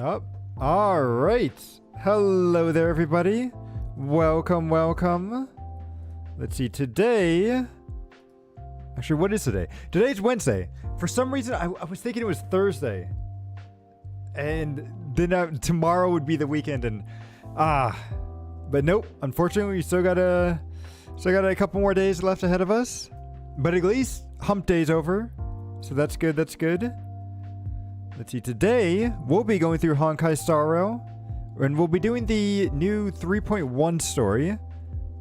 Oh, all right. Hello there, everybody. Welcome, welcome. Let's see, today... Actually, what is today? Today's Wednesday. For some reason, I was thinking it was Thursday. And then tomorrow would be the weekend, and... But nope, unfortunately, we still got a couple more days left ahead of us. But at least hump day's over. So that's good, that's good. Let's see, today we'll be going through Honkai Star Rail, and we'll be doing the new 3.1 story.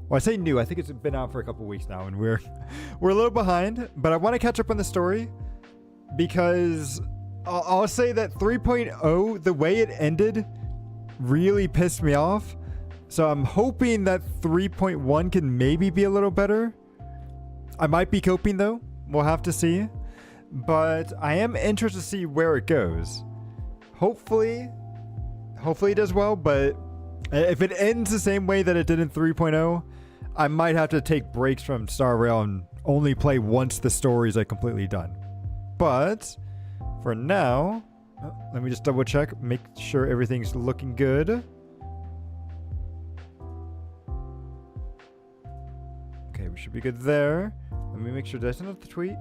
Well, I say new, I think it's been out for a couple weeks now, and we're a little behind, but I want to catch up on the story because I'll say that 3.0, the way it ended, really pissed me off. So I'm hoping that 3.1 can maybe be a little better. I might be coping though. We'll have to see. But I am interested to see where it goes. Hopefully it does well, but if it ends the same way that it did in 3.0, I might have to take breaks from Star Rail and only play once the stories are completely done. But for now, let me just double check, make sure everything's looking good. Okay, we should be good there. Let me make sure, did I send out the tweet?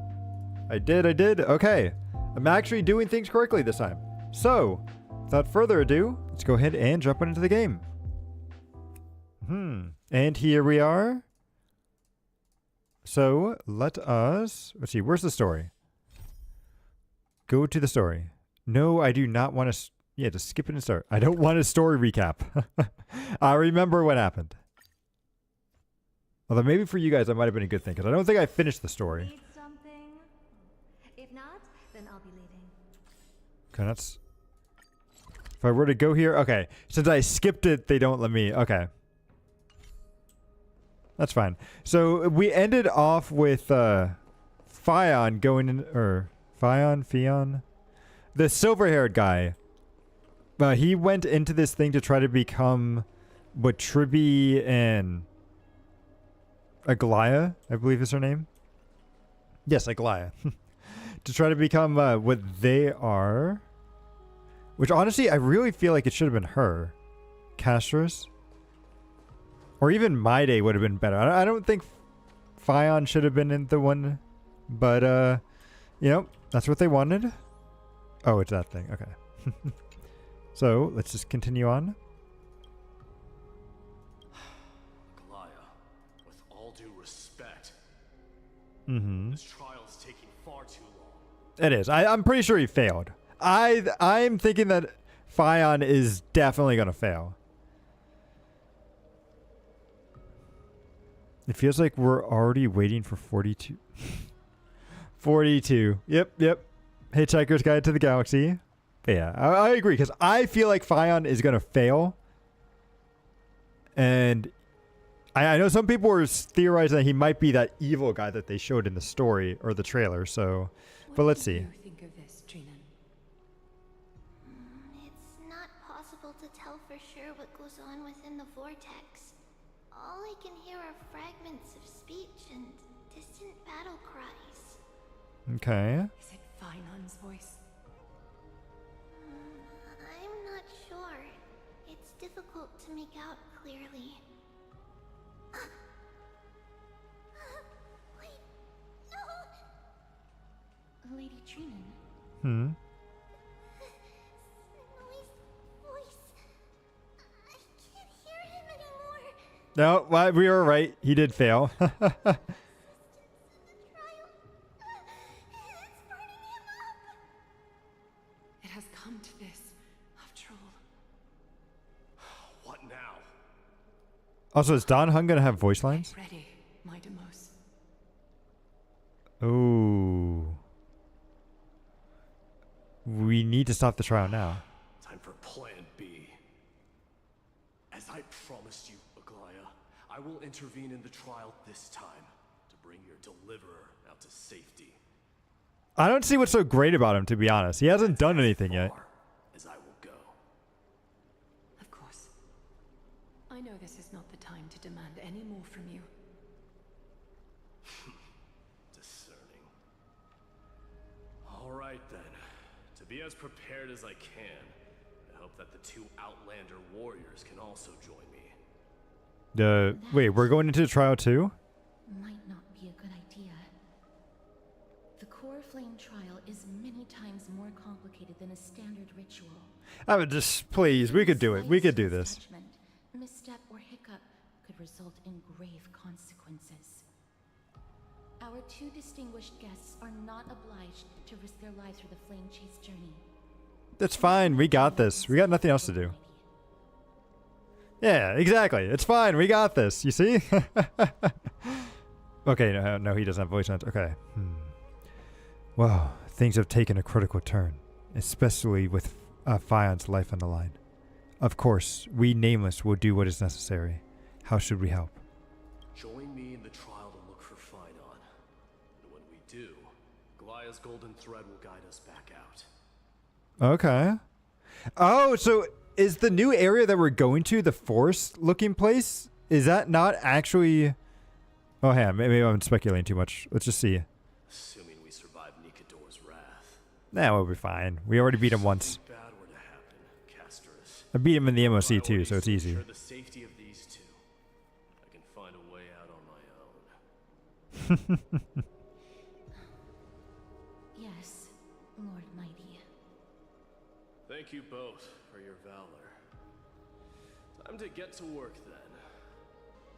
I did. Okay. I'm actually doing things correctly this time. So, without further ado, let's go ahead and jump into the game. And here we are. So, let's see, where's the story? Go to the story. No, I do not want to... Yeah, just skip it and start. I don't want a story recap. I remember what happened. Although maybe for you guys that might have been a good thing, because I don't think I finished the story. Need something? If not, then I'll be leaving. Okay, that's... If I were to go here... Okay, since I skipped it, they don't let me... Okay. That's fine. So, we ended off with, Fion going in... Or... Fion? The silver-haired guy. He went into this thing to try to become what Triby and... Aglaya, I believe is her name. Yes, Aglaya. To try to become what they are. Which honestly, I really feel like it should have been her. Castris. Or even My Day would have been better. I don't think Fion should have been in the one. But, you know, that's what they wanted. Oh, it's that thing. Okay. So, let's just continue on. This trial's taking far too long. It is. I'm pretty sure he failed. I'm thinking that Fion is definitely gonna fail. It feels like we're already waiting for 42. 42. Yep. Hitchhiker's Guide to the Galaxy. But yeah, I agree, because I feel like Fion is gonna fail. And I know some people were theorizing that he might be that evil guy that they showed in the story or the trailer, so... But let's see. What do you think of this, Trinan? It's not possible to tell for sure what goes on within the vortex. All I can hear are fragments of speech and distant battle cries. Okay. Is it Finon's voice? I'm not sure. It's difficult to make out clearly. Wait, no! Lady Trinan? Voice. I can't hear him anymore. No, well, we were right. He did fail. The trial. It's burning him up. It has come to this, after all. What now? Also, is Don Hung gonna have voice lines? Ready, my Demos. Oh. We need to stop the trial now. Time for Plan B. As I promised you, Aglaya, I will intervene in the trial this time to bring your deliverer out to safety. I don't see what's so great about him, to be honest. He hasn't done anything yet. As I will go. Of course. I know this is not the time to demand any more from you. Discerning. All right then. To be as prepared as I can. I hope that the two Outlander warriors can also join me. Wait, we're going into the trial too? Might not be a good idea. The core flame trial is many times more complicated than a standard ritual. I would just, please, we could do it. We could do this. Misjudgment, misstep, or hiccup could result in grave consequences. Our two distinguished guests are not obliged to risk their lives for the flame chase journey. That's fine. We got this. We got nothing else to do. Yeah, exactly. It's fine. We got this. You see? Okay, no, he doesn't have voice lines. Okay. Wow, things have taken a critical turn, especially with Fion's life on the line. Of course, we Nameless will do what is necessary. How should we help? Join me in the trial to look for Fion. And when we do, Glaya's golden thread will guide us back out. Okay. Oh, so is the new area that we're going to the forest-looking place? Is that not actually... Oh, hey, maybe I'm speculating too much. Let's just see. Assuming we survive Nikador's wrath. Nah, we'll be fine. We already beat him once. Bad were to happen, Casterus. I beat him in the MOC too, so it's easy. Ensure the safety of these two. I can find a way out on my own. Yes, Lord Mighty. Thank you both for your valor. Time to get to work then.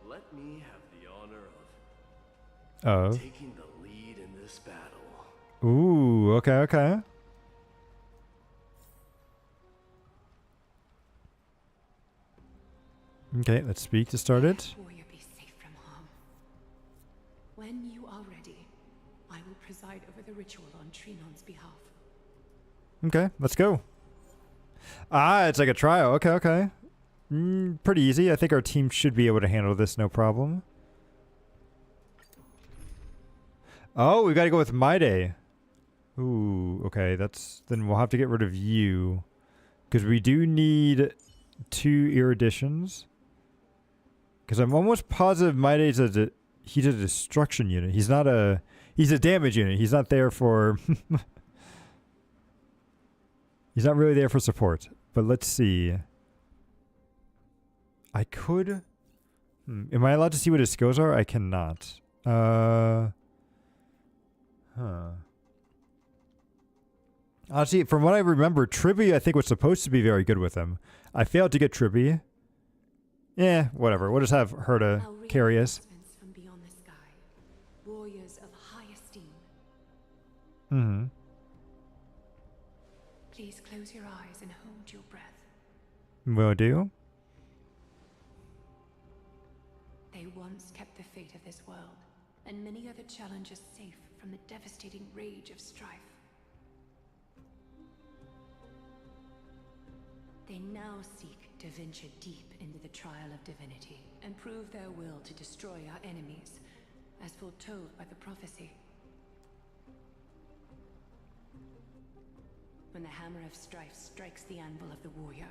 Let me have the honor of taking the lead in this battle. Ooh, okay. Okay, let's speak to start it. Warrior be safe from harm. When you are ready, I will preside over the ritual on Trinon's behalf. Okay, let's go. Ah, it's like a trial. Okay. Pretty easy. I think our team should be able to handle this, no problem. Oh, we gotta go with My Day. Ooh, okay. Then we'll have to get rid of you, because we do need 2 eruditions. Because I'm almost positive My Day's he's a destruction unit. He's a damage unit. He's not there for. He's not really there for support. But let's see. I could... Am I allowed to see what his skills are? I cannot. Honestly, from what I remember, Tribby I think was supposed to be very good with him. I failed to get Tribby. Yeah, whatever. We'll just have her to carry us. From beyond the sky, warriors of high esteem. Mm-hmm. Please close your eyes and hold your breath. Will do. They once kept the fate of this world, and many other challenges safe from the devastating rage of strife. They now seek to venture deep into the trial of divinity, and prove their will to destroy our enemies, as foretold by the prophecy. When the hammer of strife strikes the anvil of the warrior,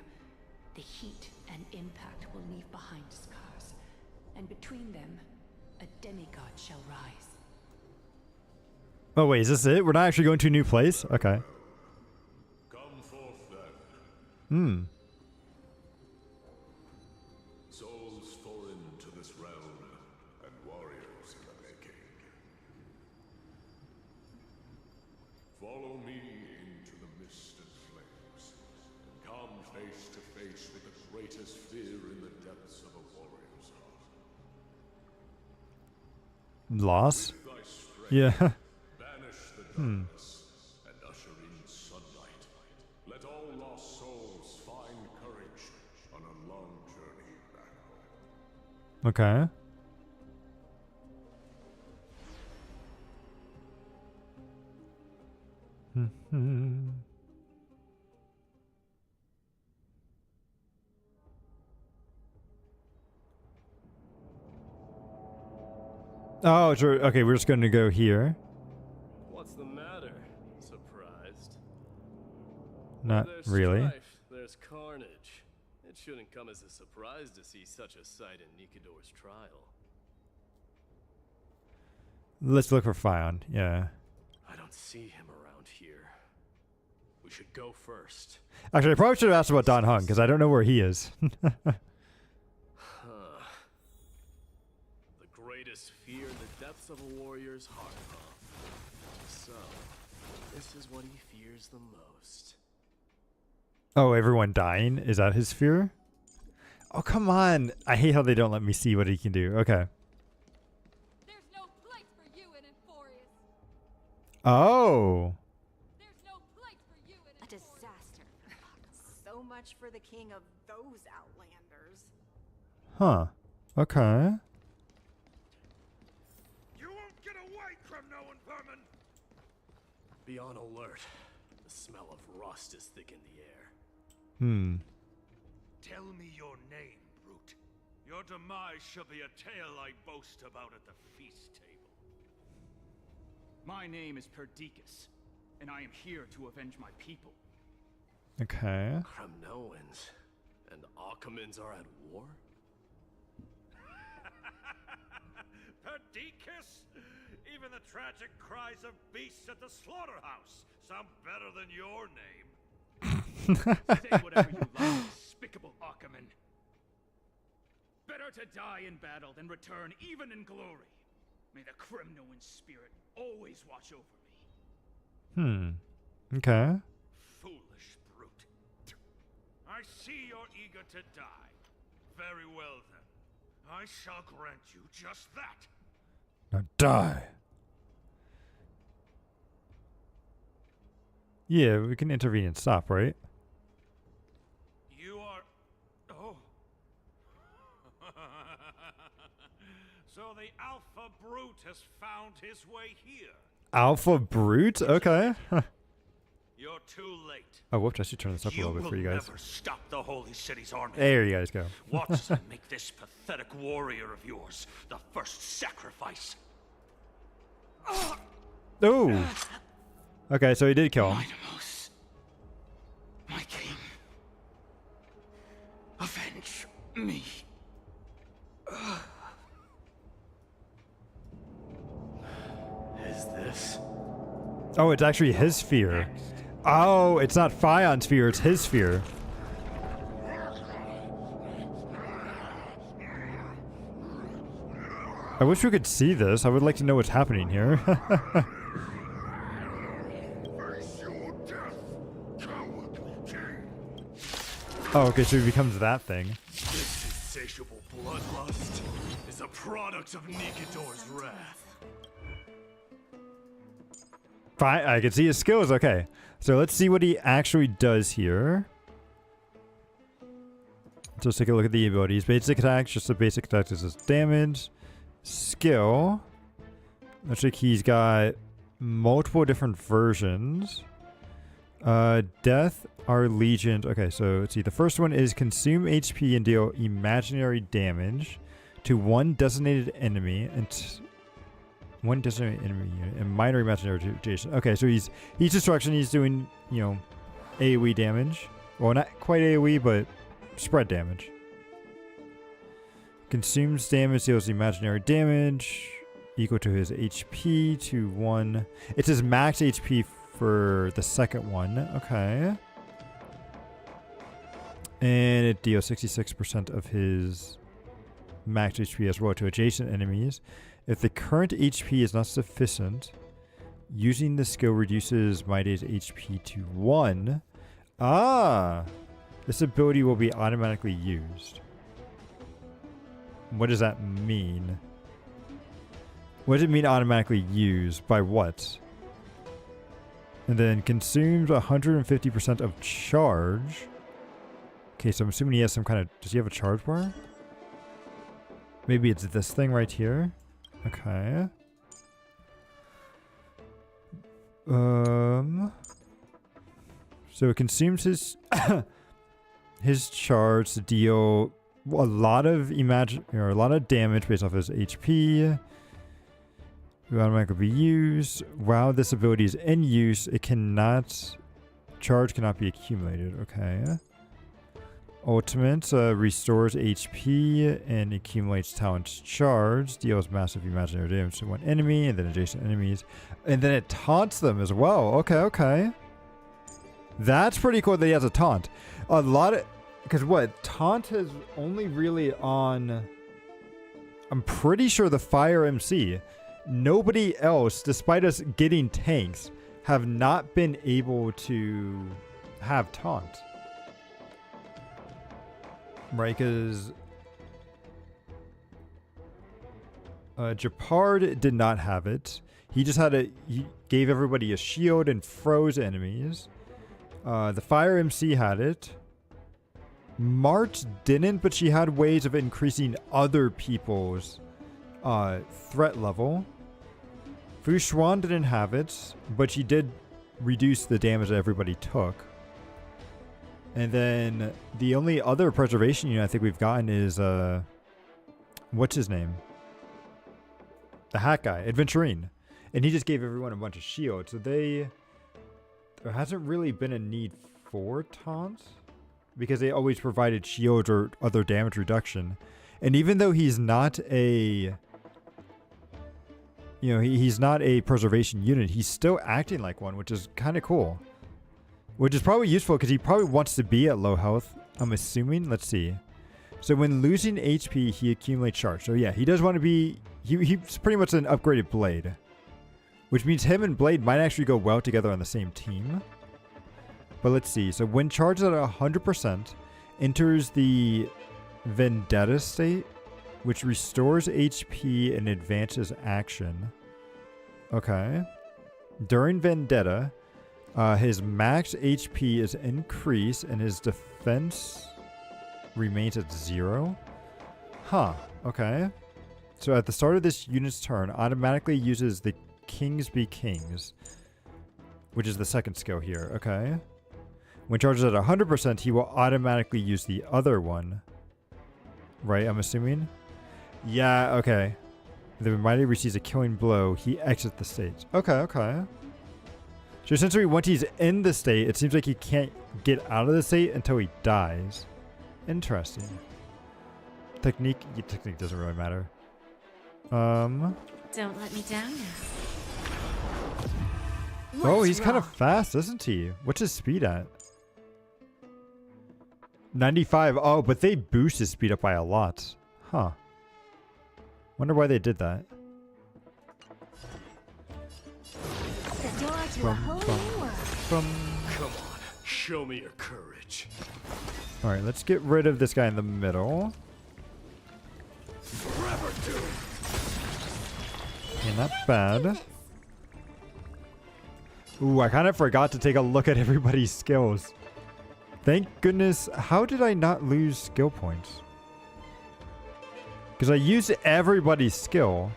the heat and impact will leave behind scars, and between them, a demigod shall rise. Oh wait, is this it? We're not actually going to a new place? Okay. Come forth then. Souls foreign to this realm, and warriors in the making. Follow me into the mist and flames, and come face to face with the greatest fear in the depths of a warrior's heart. Loss? With thy strength, Yeah. banish the darkness and usher in sunlight. Let all lost souls find courage on a long journey back home. Okay. Oh, sure. Okay, we're just going to go here. What's the matter? Surprised? Not There's really. strife, there's carnage. It shouldn't come as a surprise to see such a sight in Nikador's trial. Let's look for Fion. Yeah. I don't see him around here. We should go first. Actually, I probably should have asked about Don Hung, because I don't know where he is. The greatest fear in the depths of a warrior's heart, huh? So, this is what he fears the most. Oh, everyone dying? Is that his fear? Oh, come on. I hate how they don't let me see what he can do. Okay. There's no place for you in Enforius. Oh. There's no place for you in A Enforius. disaster. So much for the king of those outlanders. Huh. Okay. You won't get away, Kremnoan vermin! Be on alert. The smell of rust is thick in the air. Tell me your name, brute. Your demise shall be a tale I boast about at the feast table. My name is Perdiccas, and I am here to avenge my people. Okay. Kremnoans and Akamans are at war? Perdiccas? Even the tragic cries of beasts at the slaughterhouse sound better than your name. Say whatever you like, despicable Achaman. Better to die in battle than return even in glory. May the Kremnoan spirit always watch over me. Okay. Foolish brute. I see you're eager to die. Very well then. I shall grant you just that. Now die. Yeah, we can intervene and stop, right? You are... Oh. So the Alpha Brute has found his way here. Alpha Brute? Okay. You're too late. Oh, whoops, I should turn this up a little bit for you guys. Never stop the Holy City's army. There you guys go. Watch as I make this pathetic warrior of yours the first sacrifice. Oh! Okay, so he did kill him. Dynamos, my king, avenge me. Is this? Oh, it's actually his fear. Oh, it's not Fion's fear, it's his fear. I wish we could see this. I would like to know what's happening here. Face your death, coward king. Oh, okay, so he becomes that thing. This insatiable bloodlust is a product of Nikidor's wrath. Fine, I can see his skills. Okay, so let's see what he actually does here. So let's take a look at the abilities. Basic attack, just a basic attack is his damage. Skill. Looks like he's got multiple different versions. Death, our Legion. Okay, so let's see. The first one is consume HP and deal imaginary damage to one designated enemy and one designated enemy unit and minor imaginary to Jason. Okay, so he's destruction. He's doing, you know, AoE damage. Well, not quite AoE, but spread damage. Consumes damage, deals imaginary damage equal to his HP to 1. It's his max HP for the second one. Okay. And it deals 66% of his max HP as well to adjacent enemies. If the current HP is not sufficient, using the skill reduces Mighty's HP to 1. Ah! This ability will be automatically used. What does that mean? What does it mean automatically used? By what? And then consumes 150% of charge. Okay, so I'm assuming he has some kind of... Does he have a charge bar? Maybe it's this thing right here. Okay. So it consumes his... his charge to deal... a lot of a lot of damage based off his HP. Will automatically be used. While this ability is in use, it cannot... Charge cannot be accumulated. Okay. Ultimate restores HP and accumulates talent's charge. Deals massive imaginary damage to one enemy and then adjacent enemies. And then it taunts them as well. Okay, okay. That's pretty cool that he has a taunt. A lot of... Because what? Taunt is only really on... I'm pretty sure the Fire MC. Nobody else, despite us getting tanks, have not been able to have taunt. Right, because... Japard did not have it. He just had a... He gave everybody a shield and froze enemies. The Fire MC had it. March didn't, but she had ways of increasing other people's threat level. Fu Xuan didn't have it, but she did reduce the damage that everybody took. And then the only other preservation unit I think we've gotten is what's his name? The hat guy, Adventurine. And he just gave everyone a bunch of shields. So there hasn't really been a need for taunts because they always provided shields or other damage reduction. And even though he's not a, you know, he's not a preservation unit, he's still acting like one, which is kind of cool. Which is probably useful because he probably wants to be at low health, I'm assuming. Let's see. So when losing HP, he accumulates charge. So yeah, he does want to be, he's pretty much an upgraded Blade. Which means him and Blade might actually go well together on the same team. But let's see. So when charged at 100%, enters the Vendetta state, which restores HP and advances action. Okay. During Vendetta, his max HP is increased and his defense remains at 0. Huh. Okay. So at the start of this unit's turn, automatically uses the Kings Be Kings, which is the second skill here. Okay. When charged at 100%, he will automatically use the other one. Right, I'm assuming? Yeah, okay. The Mighty receives a killing blow. He exits the stage. Okay, okay. So essentially, once he's in the state, it seems like he can't get out of the state until he dies. Interesting. Technique doesn't really matter. Don't let me down now. Oh, he's kind of fast, isn't he? What's his speed at? 95. Oh, but they boost his speed up by a lot. Huh. Wonder why they did that. The door to a whole new world. Come on, show me your courage. Alright, let's get rid of this guy in the middle. Okay, not bad. Ooh, I kind of forgot to take a look at everybody's skills. Thank goodness. How did I not lose skill points? Because I used everybody's skill.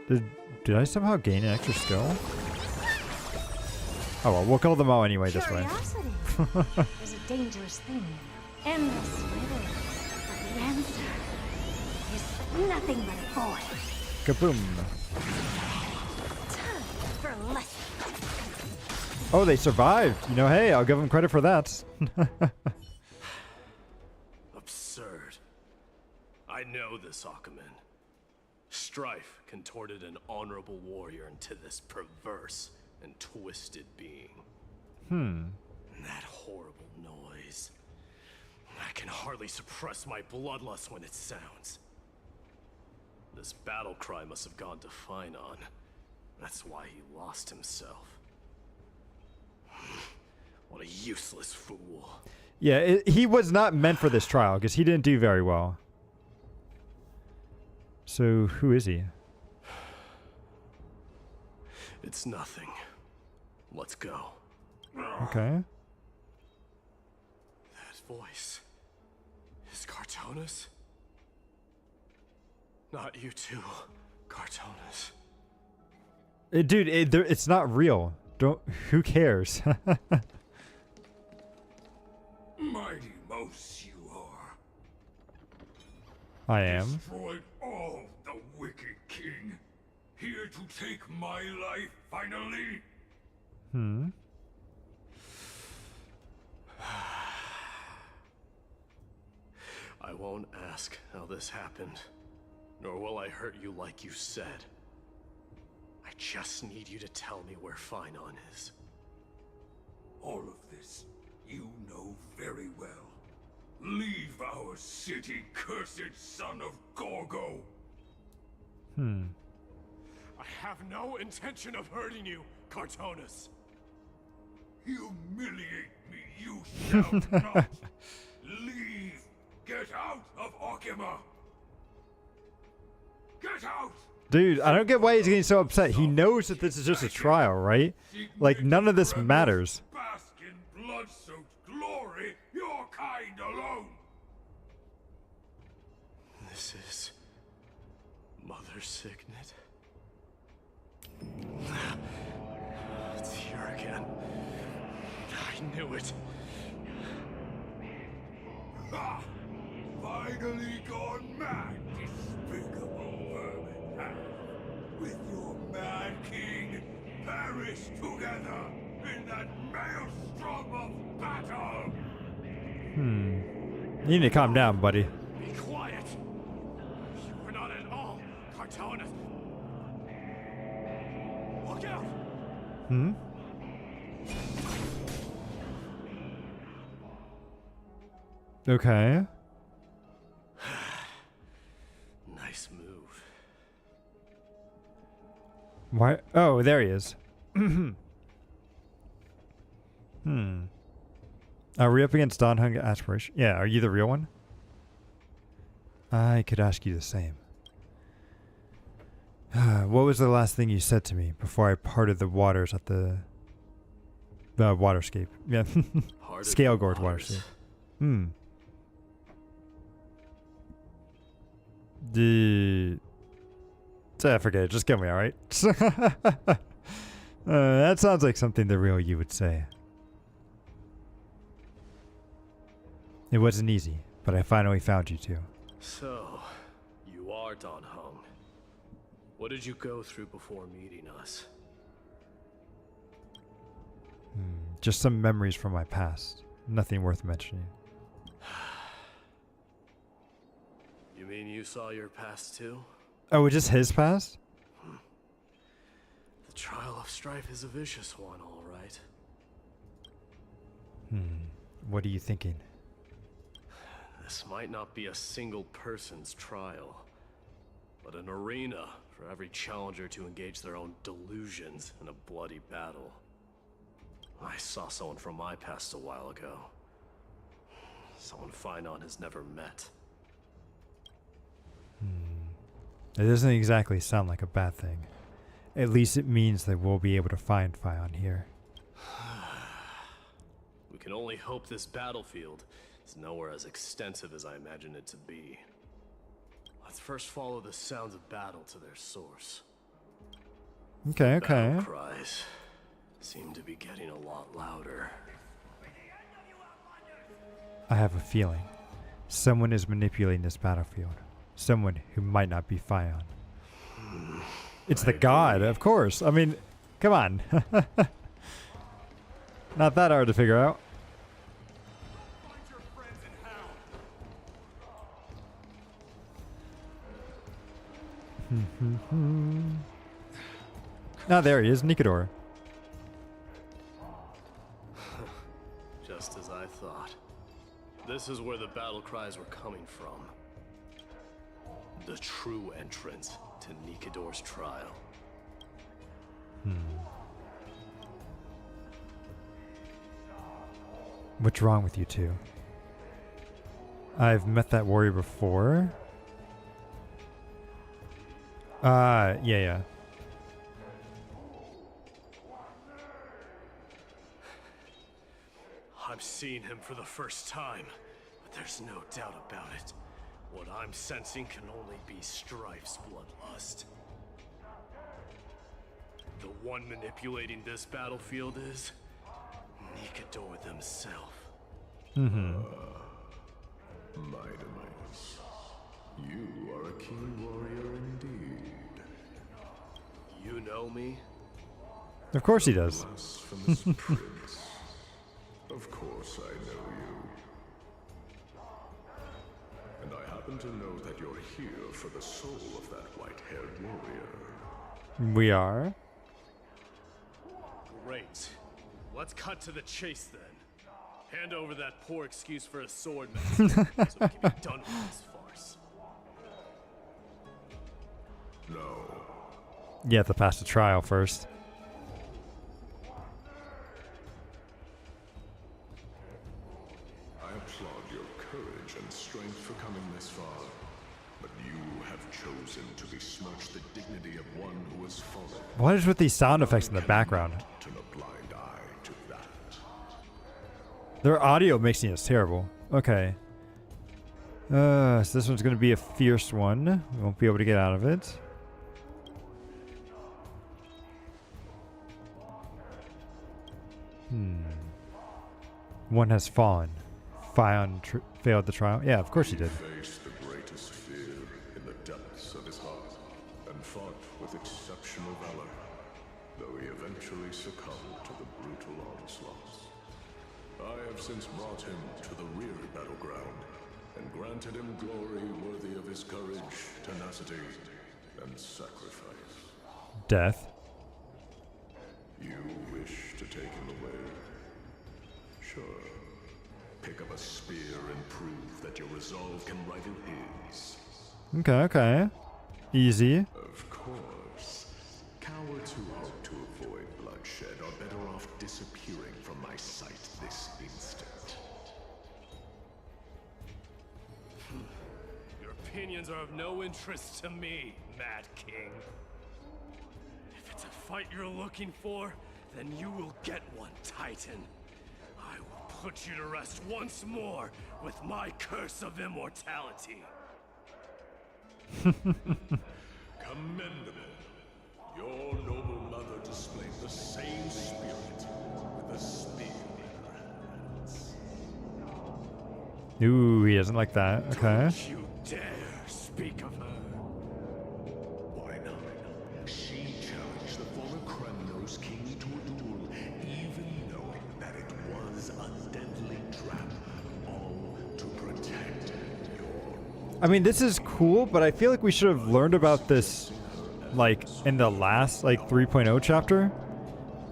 Did I somehow gain an extra skill? Oh well, we'll kill them all anyway this way. Curiosity is a dangerous thing. Endless riddle. But the answer is nothing but void. Kaboom. Time for a lesson. Oh, they survived. You know, hey, I'll give them credit for that. Absurd. I know this, Aquaman. Strife contorted an honorable warrior into this perverse and twisted being. And that horrible noise. I can hardly suppress my bloodlust when it sounds. This battle cry must have gone to Finon. That's why he lost himself. What a useless fool. Yeah, he was not meant for this trial because he didn't do very well. So, who is he? It's nothing. Let's go. Okay. That voice is Cartonis? Not you too, Cartonis. Dude, it's not real. Who cares? Mighty Mouse you are. I am. Destroyed all the wicked king. Here to take my life finally. I won't ask how this happened, nor will I hurt you like you said. I just need you to tell me where Finon is. All of this, you know very well. Leave our city, cursed son of Gorgo! I have no intention of hurting you, Cartonus. Humiliate me, you shall not! Leave! Get out of Okima! Get out! Dude, I don't get why he's getting so upset. He knows that this is just a trial, right? Like, none of this matters. Bask in blood-soaked glory, your kind alone! This is Mother Signet. It's here again. I knew it. Ha! Finally gone mad, despicable vermin! With your mad king, perish together in that maelstrom of battle! You need to calm down, buddy. Be quiet. You were not at all, Cartonus. Look out! Okay. Nice move. Why? Oh, there he is. Are we up against Don Hung Aspiration? Yeah, are you the real one? I could ask you the same. What was the last thing you said to me before I parted the waters at the waterscape? Yeah. Scale Gorge waterscape. I forget it. Just kill me, alright? That sounds like something the real you would say. It wasn't easy, but I finally found you two. So, you are Don Hung. What did you go through before meeting us? Just some memories from my past. Nothing worth mentioning. You mean you saw your past too? Oh, just his past? The trial of strife is a vicious one, all right. What are you thinking? This might not be a single person's trial, but an arena for every challenger to engage their own delusions in a bloody battle. I saw someone from my past a while ago. Someone Finon has never met. It doesn't exactly sound like a bad thing. At least it means that we'll be able to find Fion here. We can only hope this battlefield is nowhere as extensive as I imagine it to be. Let's first follow the sounds of battle to their source. Okay. Battle cries seem to be getting a lot louder. I have a feeling someone is manipulating this battlefield. Someone who might not be Fion. It's the god, of course. I mean, come on. Not that hard to figure out. Now there he is, Nikador. Just as I thought. This is where the battle cries were coming from. The true entrance to Nikador's trial. What's wrong with you two? I've met that warrior before. Yeah. I'm seeing him for the first time, but there's no doubt about it. What I'm sensing can only be Strife's bloodlust. The one manipulating this battlefield is Nikador themselves. Mightimus, you are a keen warrior indeed. You know me? Of course he does. Blasphemous prince. Of course I know you. And I happen to know that you're here for the soul of that white-haired warrior. We are. Great. Let's cut to the chase then. Hand over that poor excuse for a sword master so we can be done with this farce. No. You have to pass the trial first. I applaud your courage and strength for coming this far, but you have chosen to besmirch the dignity of one who has fallen. What is with these sound effects in the background? Turn a blind eye to that. Their audio mixing is terrible. Okay. So this one's going to be a fierce one. We won't be able to get out of it. One has fallen. Fion failed the trial. Yeah, of course he did. Faced the greatest fear in the depths of his heart and fought with exceptional valor, though he eventually succumbed to the brutal onslaughts. I have since brought him to the rear battleground and granted him glory worthy of his courage, tenacity, and sacrifice. Death. You wish to take him away? Sure. Pick up a spear and prove that your resolve can rival his. Okay, okay. Easy. Of course. Cowards who hope to avoid bloodshed are better off disappearing from my sight this instant. Your opinions are of no interest to me, Mad King. If it's a fight you're looking for, then you will get one, Titan. I will put you to rest once more with my curse of immortality. Commendable. Your noble mother displayed the same spirit with a spear in her hands. Ooh, he doesn't like that. Okay. Don't you dare speak of her. Why not? She challenged the former Kremnos king to a duel, even knowing that it was a deadly trap, all to protect your... I mean, this is cool, but I feel like we should have learned about this, like, in the last, like, 3.0 chapter.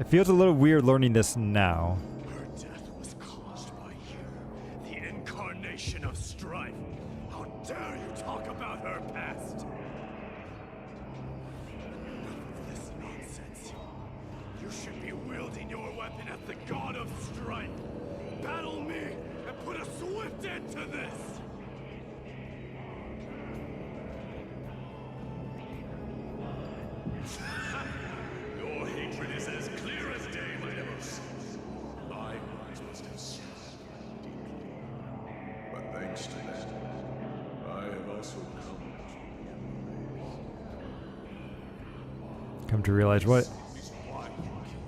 It feels a little weird learning this now. Her death was caused by you, the incarnation of strife. How dare you talk about her past? Enough of this nonsense. You should be wielding your weapon as the god of strife. Battle me and put a swift end to this. Your hatred is as clear as day, my Demos. My eyes must have seen deeply. But thanks to that, I have also Come to realize what? Why you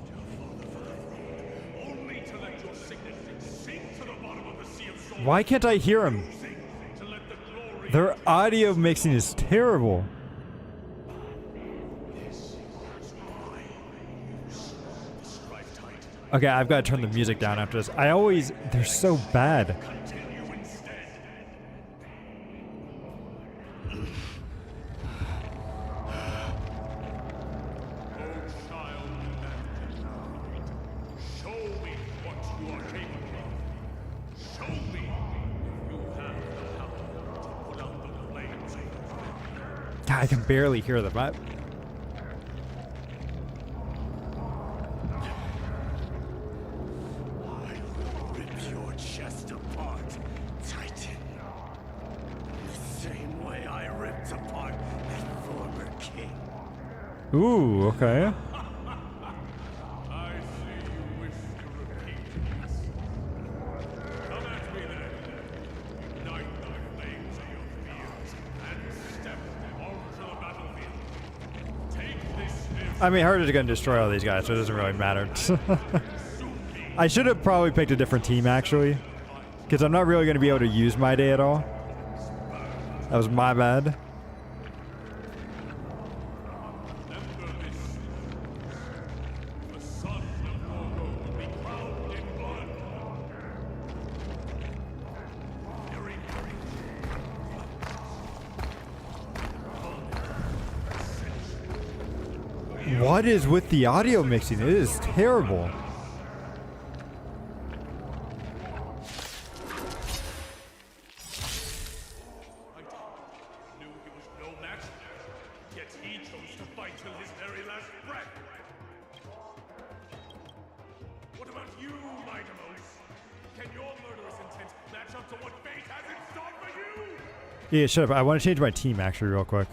killed your father for the throne, only to let your signet sink to the bottom of the sea of souls. Why can't I hear him? To let the glory Their audio mixing is terrible. Okay, I've got to turn the music down after this. They're so bad. continue instead. Oh, child, show me what you are capable of. Show me if you have the power to put out the flames. God, I can barely hear them. Rip your chest apart, Titan. The same way I ripped apart that former king. Ooh, okay. I see you wish to repeat this. Come at me then. Ignite the flames of your fears and step onto the battlefield. Take this I mean, Herd is going to destroy all these guys, so it doesn't really matter. I should have probably picked a different team, actually. Because I'm not really going to be able to use my day at all. That was my bad. The sun of Morgo will be crowned in blood. Fury, What is with the audio mixing? It is terrible. Yeah, shut up. I want to change my team actually real quick.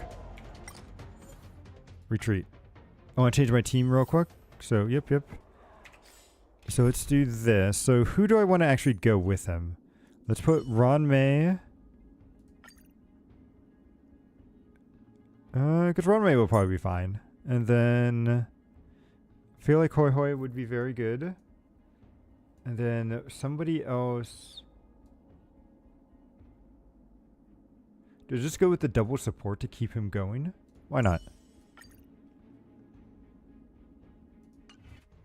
Retreat. I want to change my team real quick. So, yep. So let's do this. So who do I want to actually go with him? Let's put Ron May. Because Ron May will probably be fine. And then I feel like Hoi Hoi would be very good. And then somebody else. Do I just go with the double support to keep him going? Why not?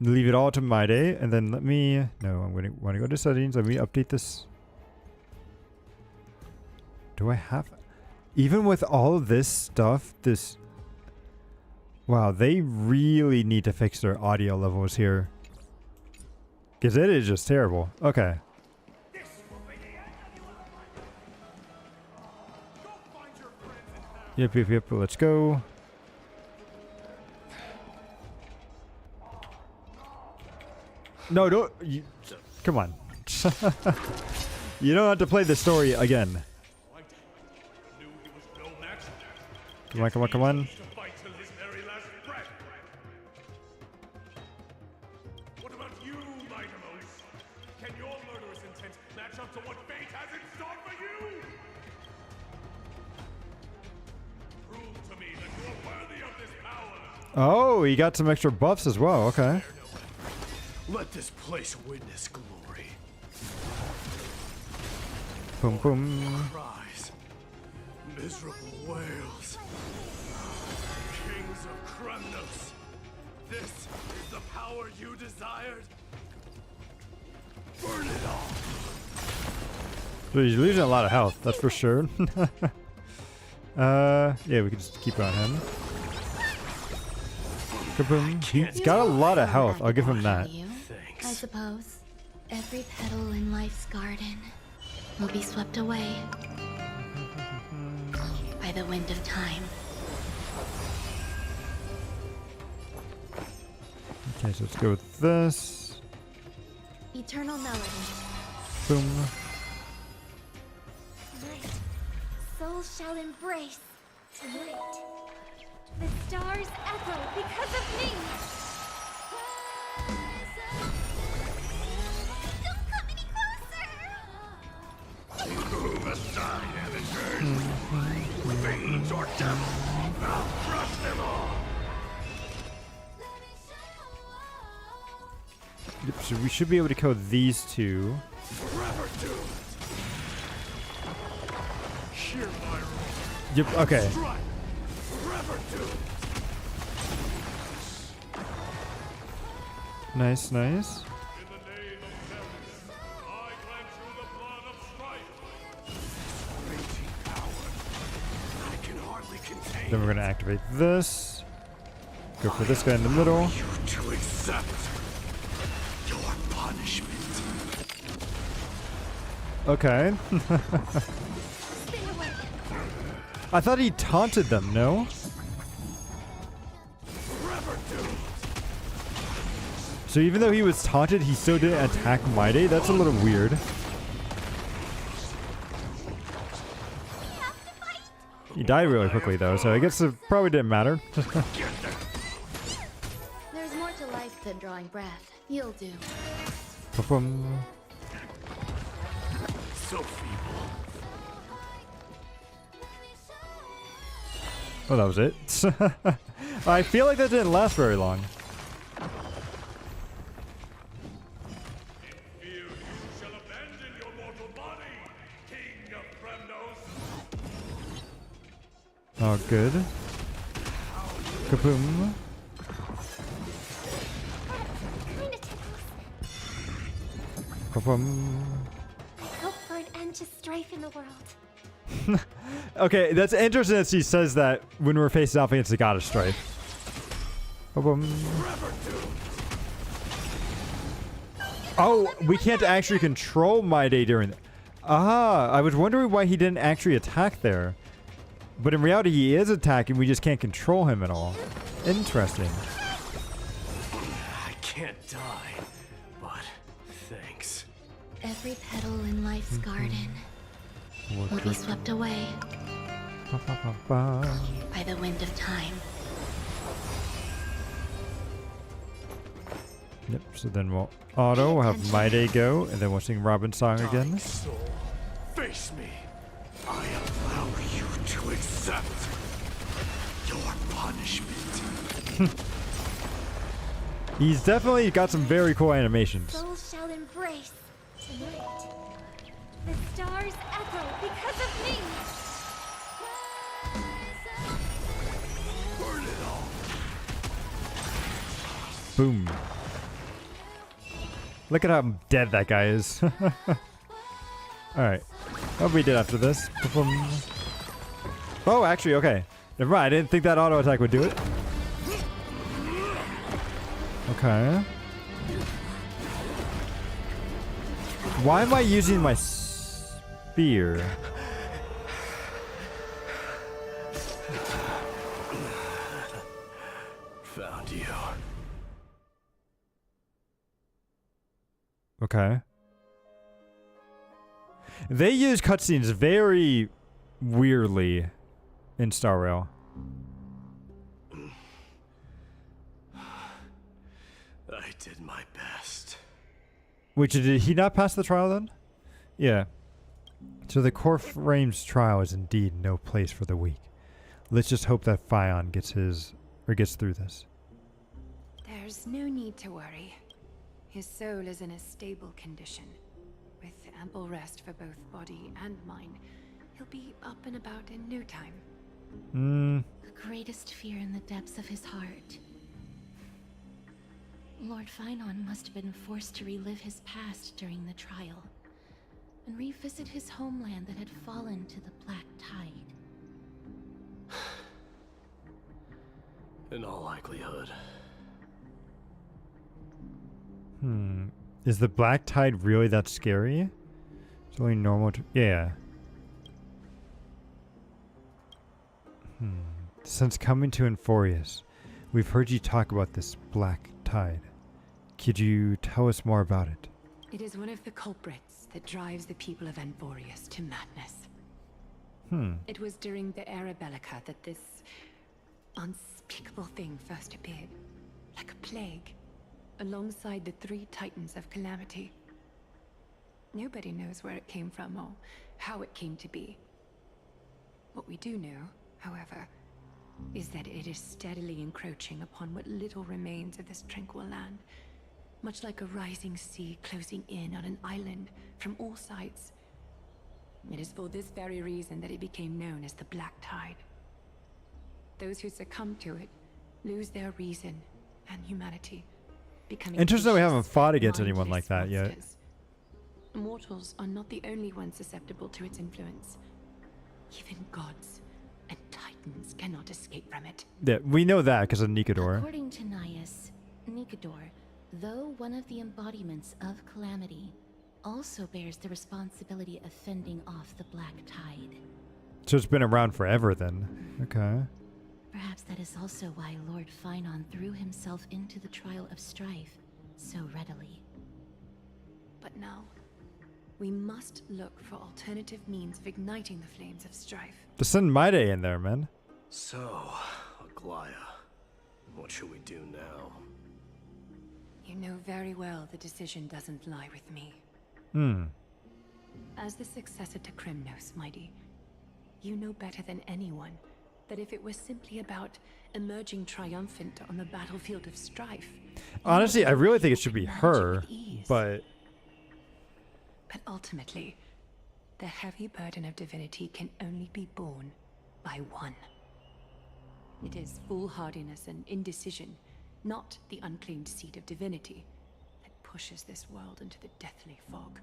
Leave it all to my day, and then let me. No, I'm gonna want to go to settings. Let me update this. Do I have? Even with all of this stuff, this. Wow, they really need to fix their audio levels here. Because it is just terrible. Okay. Yep. Let's go. No, don't. You, come on. You don't have to play the story again. Come on. What about you, Mightimos? Can your murderous intent match up to what fate has in store for you? Prove to me that you are worthy of this power. Oh, he got some extra buffs as well. Okay. Let this place witness glory. Boom, boom. Cries, miserable wails. Kings of Kremnos, this is the power you desired. Burn it all. So he's losing a lot of health, that's for sure. Yeah, we can just keep on him. Kaboom. He's got a lot of health, I'll give him that. I suppose every petal in life's garden will be swept away by the wind of time. Okay, so let's go with this. Eternal melody. Boom. Tonight, souls shall embrace. Tonight, the stars echo because of me. Don't come any closer. Move aside, amateurs. Fiends or devils, I'll crush them all. Yep, so we should be able to kill these two. Forever doomed. Sheer my rule. Yep, okay. Strike. Forever doomed. Nice. In the name of Paris, I grant you the blood of strife. Raging power. I can hardly contain. Then we're going to activate this. Go for this guy in the middle. You to accept your punishment. Okay. Stay away. I thought he taunted them, no? Forever doomed. So even though he was taunted, he still didn't attack Maide? That's a little weird. He died really quickly though, so I guess it probably didn't matter. There's more to life than drawing breath. You'll do. Ba-bum. So feeble. Oh, that was it. I feel like that didn't last very long. Fear you shall abandon your mortal body, King of Kremnos. Oh, good. Kaboom. Kinda tickles. Ba-bum. Hope for an end to strife in the world. Okay, that's interesting that she says that when we're facing off against the God of Strife. Ba-bum. Oh, we can't actually control Maide during that. Ah, I was wondering why he didn't actually attack there. But in reality, he is attacking. We just can't control him at all. Interesting. I can't die, but thanks. Every petal in life's garden will be swept away By the wind of time. Yep, so then we'll auto, we'll have My Day go, and then we'll sing Robin's song again. Dark soul, face me. I allow you to accept your punishment. He's definitely got some very cool animations. Souls shall embrace tonight. The stars echo because of me. Burn it all. Boom. Look at how dead that guy is. Alright. What we did after this? Oh, actually, okay. Never mind. I didn't think that auto attack would do it. Okay. Why am I using my spear? Found you. Okay. They use cutscenes very weirdly in Star Rail. I did my best. Wait, did he not pass the trial then? Yeah. So the Core Frames trial is indeed no place for the weak. Let's just hope that Fion gets through this. There's no need to worry. His soul is in a stable condition. With ample rest for both body and mind, he'll be up and about in no time. The greatest fear in the depths of his heart. Lord Finon must have been forced to relive his past during the trial, and revisit his homeland that had fallen to the Black Tide. In all likelihood. Is the Black Tide really that scary? It's only normal to... Yeah. Since coming to Enforius, we've heard you talk about this Black Tide. Could you tell us more about it? It is one of the culprits that drives the people of Enforius to madness. It was during the Era Bellica that this unspeakable thing first appeared, like a plague, alongside the 3 Titans of Calamity. Nobody knows where it came from or how it came to be. What we do know, however, is that it is steadily encroaching upon what little remains of this tranquil land, much like a rising sea closing in on an island from all sides. It is for this very reason that it became known as the Black Tide. Those who succumb to it lose their reason and humanity, becoming Interesting that we haven't vicious, fought against anyone like mindless that yet. monsters. Mortals are not the only ones susceptible to its influence. Even gods and titans cannot escape from it. Yeah, we know that because of Nikador. According to Naius, Nikador, though one of the embodiments of Calamity, also bears the responsibility of fending off the Black Tide. So it's been around forever then. Okay. Perhaps that is also why Lord Finon threw himself into the trial of strife so readily. But now, we must look for alternative means of igniting the flames of strife. Just send My Day in there, man. So, Aglaya, what should we do now? You know very well the decision doesn't lie with me. As the successor to Kremnos, Mighty, you know better than anyone that if it was simply about emerging triumphant on the battlefield of strife... Honestly, I really think it should be her, but... But ultimately, the heavy burden of divinity can only be borne by one. It is foolhardiness and indecision, not the unclaimed seed of divinity, that pushes this world into the deathly fog.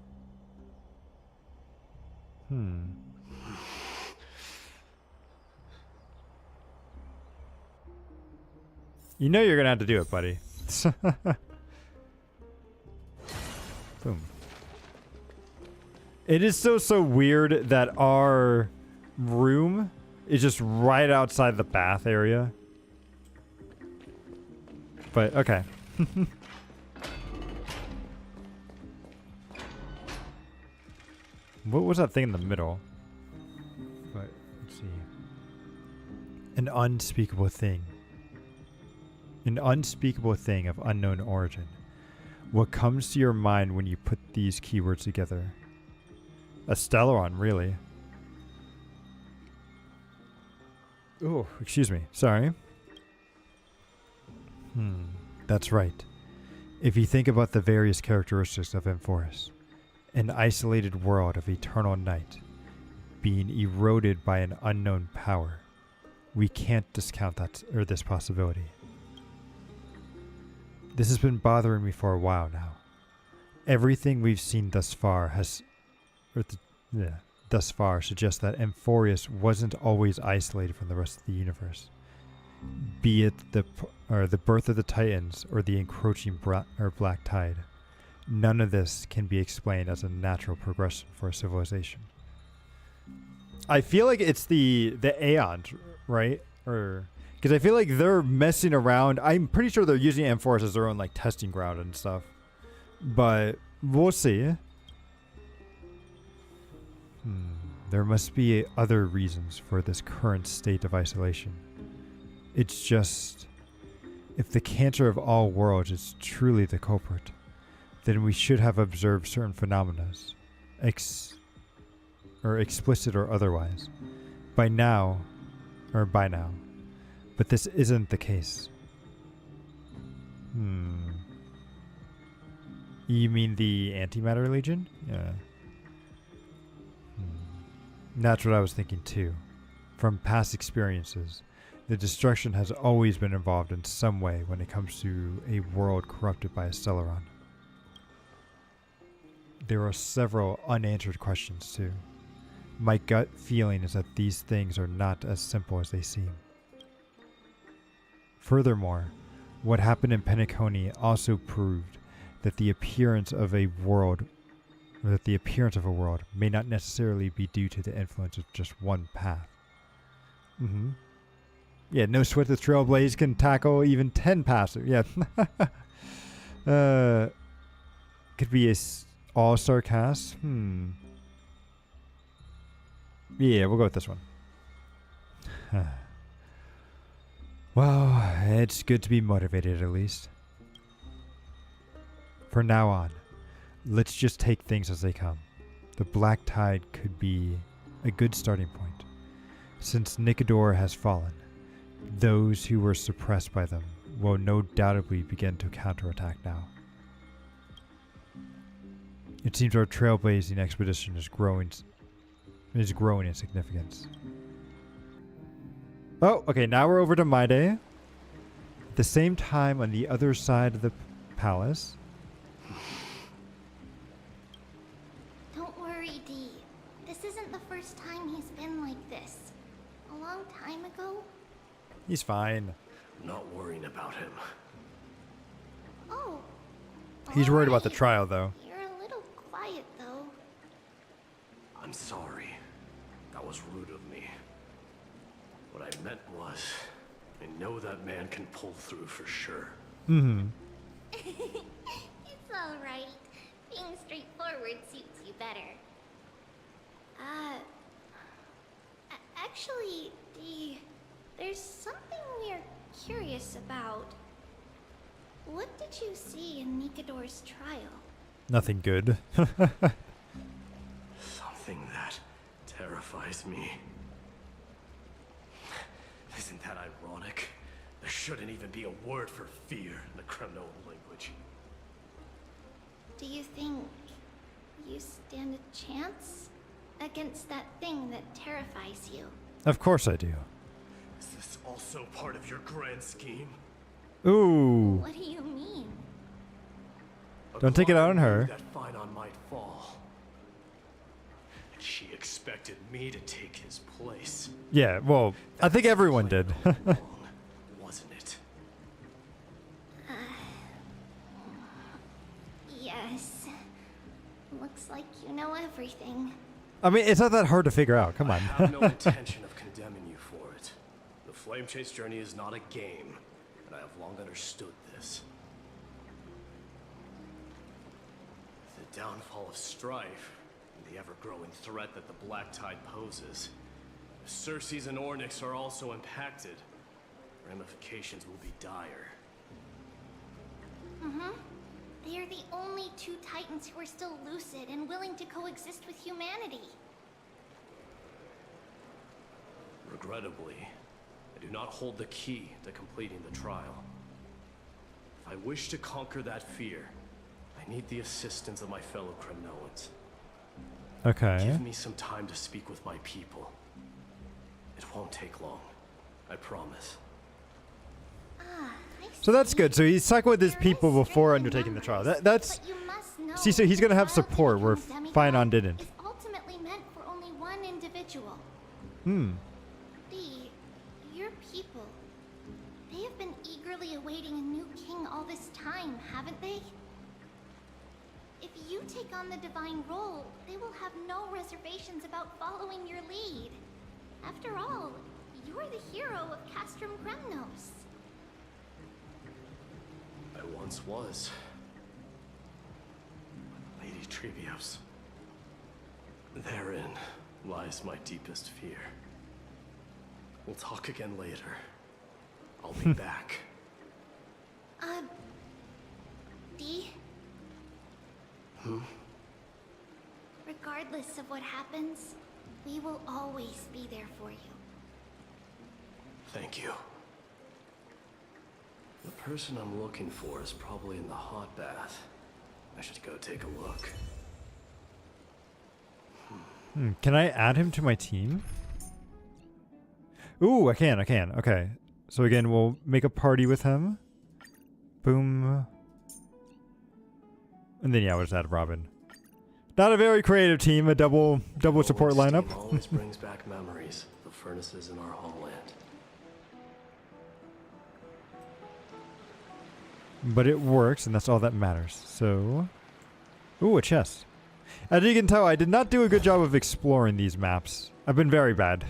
You know you're gonna have to do it, buddy. Boom. It is so weird that our room is just right outside the bath area. But, okay. What was that thing in the middle? But, let's see. An unspeakable thing. An unspeakable thing of unknown origin. What comes to your mind when you put these keywords together? A Stellaron, really. Oh, excuse me. Sorry. That's right. If you think about the various characteristics of Amphoris, an isolated world of eternal night, being eroded by an unknown power, we can't discount this possibility. This has been bothering me for a while now. Everything we've seen thus far suggests that Amphoris wasn't always isolated from the rest of the universe. Be it the birth of the Titans or the encroaching black tide, none of this can be explained as a natural progression for a civilization. I feel like it's the Aeons, right? Or because I feel like they're messing around. I'm pretty sure they're using Amphoris as their own like testing ground and stuff. But we'll see. There must be other reasons for this current state of isolation. It's just, if the cancer of all worlds is truly the culprit, then we should have observed certain phenomena, explicit or otherwise, by now. But this isn't the case. You mean the Antimatter Legion? Yeah. That's what I was thinking too. From past experiences, the destruction has always been involved in some way when it comes to a world corrupted by a Stellaron. There are several unanswered questions too. My gut feeling is that these things are not as simple as they seem. Furthermore, what happened in Penacony also proved that the appearance of a world may not necessarily be due to the influence of just one path. Yeah, no sweat the Trailblaze can tackle even 10 paths. Yeah. Could be a all-star cast. Yeah, we'll go with this one. Well, it's good to be motivated at least. From now on, let's just take things as they come. The Black Tide could be a good starting point. Since Nicodor has fallen, those who were suppressed by them will no doubtably begin to counterattack now. It seems our trailblazing expedition is growing in significance. Oh, okay, now we're over to My Day. At the same time, on the other side of the palace. Don't worry, Dee. This isn't the first time he's been like this. A long time ago. He's fine. I'm not worrying about him. Oh. He's worried about the trial, though. You're a little quiet, though. I'm sorry. That was rude of me. What I meant was, I know that man can pull through for sure. It's alright. Being straightforward suits you better. Actually, Dee, there's something we're curious about. What did you see in Nicodor's trial? Nothing good. Something that terrifies me. Isn't that ironic? There shouldn't even be a word for fear in the Kremno language. Do you think you stand a chance against that thing that terrifies you? Of course I do. Is this also part of your grand scheme? Ooh. What do you mean? Don't take it out on her. That Phynon might fall. And she expected me to take his place. Yeah, well, I think everyone did. Wasn't it? Yes. Looks like you know everything. I mean, it's not that hard to figure out. Come on. I have no intention of condemning you for it. The Flame Chase journey is not a game, and I have long understood this. The downfall of strife, and the ever-growing threat that the Black Tide poses, If Cersei's and Ornyx are also impacted, ramifications will be dire. They are the only two Titans who are still lucid and willing to coexist with humanity. Regrettably, I do not hold the key to completing the trial. If I wish to conquer that fear, I need the assistance of my fellow Kremnoans. Okay. Give me some time to speak with my people. It won't take long. I promise. So that's good. So he's talking with his people before undertaking the trial. That's... See, so he's gonna have support where Finon didn't. Is ultimately meant for only one individual. Your people. They have been eagerly awaiting a new king all this time, haven't they? If you take on the divine role, they will have no reservations about following your lead. After all, you're the hero of Castrum Kremnos. I once was. Lady Trevios. Therein lies my deepest fear. We'll talk again later. I'll be back. D? Regardless of what happens, we will always be there for you. Thank you. The person I'm looking for is probably in the hot bath. I should go take a look. Can I add him to my team? Ooh, I can. Okay. So again, we'll make a party with him. Boom. And then yeah, we'll just add Robin. Not a very creative team, a double support lineup. Always brings back memories of furnaces in our homeland. But it works, and that's all that matters. So, ooh, a chest. As you can tell, I did not do a good job of exploring these maps. I've been very bad.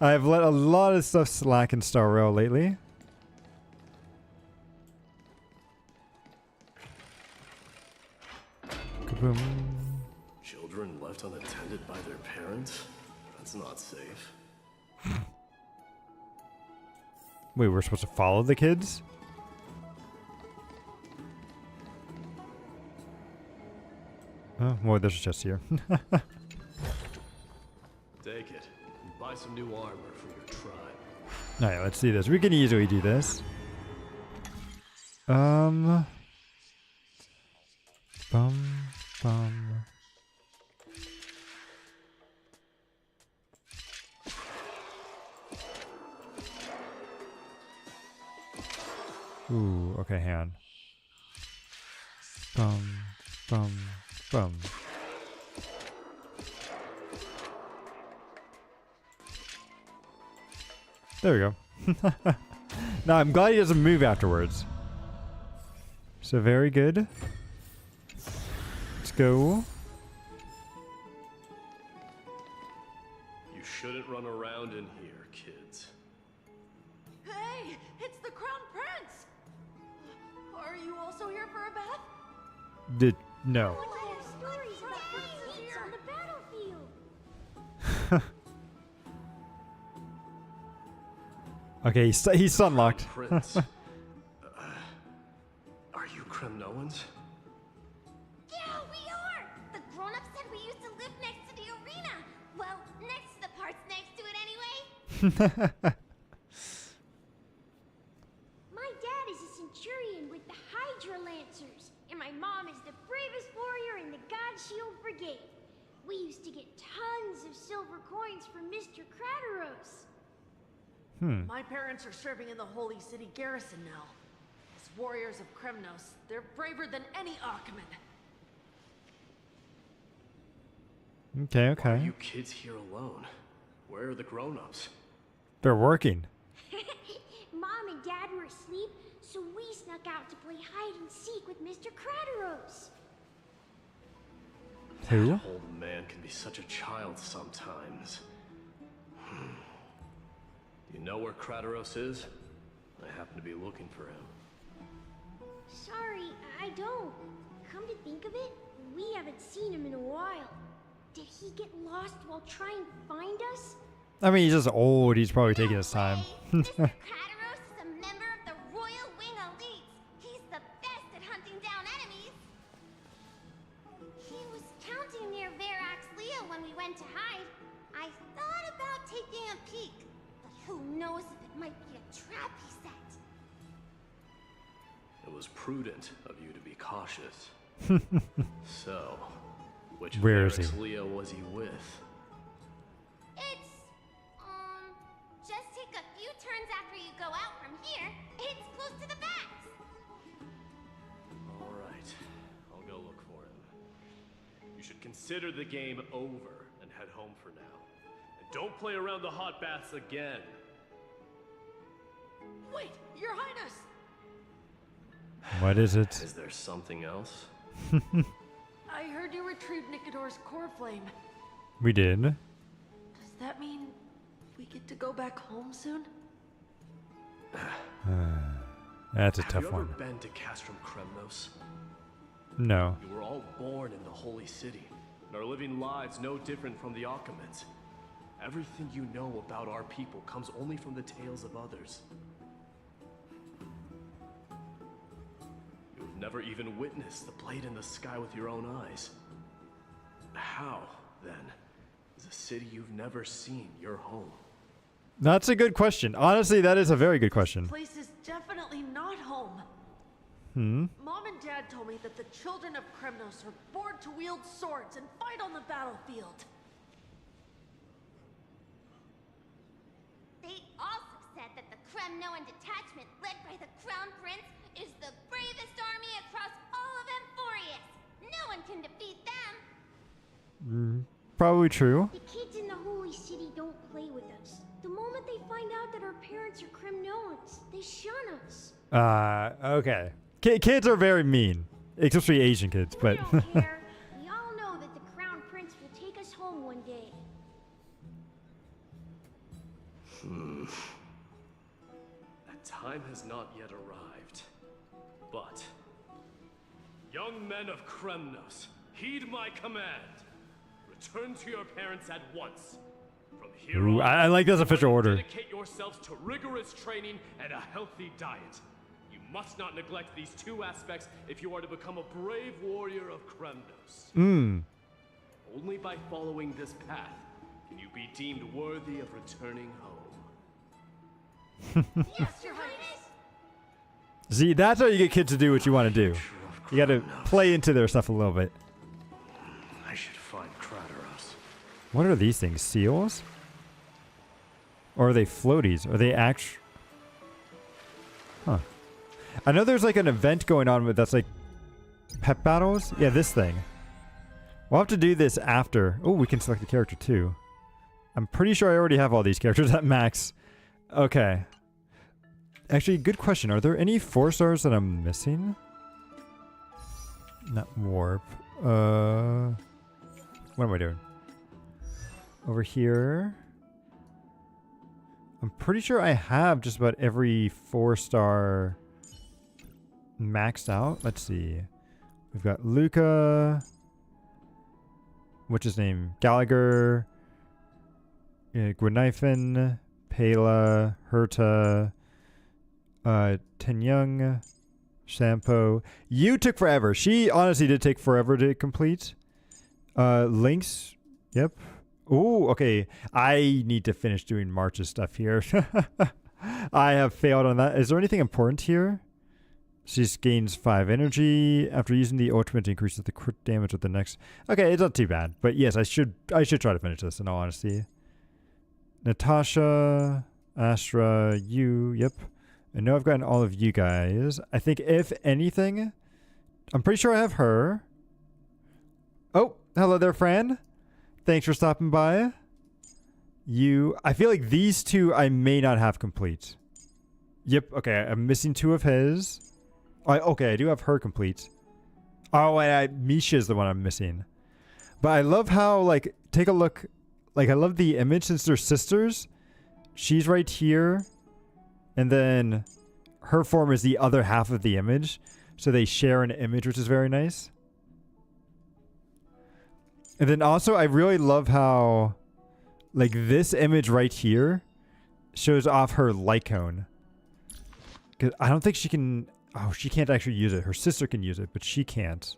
I've let a lot of stuff slack in Star Rail lately. Kaboom. Children left unattended by their parents? That's not safe. Wait, we're supposed to follow the kids? Oh, well, there's a chest here. Take it. And buy some new armor for your tribe. Alright, let's see this. We can easily do this. Bum. Ooh, okay, hang on. Bum. There we go. Now, I'm glad he doesn't move afterwards. So, very good. Let's go. You shouldn't run around in here, kids. Hey, it's the Crown Prince! Are you also here for a bath? No. What are stories about princes on the battlefield? Okay, he's sunlocked. Prince. Are you Kremnoans? Yeah, we are! The grown-ups said we used to live next to the arena. Well, next to the parts next to it anyway. My dad is a centurion with the Hydra Lancers, and my mom is the bravest warrior in the God Shield Brigade. We used to get tons of silver coins from Mr. Crateros. My parents are serving in the Holy City garrison now. As warriors of Kremnos, they're braver than any Archman. Okay. Why are you kids here alone? Where are the grown-ups? They're working. Mom and Dad were asleep, so we snuck out to play hide and seek with Mr. Crateros. Who? That old man can be such a child sometimes. Do you know where Crateros is? I happen to be looking for him. Sorry, I don't. Come to think of it, we haven't seen him in a while. Did he get lost while trying to find us? I mean, he's just old. He's probably taking his time. Mr. Crateros is a member of the Royal Wing Elite. He's the best at hunting down enemies. He was counting near Verax Leo when we went to hide. I thought about taking a peek, but who knows if it might be a trap he set. It was prudent of you to be cautious. So, which Where is he? Verax Leo was he with? It's, just take a few turns after you go out from here. It's close to the bats. Alright, I'll go look for him. You should consider the game over and head home for now. And don't play around the hot baths again. Wait, Your Highness! What is it? Is there something else? I heard you retrieved Nicodor's core flame. We did. Does that mean we get to go back home soon? That's a Have tough you ever one. been to Castrum Kremnos? No. You were all born in the Holy City, and are living lives no different from the Achaemenids. Everything you know about our people comes only from the tales of others. You've never even witnessed the blade in the sky with your own eyes. How, then, is a city you've never seen your home? That's a good question. Honestly, that is a very good question. This place is definitely not home. Mom and Dad told me that the children of Kremnos are born to wield swords and fight on the battlefield. They also said that the Kremnoan detachment led by the Crown Prince is the bravest army across all of Amphorius. No one can defeat them. Probably true. The kids in the Holy City don't play with us. The moment they find out that our parents are Kremnoans, they shun us. Okay. Kids are very mean. Especially Asian kids, but... We don't care. We all know that the Crown Prince will take us home one day. That time has not yet arrived. But, young men of Kremnos, heed my command. Return to your parents at once. From here Ooh, on, I like this official you order. dedicate yourselves to rigorous training and a healthy diet. You must not neglect these two aspects if you are to become a brave warrior of Kremnos. Only by following this path can you be deemed worthy of returning home. Yes, Your Highness! See, that's how you get kids to do what you want to do. You gotta play into their stuff a little bit. I should find Crateros. What are these things? Seals? Or are they floaties? Are they actual? Huh. I know there's like an event going on with that's like pet battles. Yeah, this thing. We'll have to do this after. Oh, we can select the character too. I'm pretty sure I already have all these characters at max. Okay. Actually, good question. Are there any 4 stars that I'm missing? Not warp. What am I doing? Over here. I'm pretty sure I have just about every 4-star maxed out. Let's see. We've got Luca. What's his name? Gallagher. Gweniphen. Pela. Herta. Tenyung. Shampoo. You took forever. She honestly did take forever to complete. Links. Yep. Oh, okay. I need to finish doing March's stuff here. I have failed on that. Is there anything important here? She gains 5 energy after using the ultimate to increase the crit damage with the next. Okay, it's not too bad. But yes, I should try to finish this in all honesty. Natasha, Astra, you. Yep. I know I've gotten all of you guys. I think if anything, I'm pretty sure I have her. Oh, hello there, Fran. Thanks for stopping by. You, I feel like these two I may not have complete. Yep, okay, I'm missing 2 of his. Okay, I do have her complete. Oh, and Misha's the one I'm missing. But I love how, like, take a look. Like, I love the image since they're sisters. She's right here. And then her form is the other half of the image. So they share an image, which is very nice. And then also, I really love how like this image right here shows off her light cone. 'Cause I don't think she can. Oh, she can't actually use it. Her sister can use it, but she can't.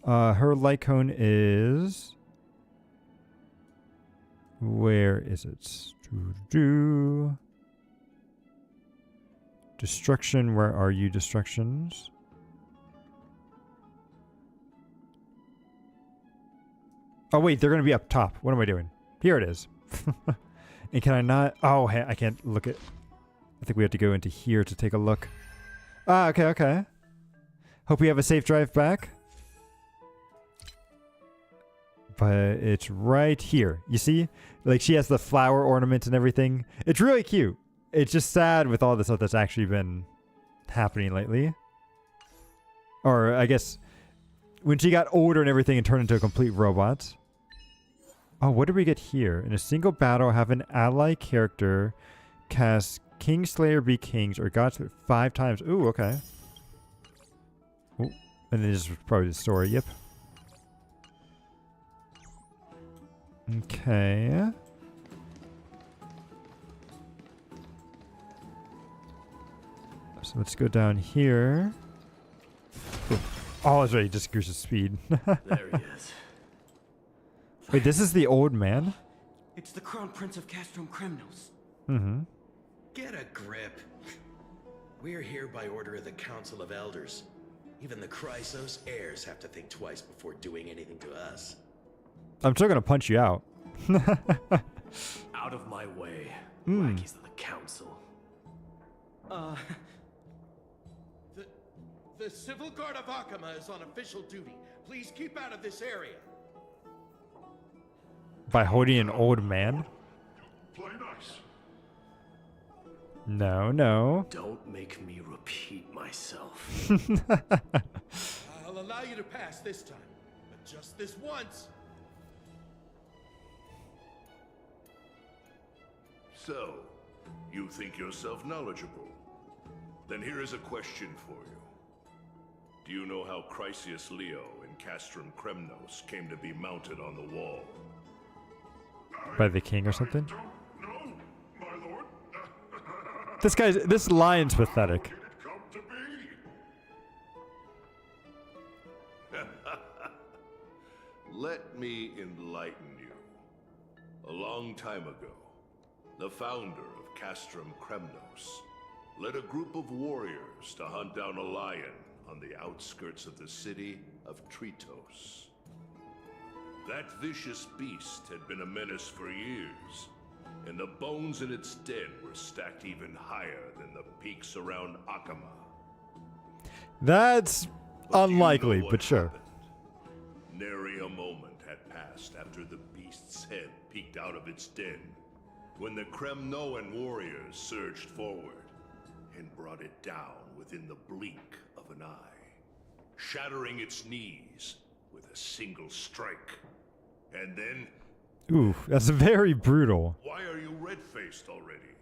Her light cone is. Where is it? Destruction. Where are you, destructions? Oh wait, they're gonna be up top. What am I doing? Here it is. And can I not? Oh, I can't look at. I think we have to go into here to take a look. Ah, okay, okay. Hope we have a safe drive back. But it's right here. You see? Like, she has the flower ornament and everything. It's really cute. It's just sad with all the stuff that's actually been happening lately. Or, I guess, when she got older and everything and turned into a complete robot. Oh, what did we get here? In a single battle, have an ally character cast Kingslayer be Kings or Gods 5 times. Ooh, okay. Ooh. And then this is probably the story. Yep. Okay. So let's go down here. Ooh. Oh, that's right. He just increases speed. There he is. Wait, this is the old man? It's the Crown Prince of Castrum Kremnos. Mm-hmm. Get a grip. We're here by order of the Council of Elders. Even the Chrysos heirs have to think twice before doing anything to us. I'm still gonna punch you out. Out of my way, lackeys of the council. The Civil Guard of Akama is on official duty. Please keep out of this area. By holding an old man? Play nice. No, no. Don't make me repeat myself. I'll allow you to pass this time, but just this once. So, you think yourself knowledgeable? Then here is a question for you. Do you know how Chrysius Leo in Castrum Kremnos came to be mounted on the wall? By the king or something? I don't know, my lord. This lion's pathetic. How did it come to be? Let me enlighten you. A long time ago, the founder of Castrum Kremnos led a group of warriors to hunt down a lion on the outskirts of the city of Tritos. That vicious beast had been a menace for years, and the bones in its den were stacked even higher than the peaks around Akama. That's unlikely, but sure. Nary a moment had passed after the beast's head peeked out of its den, when the Kremnoan warriors surged forward and brought it down within the blink of an eye, shattering its knees with a single strike. And then... Ooh, that's very brutal. Why are you red-faced already?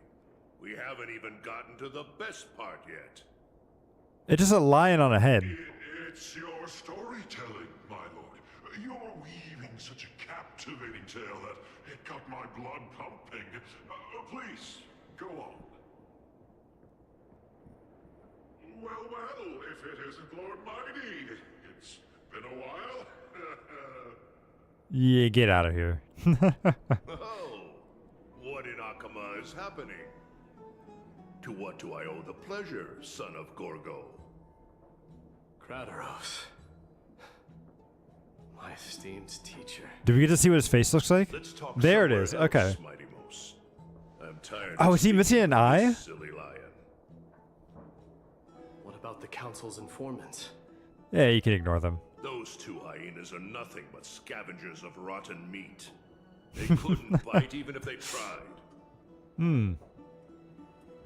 We haven't even gotten to the best part yet. It's just a lion on a head. It's your storytelling, my lord. You're weaving such a captivating tale that it got my blood pumping. Please, go on. Well, if it isn't Lord Mighty. It's been a while. Yeah, get out of here. Oh, what in Akama is happening? To what do I owe the pleasure, son of Gorgo? Kratos. My esteemed teacher. Do we get to see what his face looks like? Let's talk There it is. somewhere Okay. else, Mighty Mos. I'm tired Oh, of is he missing an speaking with eye? this silly lion. What about the council's informants? Yeah, you can ignore them. Those two hyenas are nothing but scavengers of rotten meat. They couldn't bite even if they tried.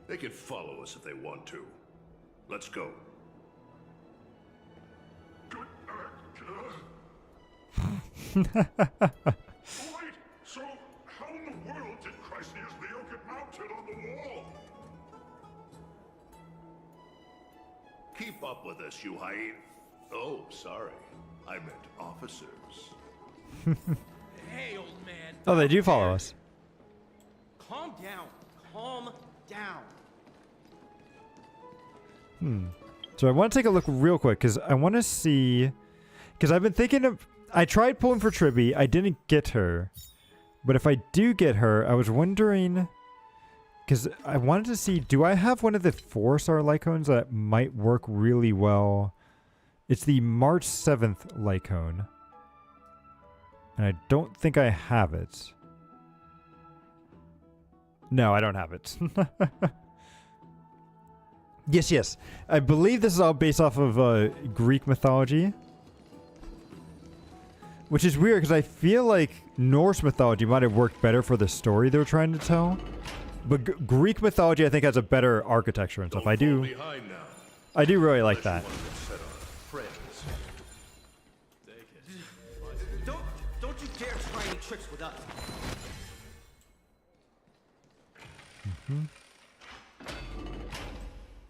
They can follow us if they want to. Let's go. Wait, so how in the world did Chrysius Leo get mounted on the wall? Keep up with us, you hyena. Oh, sorry. I meant officers. Hey, old man. Oh, they do follow us. Calm down. Calm down. So I want to take a look real quick because I want to see. Because I've been thinking of. I tried pulling for Tribby. I didn't get her. But if I do get her, I was wondering. Because I wanted to see. Do I have one of the 4-star Lycones that might work really well? It's the March 7th Lycone. And I don't think I have it. No, I don't have it. Yes. I believe this is all based off of Greek mythology. Which is weird because I feel like Norse mythology might have worked better for the story they were trying to tell. But Greek mythology I think has a better architecture and stuff. I do really like that. Don't you dare try any tricks with us.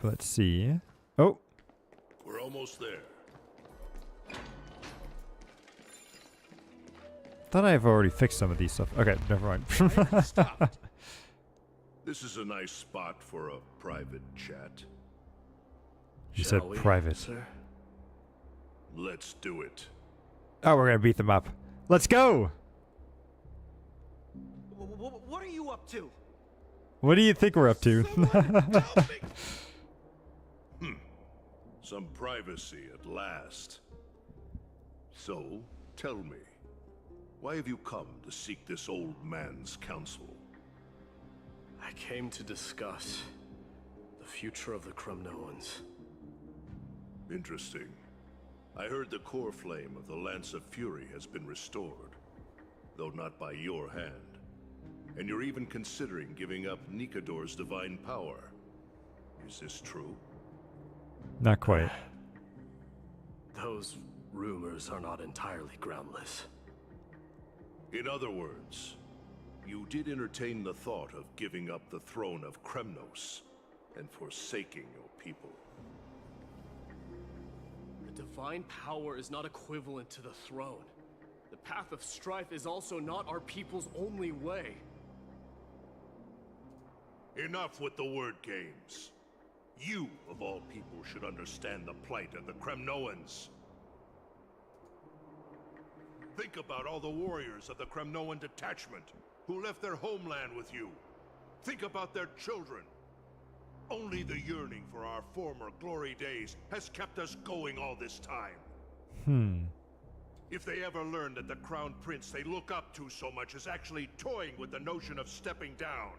Let's see. Oh. We're almost there. Thought I've already fixed some of these stuff. Okay, never mind. Stop. This is a nice spot for a private chat. You said private. Sir? Let's do it. Oh, we're gonna beat them up. Let's go! What are you up to? What do you think we're up to? Some privacy at last. So, tell me, why have you come to seek this old man's counsel? I came to discuss the future of the Kremnoans. Interesting. I heard the core flame of the Lance of Fury has been restored, though not by your hand. And you're even considering giving up Nikador's divine power. Is this true? Not quite. Those rumors are not entirely groundless. In other words, you did entertain the thought of giving up the throne of Kremnos and forsaking your people. The divine power is not equivalent to the throne. The path of strife is also not our people's only way. Enough with the word games. You, of all people, should understand the plight of the Kremnoans. Think about all the warriors of the Kremnoan detachment who left their homeland with you. Think about their children. Only the yearning for our former glory days has kept us going all this time. If they ever learn that the Crown Prince they look up to so much is actually toying with the notion of stepping down,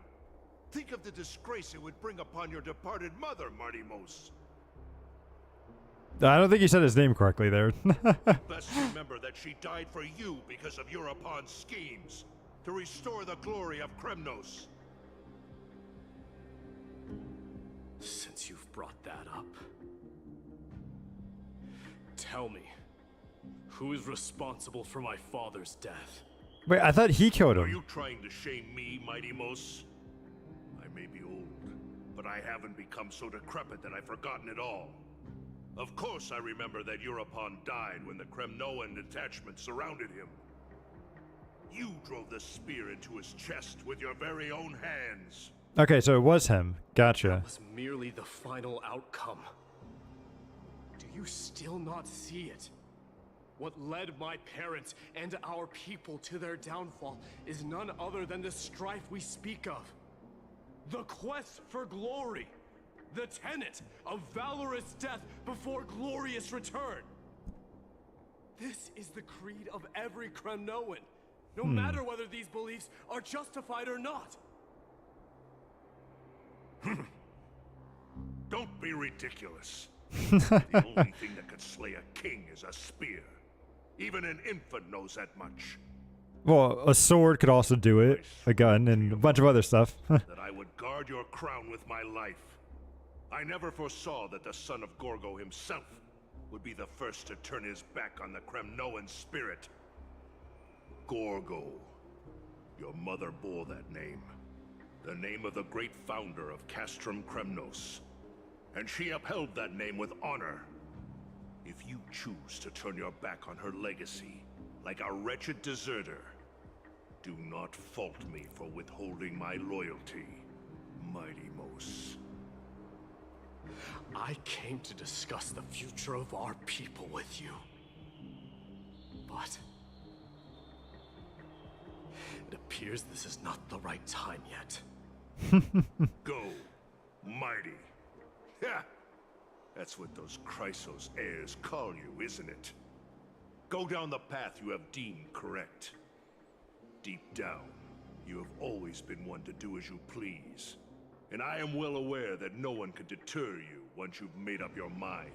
think of the disgrace it would bring upon your departed mother, Martimos. I don't think you said his name correctly there. Best remember that she died for you because of Europon's schemes to restore the glory of Kremnos. Since you've brought that up, tell me, who is responsible for my father's death? Wait, I thought he killed him. Are you trying to shame me, Martimos? I may be old, but I haven't become so decrepit that I've forgotten it all. Of course I remember that Europon died when the Kremnoan detachment surrounded him. You drove the spear into his chest with your very own hands. Okay, so it was him. Gotcha. That was merely the final outcome. Do you still not see it? What led my parents and our people to their downfall is none other than the strife we speak of. The quest for glory. The tenet of valorous death before glorious return. This is the creed of every Kremnoan, no matter whether these beliefs are justified or not. Don't be ridiculous. The only thing that could slay a king is a spear. Even an infant knows that much. Well, a sword could also do it, a gun, and a bunch of other stuff. That I would guard your crown with my life. I never foresaw that the son of Gorgo himself would be the first to turn his back on the Kremnoan spirit. Gorgo. Your mother bore that name. The name of the great founder of Castrum Kremnos. And she upheld that name with honor. If you choose to turn your back on her legacy, like a wretched deserter, Do not fault me for withholding my loyalty, Mighty Mos. I came to discuss the future of our people with you. But it appears this is not the right time yet. Go, Mighty. Ha! That's what those Chrysos heirs call you, isn't it? Go down the path you have deemed correct. Deep down, you have always been one to do as you please. And I am well aware that no one can deter you once you've made up your mind.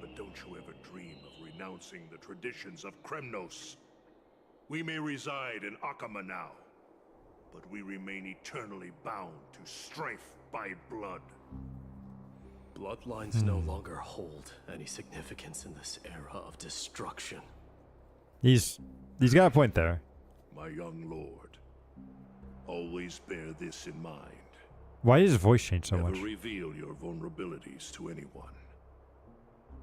But don't you ever dream of renouncing the traditions of Kremnos. We may reside in Akama now, but we remain eternally bound to strife by blood. Bloodlines no longer hold any significance in this era of destruction. He's got a point there. My young lord, always bear this in mind. Why does his voice change so Never much? reveal your vulnerabilities to anyone.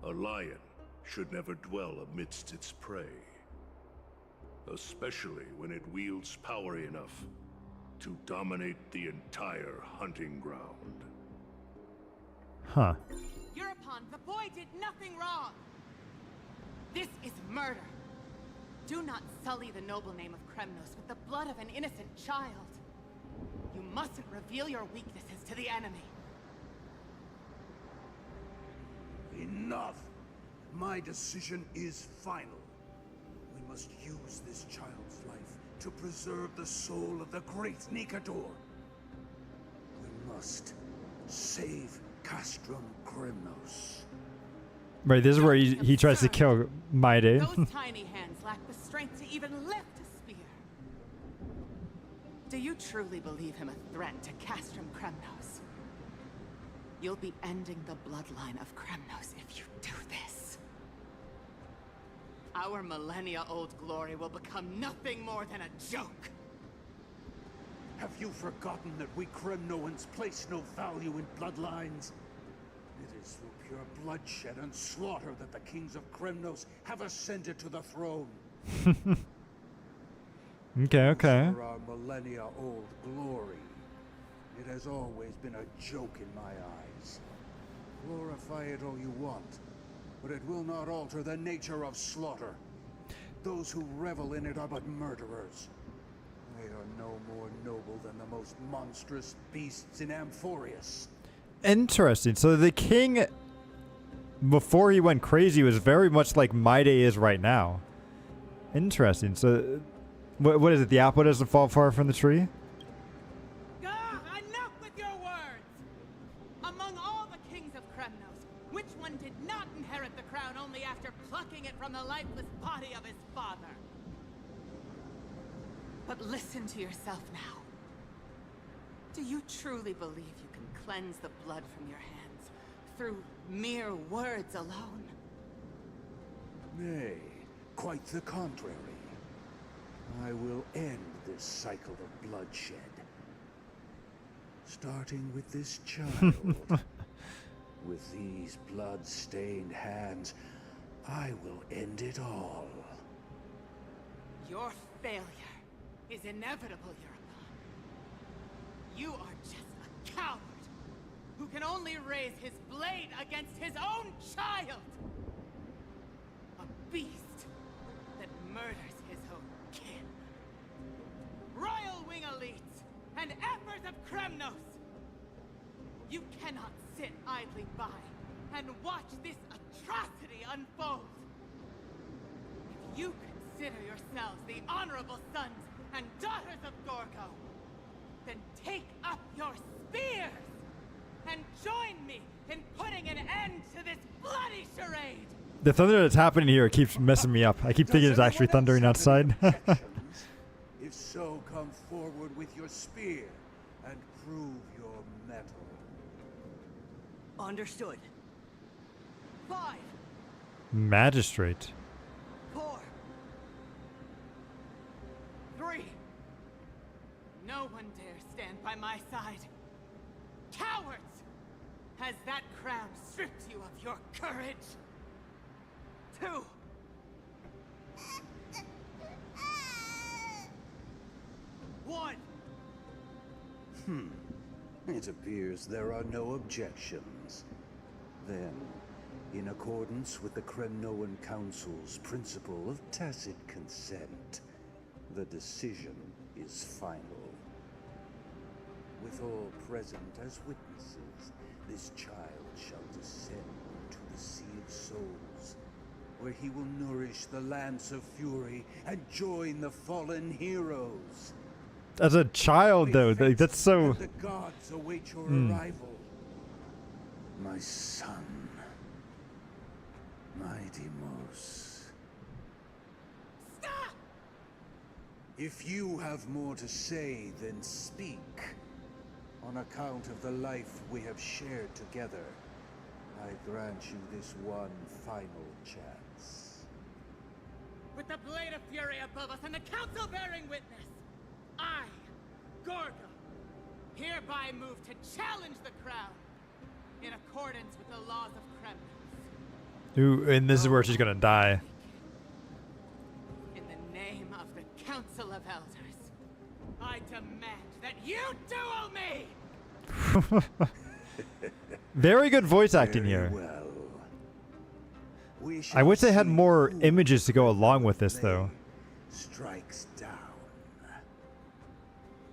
A lion should never dwell amidst its prey, especially when it wields power enough to dominate the entire hunting ground. Huh. Eurepon, the boy did nothing wrong! This is murder! Do not sully the noble name of Kremnos with the blood of an innocent child. You mustn't reveal your weaknesses to the enemy. Enough! My decision is final. We must use this child's life to preserve the soul of the great Nikador. We must save Castrum Kremnos. Right, this is where he tries to kill Maide. Those tiny hands lack the strength to even lift a spear. Do you truly believe him a threat to Castrum Kremnos? You'll be ending the bloodline of Kremnos if you do this. Our millennia-old glory will become nothing more than a joke. Have you forgotten that we Kremnoans place no value in bloodlines? It is through pure bloodshed and slaughter that the kings of Kremnos have ascended to the throne. Okay. For our millennia-old glory, it has always been a joke in my eyes. Glorify it all you want, but it will not alter the nature of slaughter. Those who revel in it are but murderers. They are no more noble than the most monstrous beasts in Amphorius. Interesting. So the king, before he went crazy, was very much like Maide is right now. Interesting. So, what is it? The apple doesn't fall far from the tree? Enough with your words! Among all the kings of Kremnos, which one did not inherit the crown only after plucking it from the lifeless body of his father? But listen to yourself now. Do you truly believe you can cleanse the blood from your hands through mere words alone? Nay, quite the contrary. I will end this cycle of bloodshed. Starting with this child. With these blood-stained hands, I will end it all. Your failure is inevitable, Eurepon. You are just a coward who can only raise his blade against his own child! A beast that murders his own kin. Royal Wing elites and Emperors of Kremnos! You cannot sit idly by and watch this atrocity unfold. If you consider yourselves the honorable sons and daughters of Gorgo, then take up your spears and join me in putting an end to this bloody charade. The thunder that's happening here keeps messing me up. I keep thinking it's actually thundering outside. If so, come forward with your spear and prove your mettle. Understood. 5, Magistrate. 4, 3. No one dare stand by my side. Cowards! Has that crown stripped you of your courage? 2. It appears there are no objections. Then, in accordance with the Kremnoan Council's principle of tacit consent, the decision is final. With all present as witnesses, this child shall descend to the Sea of Souls, where he will nourish the Lance of Fury and join the fallen heroes. As a child, though, that's so... The gods await your arrival. My son. My Deimos. Stop! If you have more to say, then speak. On account of the life we have shared together, I grant you this one final chance. With the Blade of Fury above us and the Council bearing witness, I, Gorgo, hereby move to challenge the Crown in accordance with the laws of Kremnos. Ooh, and this is where she's gonna die. In the name of the Council of Elders, I demand that you duel me! Very good voice acting here. Well. I wish they had more images to go along with this, though. Strikes down.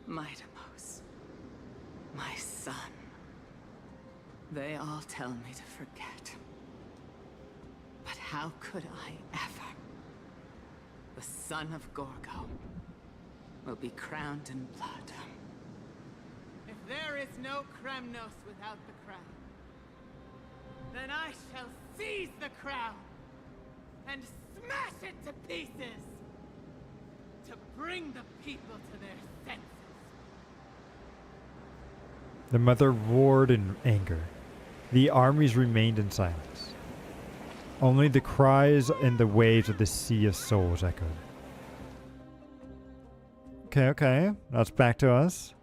My Deimos, my son. They all tell me to forget. But how could I ever? The son of Gorgo will be crowned in blood. If there is no Kremnos without the crown, then I shall seize the crown and smash it to pieces to bring the people to their senses. The mother roared in anger. The armies remained in silence. Only the cries and the waves of the Sea of Souls echoed. Okay. Now it's back to us.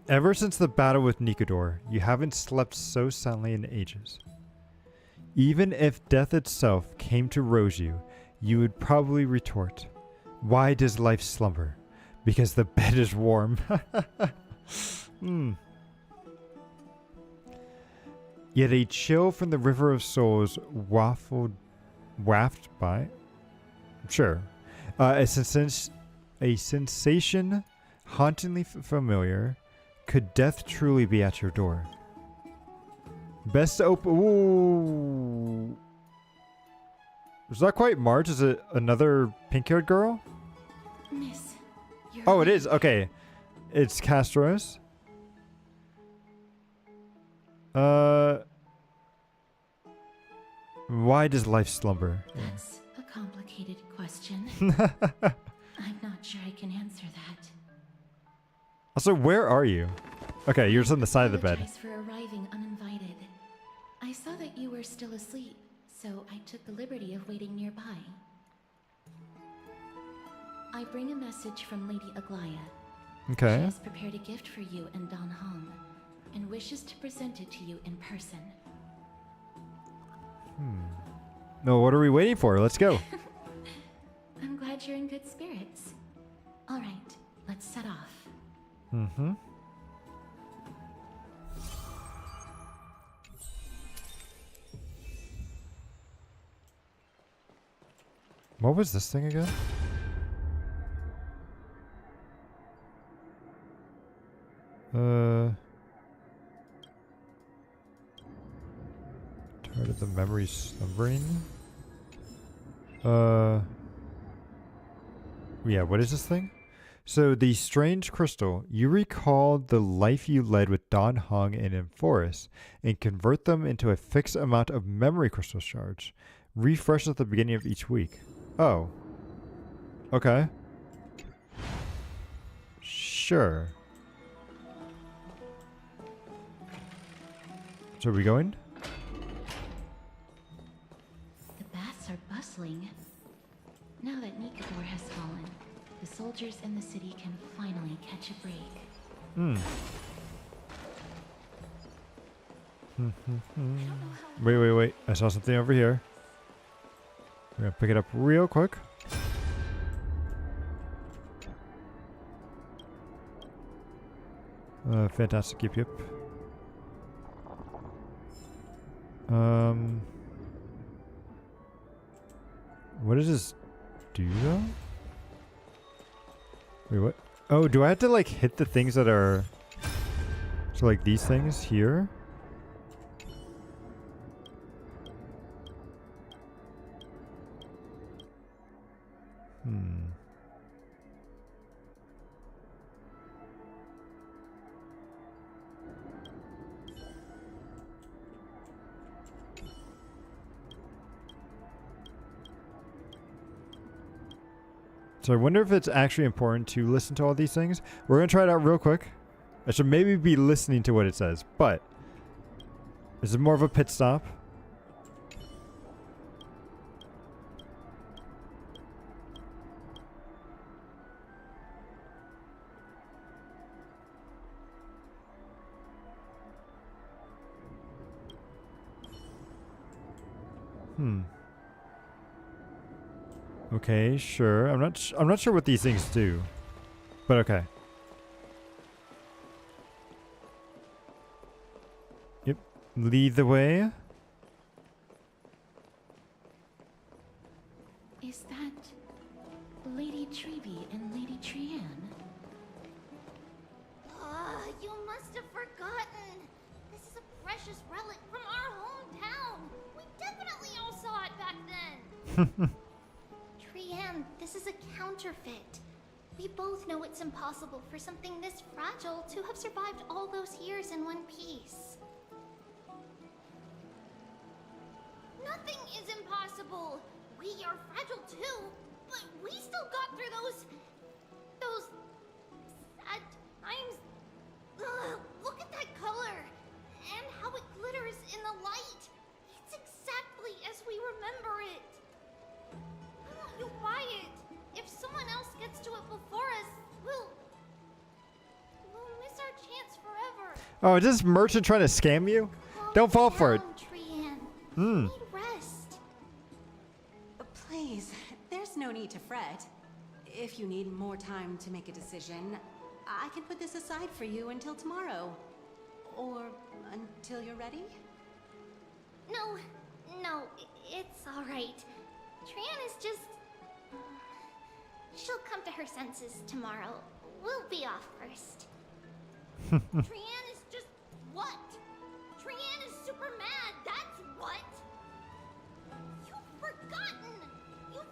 Ever since the battle with Nikador, you haven't slept so soundly in ages. Even if death itself came to rouse you, you would probably retort, "Why does life slumber? Because the bed is warm." Yet a chill from the River of Souls wafted by. Sure. A sensation hauntingly familiar. Could death truly be at your door? Best to open. Ooh. Is that quite March? Is it another pink-haired girl? Miss, oh, it is. Okay. It's Castros. Why does life slumber? That's a complicated question. I'm not sure I can answer that. Also, where are you? Okay, you're just on the side of the bed. Apologize for arriving uninvited. I saw that you were still asleep, so I took the liberty of waiting nearby. I bring a message from Lady Aglaya. Okay. She has prepared a gift for you and Don Hong, and wishes to present it to you in person. No, what are we waiting for? Let's go. I'm glad you're in good spirits. All right, let's set off. What was this thing again? Tired of the memory slumbering? Yeah, what is this thing? So, the strange crystal. You recall the life you led with Don Hong and in Forest, and convert them into a fixed amount of memory crystal shards. Refresh at the beginning of each week. Oh. Okay. Sure. So are we going? The baths are bustling. Now that Nikador has fallen, the soldiers in the city can finally catch a break. Wait. I saw something over here. We're gonna pick it up real quick. Fantastic. Yep. What does this do though? Wait, what? Oh, do I have to like hit the things that are... So like these things here? So I wonder if it's actually important to listen to all these things. We're going to try it out real quick. I should maybe be listening to what it says, but this is more of a pit stop. Okay, sure. I'm not sure what these things do, but okay. Yep. Lead the way. Is that Lady Treby and Lady Trianne? You must have forgotten. This is a precious relic from our hometown. We definitely all saw it back then. Trianne, this is a counterfeit. We both know it's impossible for something this fragile to have survived all those years in one piece. Nothing is impossible. We are fragile too, but we still got through those sad times. Look at that color and how it glitters in the light. It's exactly as we remember it. Why won't you buy it? If someone else gets to it before us, we'll miss our chance forever. Oh, is this merchant trying to scam you? Don't fall for it. Trianne. Need rest. Please, there's no need to fret. If you need more time to make a decision, I can put this aside for you until tomorrow. Or until you're ready? No, it's alright. Trianne is just... She'll come to her senses tomorrow. We'll be off first. Trianne is just... what? Trianne is super mad, that's what! You've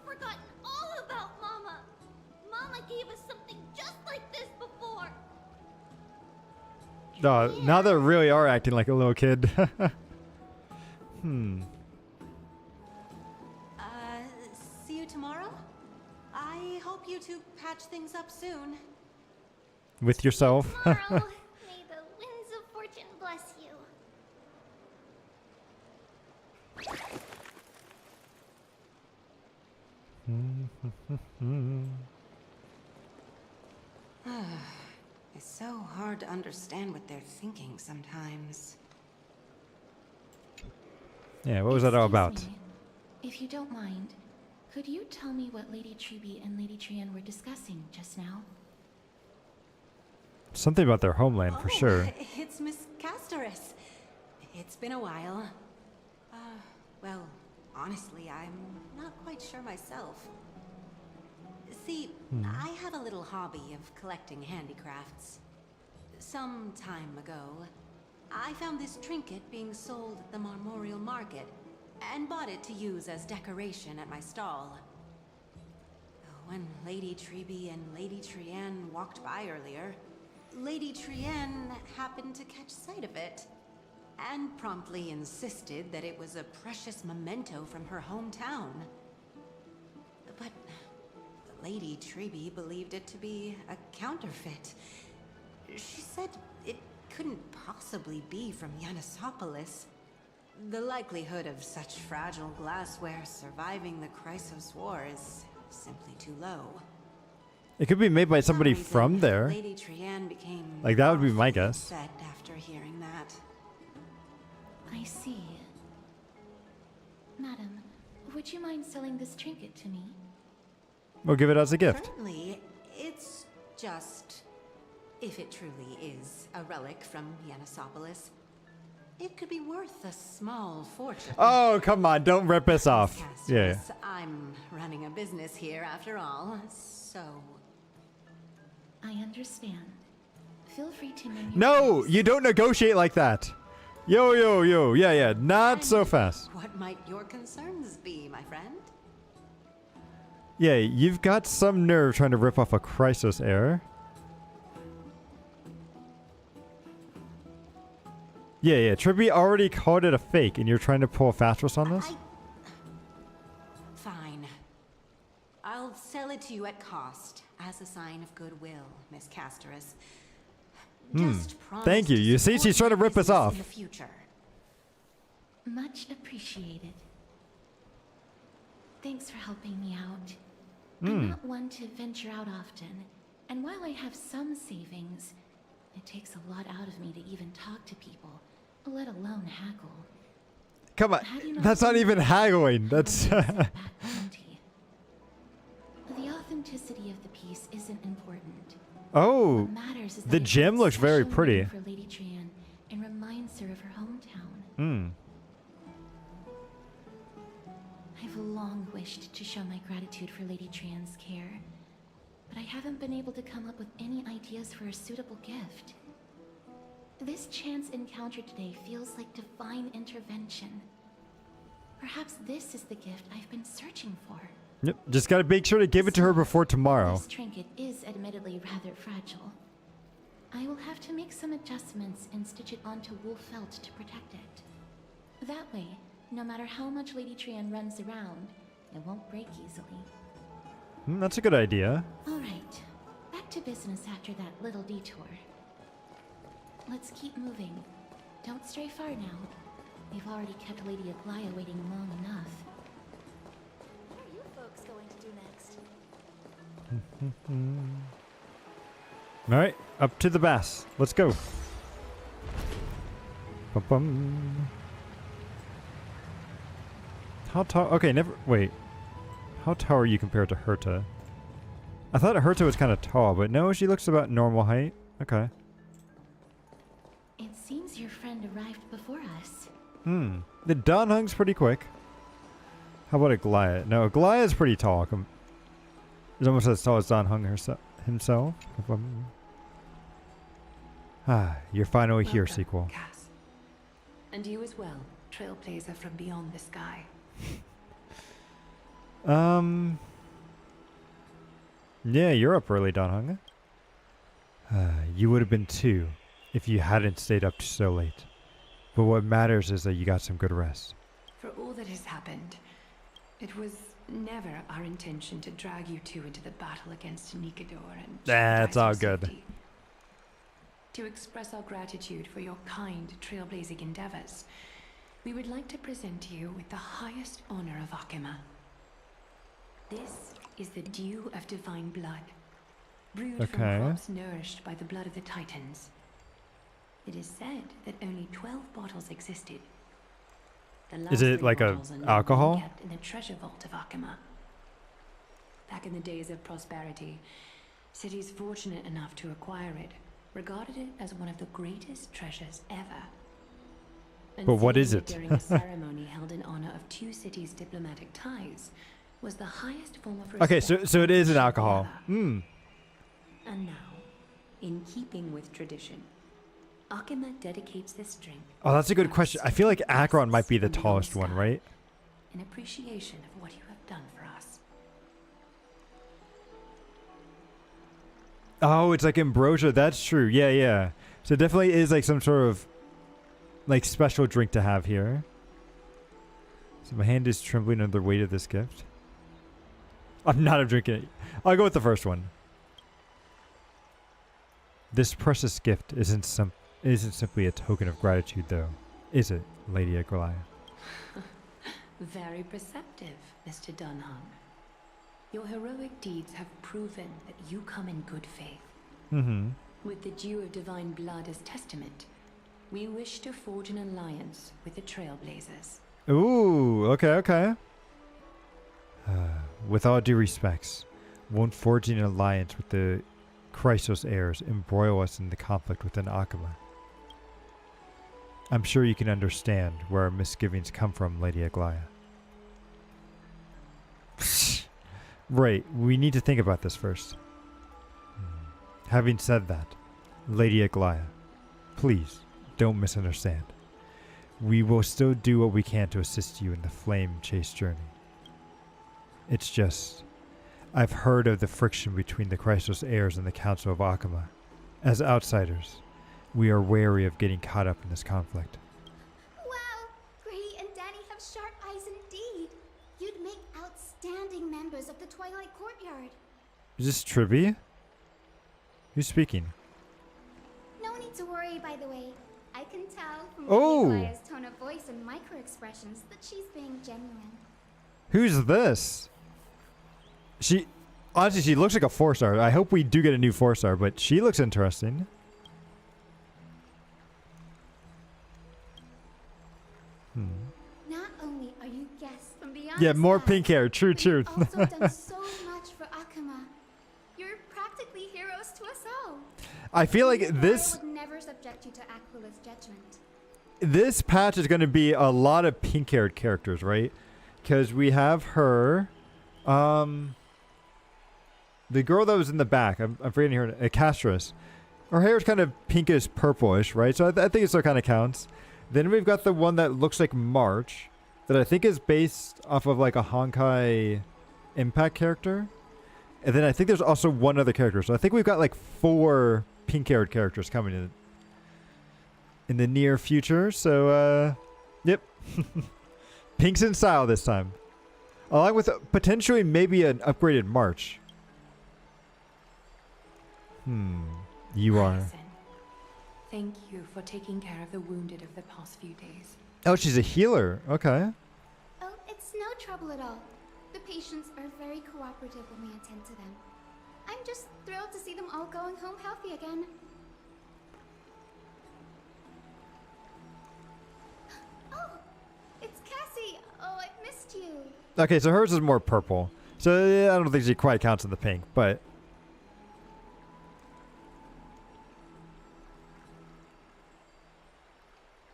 forgotten all about Mama! Mama gave us something just like this before! Now they really are acting like a little kid. See you tomorrow? I hope you two patch things up soon. With yourself. Tomorrow, may the winds of fortune bless you. It's so hard to understand what they're thinking sometimes. Yeah, what was that all about? Excuse me. If you don't mind, could you tell me what Lady Treby and Lady Trianne were discussing just now? Something about their homeland for sure. It's Miss Castoris. It's been a while. Well, honestly, I'm not quite sure myself. See, I have a little hobby of collecting handicrafts. Some time ago, I found this trinket being sold at the Memorial Market and bought it to use as decoration at my stall. When Lady Treby and Lady Trianne walked by earlier, Lady Trianne happened to catch sight of it and promptly insisted that it was a precious memento from her hometown. But Lady Treby believed it to be a counterfeit. She said it couldn't possibly be from Yanisopolis. The likelihood of such fragile glassware surviving the Chrysos War is simply too low. It could be made by somebody from there. Lady Trianne became like that would be my guess. upset after hearing that. I see. Madam, would you mind selling this trinket to me? We'll give it as a gift. Currently, it's just If it truly is a relic from Yanisopolis, it could be worth a small fortune. Oh, come on, don't rip us off. Yeah. I'm running a business here after all, so... I understand. Feel free to name your No, you don't negotiate like that. Yo, yo, yo. Yeah, yeah, not so fast. What might your concerns be, my friend? Yeah, you've got some nerve trying to rip off a Chrysos heir. Yeah, yeah, Trippy already called it a fake, and you're trying to pull a fast twist on this? Fine. I'll sell it to you at cost, as a sign of goodwill, Miss Casterus. Just promise Thank you. to You see, support she's trying to your rip us business off. in the future. Much appreciated. Thanks for helping me out. Hmm. I'm not one to venture out often, and while I have some savings, it takes a lot out of me to even talk to people, let alone haggle. Come on, that's not even haggling. That's... The authenticity of the piece isn't important. Oh, What matters is that the it gem holds looks very special pretty. meaning for Lady Trian and reminds her of her hometown. I've long wished to show my gratitude for Lady Trian's care, but I haven't been able to come up with any ideas for a suitable gift. This chance encounter today feels like divine intervention. Perhaps this is the gift I've been searching for. Yep, just gotta make sure to give it to her before tomorrow. This trinket is admittedly rather fragile. I will have to make some adjustments and stitch it onto wool felt to protect it. That way, no matter how much Lady Trian runs around, it won't break easily. That's a good idea. Alright, back to business after that little detour. Let's keep moving. Don't stray far now. We've already kept Lady Aglaia waiting long enough. What are you folks going to do next? Alright, up to the bass. Let's go. Bum-bum. How tall? Okay, never. Wait. How tall are you compared to Herta? I thought Herta was kind of tall, but no, she looks about normal height. Okay. It seems your friend arrived before us. The Don Hung's pretty quick. How about Aglaia? No, Aglaia's pretty tall. He's almost as tall as Don Hung himself. You're finally here, Cquel. Cass. And you as well, trailblazer from beyond the sky. Yeah, you're up early, Don Hung. You would have been too, if you hadn't stayed up so late. But what matters is that you got some good rest. For all that has happened, it was never our intention to drag you two into the battle against Nikador and That's all jeopardize your good. safety. To express our gratitude for your kind, trailblazing endeavors, we would like to present you with the highest honor of Akima. This is the dew of divine blood, brewed from crops nourished by the blood of the Titans. It is said that only 12 bottles existed. The last Is it 3 like a bottles are now being alcohol? kept in the treasure vault of Akima. Back in the days of prosperity, cities fortunate enough to acquire it regarded it as one of the greatest treasures ever. But what is it? During a ceremony held in honor of 2 cities' diplomatic ties, was the highest form of respect. Okay, so it is an alcohol. And now, in keeping with tradition, Akima dedicates this drink. Oh, that's a good question. I feel like Acheron might be the tallest one, right? In appreciation of what you have done for us. Oh, it's like ambrosia. That's true. Yeah, yeah. So it definitely is like some sort of like special drink to have here. So my hand is trembling under the weight of this gift. I'm not drinking it. I'll go with the first one. This precious gift isn't simply a token of gratitude, though, is it, Lady Aglaia? Very perceptive, Mr. Dunhung. Your heroic deeds have proven that you come in good faith. With the dew of divine blood as testament, we wish to forge an alliance with the Trailblazers. Ooh, okay. With all due respects, won't forging an alliance with the Chrysos heirs embroil us in the conflict within Akama. I'm sure you can understand where our misgivings come from, Lady Aglaya. Right, we need to think about this first. Having said that, Lady Aglaya, please don't misunderstand. We will still do what we can to assist you in the flame chase journey. It's just, I've heard of the friction between the Chrysos heirs and the Council of Akama. As outsiders, we are wary of getting caught up in this conflict. Wow! Grady and Danny have sharp eyes indeed. You'd make outstanding members of the Twilight Courtyard. Is this Tribby? Who's speaking? No need to worry, by the way. I can tell from Oh! Aglaya's tone of voice and micro-expressions that she's being genuine. Who's this? Honestly, she looks like a 4-star. I hope we do get a new 4-star, but she looks interesting. Not only are you guests from beyond Yeah, the more sky, pink hair. True, but true. you've also done so much for Akama. You're practically heroes to us all. I feel like Lady this Aglaya would never subject you to Aquila's judgment. this patch is going to be a lot of pink-haired characters, right? Because we have her, the girl that was in the back. I'm forgetting her, Castris. Her hair is kind of pinkish purplish, right? So I think it still kind of counts. Then we've got the one that looks like March, that I think is based off of like a Honkai Impact character. And then I think there's also one other character. So I think we've got like 4 pink-haired characters coming in the near future. So, yep. Pinks in style this time. Along with potentially maybe an upgraded March. You are. Allison, thank you for taking care of the wounded of the past few days. Oh, she's a healer. Okay. Oh, it's no trouble at all. The patients are very cooperative when we attend to them. I'm just thrilled to see them all going home healthy again. Oh, it's Cassie. Oh, I've missed you. Okay, so hers is more purple. So yeah, I don't think she quite counts in the pink, but...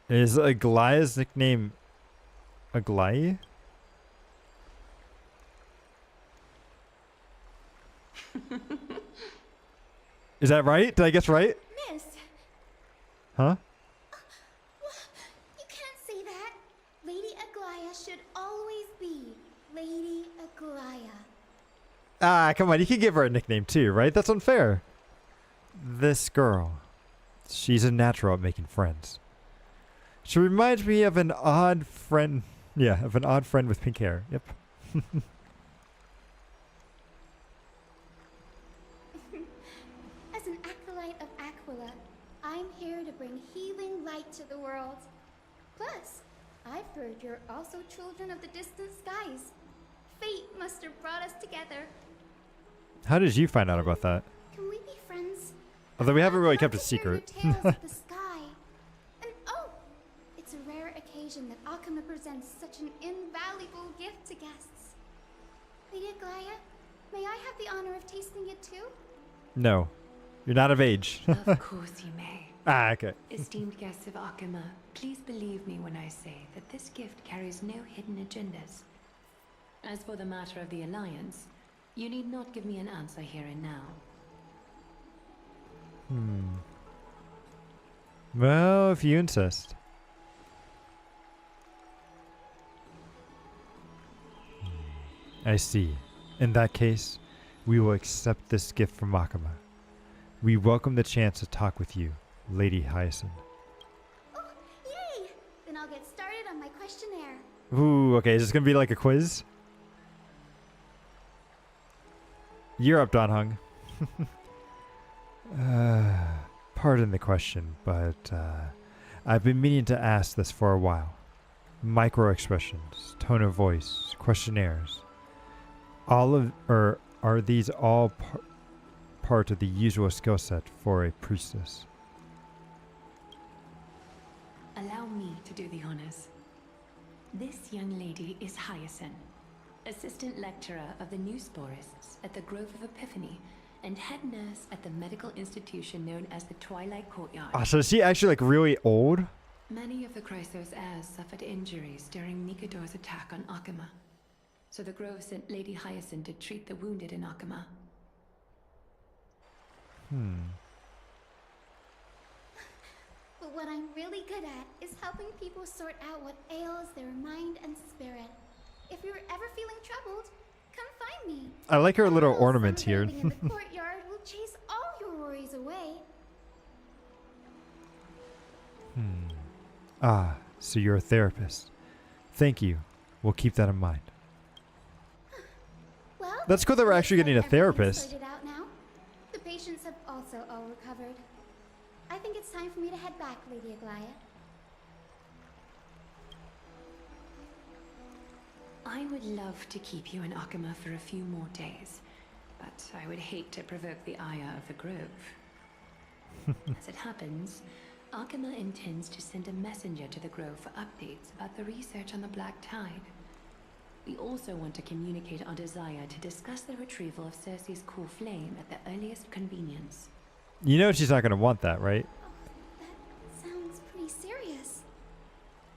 Is Aglaya's nickname Aglaya? Is that right? Did I guess right? Miss, Huh? you can't say that. Lady Aglaya should always be Lady Aglaya. Ah, come on. You can give her a nickname too, right? That's unfair. This girl. She's a natural at making friends. She reminds me of an odd friend. Yeah, of an odd friend with pink hair. Yep. As an acolyte of Aquila, I'm here to bring healing light to the world. Plus, I've heard you're also children of the distant skies. Fate must have brought us together. How did you find out about that? Can we be friends? Although we haven't really I'd kept a love to hear secret. your tales of the sky. And oh, it's a rare occasion that Akama presents such an invaluable gift to guests. Lady Aglaya, may I have the honor of tasting it too? No. You're not of age. Of course you may. Ah, okay. Esteemed guests of Akama, please believe me when I say that this gift carries no hidden agendas. As for the matter of the Alliance, you need not give me an answer here and now. Well, if you insist. I see. In that case, we will accept this gift from Akama. We welcome the chance to talk with you, Lady Hyacinth. Oh, yay! Then I'll get started on my questionnaire. Ooh, okay. Is this going to be like a quiz? You're up, Don Hung. Pardon the question, but I've been meaning to ask this for a while. Micro-expressions, tone of voice, questionnaires. Are these all part of the usual skill set for a priestess? Allow me to do the honors. This young lady is Hyacinth, assistant lecturer of the new sporists at the Grove of Epiphany and head nurse at the medical institution known as the Twilight Courtyard. Oh, so is she actually like really old? Many of the Chrysos heirs suffered injuries during Nikador's attack on Akama. So the Grove sent Lady Hyacinth to treat the wounded in Akama. But what I'm really good at is helping people sort out what ails their mind and spirit. If you're ever feeling troubled, come find me. I like her little ornaments here. Sunbathing in the courtyard will chase all your worries away. Ah, so you're a therapist. Thank you. We'll keep that in mind. Well, That's cool that we're actually getting a everything's therapist. sorted out now. The patients have also all recovered. I think it's time for me to head back, Lady Aglaia. I would love to keep you in Akama for a few more days, but I would hate to provoke the ire of the Grove. As it happens, Akama intends to send a messenger to the Grove for updates about the research on the Black Tide. We also want to communicate our desire to discuss the retrieval of Circe's core flame at the earliest convenience. You know she's not going to want that, right? That sounds pretty serious.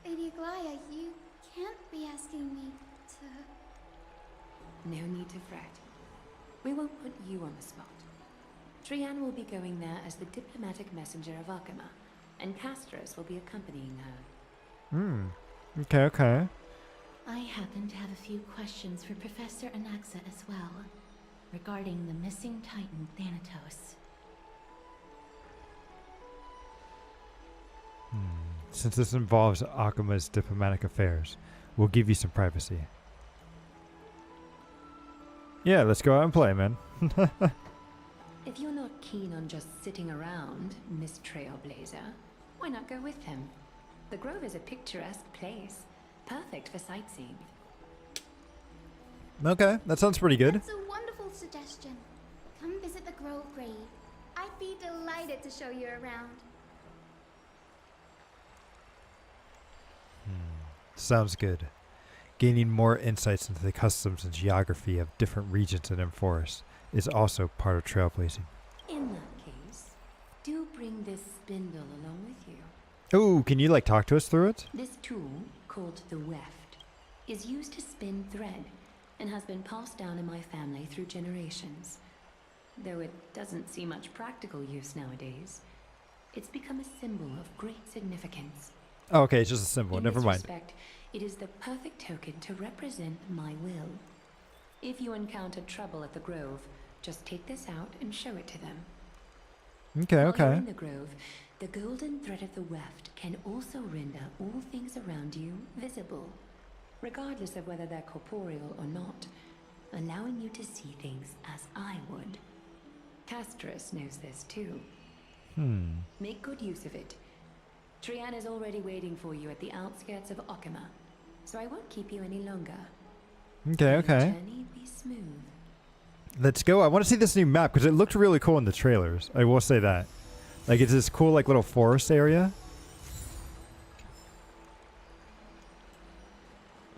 Lady Aglaia, you can't be asking me to... No need to fret. We won't put you on the spot. Trian will be going there as the diplomatic messenger of Akama, and Castros will be accompanying her. Okay, okay. I happen to have a few questions for Professor Anaxa as well, regarding the missing Titan Thanatos. Since this involves Akama's diplomatic affairs, we'll give you some privacy. Yeah, let's go out and play, man. If you're not keen on just sitting around, Miss Trailblazer, why not go with him? The Grove is a picturesque place, perfect for sightseeing. Okay, that sounds pretty good. That's a wonderful suggestion. Come visit the Grove Grave. I'd be delighted to show you around. Sounds good. Gaining more insights into the customs and geography of different regions in M-Forest is also part of trailblazing. In that case, do bring this spindle along with you. Oh, can you like talk to us through it? This tool, called the weft, is used to spin thread and has been passed down in my family through generations. Though it doesn't see much practical use nowadays, it's become a symbol of great significance. Oh, okay, it's just a symbol. Never mind. In this respect, it is the perfect token to represent my will. If you encounter trouble at the Grove, just take this out and show it to them. Okay, While you're okay. in the Grove, the golden thread of the weft can also render all things around you visible, regardless of whether they're corporeal or not, allowing you to see things as I would. Castros knows this too. Make good use of it. Trian is already waiting for you at the outskirts of Akama, so I won't keep you any longer. Okay, May okay. your journey be smooth. Let's go. I want to see this new map because it looked really cool in the trailers. I will say that. Like, it's this cool, like, little forest area.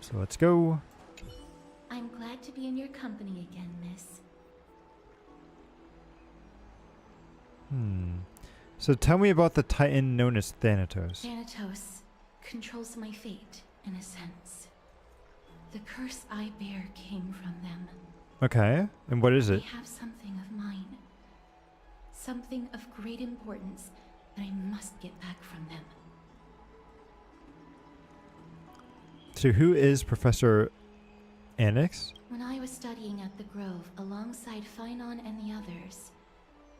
So let's go. I'm glad to be in your company again, miss. So tell me about the Titan known as Thanatos. Thanatos controls my fate, in a sense. The curse I bear came from them. Okay, and what is They it? have something of mine. Something of great importance that I must get back from them. So who is Professor Annex? When I was studying at the Grove alongside Phynon and the others,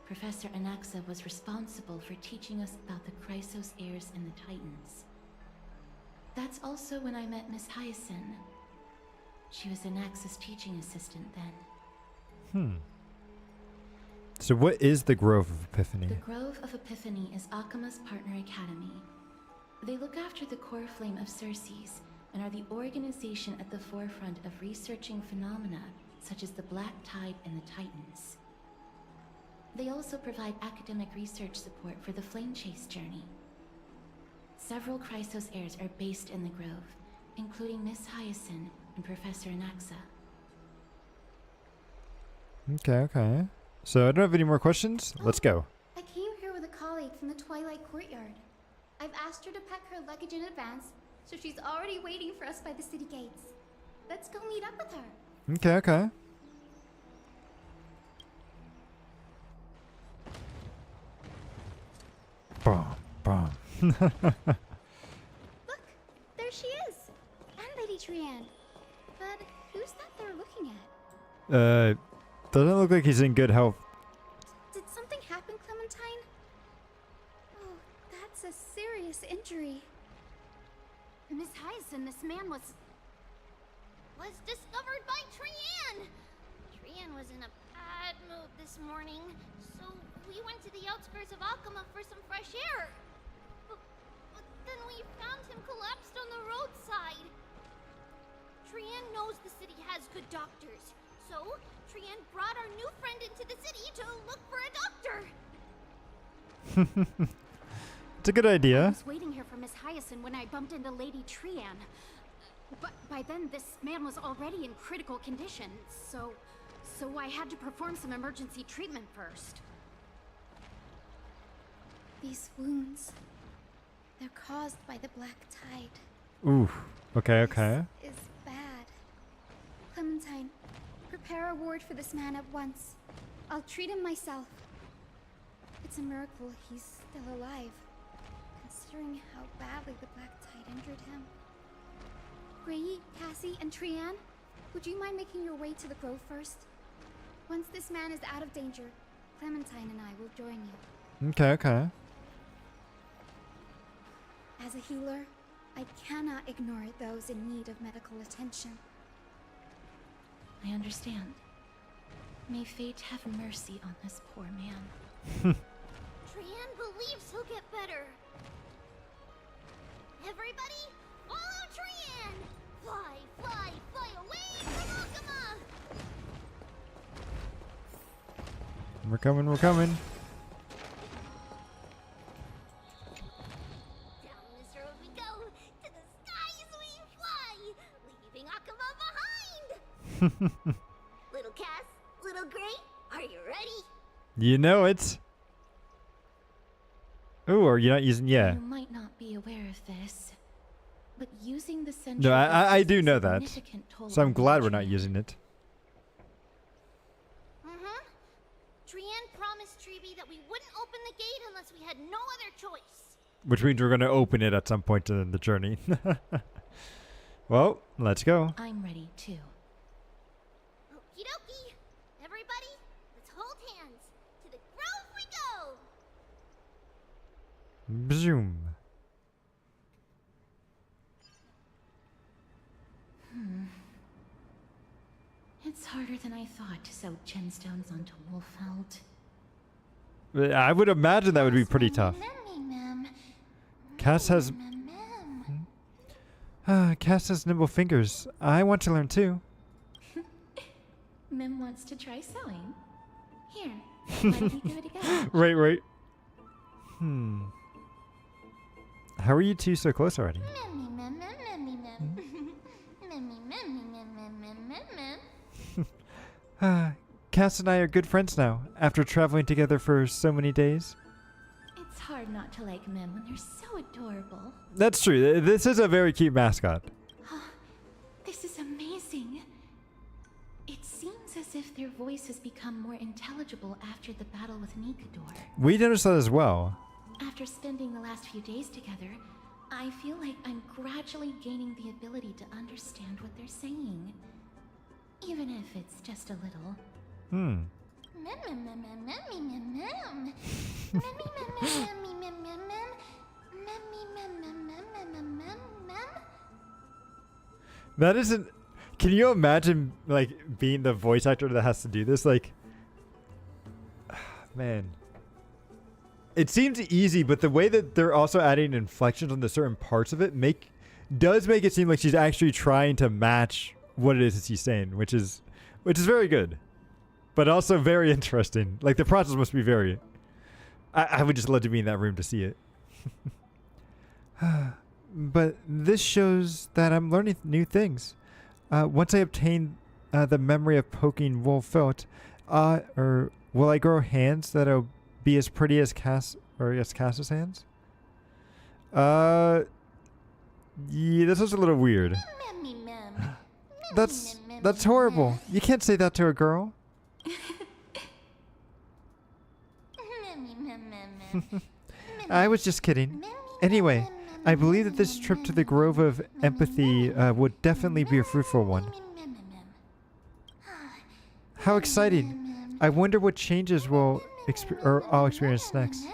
Professor Anaxa was responsible for teaching us about the Chrysos heirs and the Titans. That's also when I met Miss Hyacinth. She was Anaxa's teaching assistant then. So what is the Grove of Epiphany? The Grove of Epiphany is Akama's partner academy. They look after the core flame of Circe's and are the organization at the forefront of researching phenomena such as the Black Tide and the Titans. They also provide academic research support for the Flame Chase journey. Several Chrysos heirs are based in the Grove, including Miss Hyacinth and Professor Anaxa. Okay, okay. So I don't have any more questions. Let's go. I came here with a colleague from the Twilight Courtyard. I've asked her to pack her luggage in advance, so she's already waiting for us by the city gates. Let's go meet up with her. Okay, okay. Boom, boom. Look, there she is. And Lady Trianne. But who's that they're looking at? Doesn't look like he's in good health. Did something happen, Clementine? Oh, that's a serious injury. Miss Hyacinth, this man was discovered by Trianne! Trianne was in a bad mood this morning, so we went to the outskirts of Akama for some fresh air. But then we found him collapsed on the roadside. Trianne knows the city has good doctors, so Trianne brought our new friend into the city to look for a doctor. It's a good idea. I was waiting here for Miss Hyacinth when I bumped into Lady Trianne. But by then, this man was already in critical condition, so I had to perform some emergency treatment first. These wounds, they're caused by the black tide. Ooh. Okay, okay. This is bad. Clementine, prepare a ward for this man at once. I'll treat him myself. It's a miracle he's still alive, considering how badly the black tide injured him. Gray, Cassie, and Trianne, would you mind making your way to the grove first? Once this man is out of danger, Clementine and I will join you. Okay, okay. As a healer, I cannot ignore those in need of medical attention. I understand. May fate have mercy on this poor man. Trianne believes he'll get better. Everybody, follow Trianne! Fly, fly, fly away from Akama! We're coming, we're coming. Down this road we go, to the skies we fly, leaving Akama behind! Little Cass, little Gray, are you ready? You know it. Ooh, are you not using? Yeah. You might not be aware of this, but using the central No, I do know takes a that. significant toll So I'm on glad we're nature. not using it. Trianne promised Treeby that we wouldn't open the gate unless we had no other choice. Which means we're going to open it at some point in the journey. Well, let's go. I'm ready too. Okie dokie. Everybody, let's hold hands. To the grove we go! Zoom. It's harder than I thought to sew gemstones onto Wolfeld. I would imagine that would be pretty tough. Cass has... Cass has nimble fingers. I want to learn too. Mim wants to try sewing. Here, why don't we give it a go? Right. How are you two so close already? Cass and I are good friends now, after traveling together for so many days. It's hard not to like Mim when they're so adorable. That's true. This is a very cute mascot. This is amazing. It seems as if their voice has become more intelligible after the battle with Nikador. We noticed that as well. After spending the last few days together, I feel like I'm gradually gaining the ability to understand what they're saying. Even if it's just a little. That isn't... Can you imagine, like, being the voice actor that has to do this? Like... Man. It seems easy, but the way that they're also adding inflections on the certain parts of it does make it seem like she's actually trying to match what it is that she's saying, which is very good. But also very interesting. Like, the process must be very... I would just love to be in that room to see it. But this shows that I'm learning new things. Once I obtain the memory of poking Wolfelt, Or will I grow hands that'll be as pretty as Cass's hands? Yeah, this is a little weird. That's horrible. You can't say that to a girl. I was just kidding. Anyway, I believe that this trip to the Grove of Empathy would definitely be a fruitful one. How exciting. I wonder what changes I'll experience next.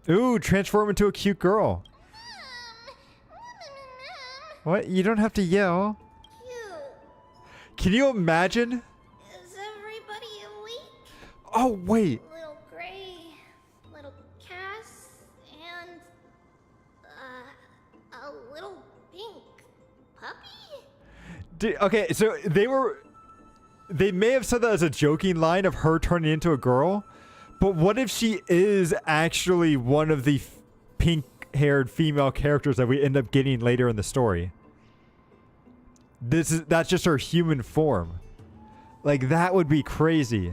Ooh, transform into a cute girl. What? You don't have to yell. Can you imagine? Is everybody awake? Oh, wait. Little Gray, little Cass, and a little pink puppy? Okay, so they may have said that as a joking line of her turning into a girl, but what if she is actually one of the pink-haired female characters that we end up getting later in the story? That's just her human form. Like, that would be crazy.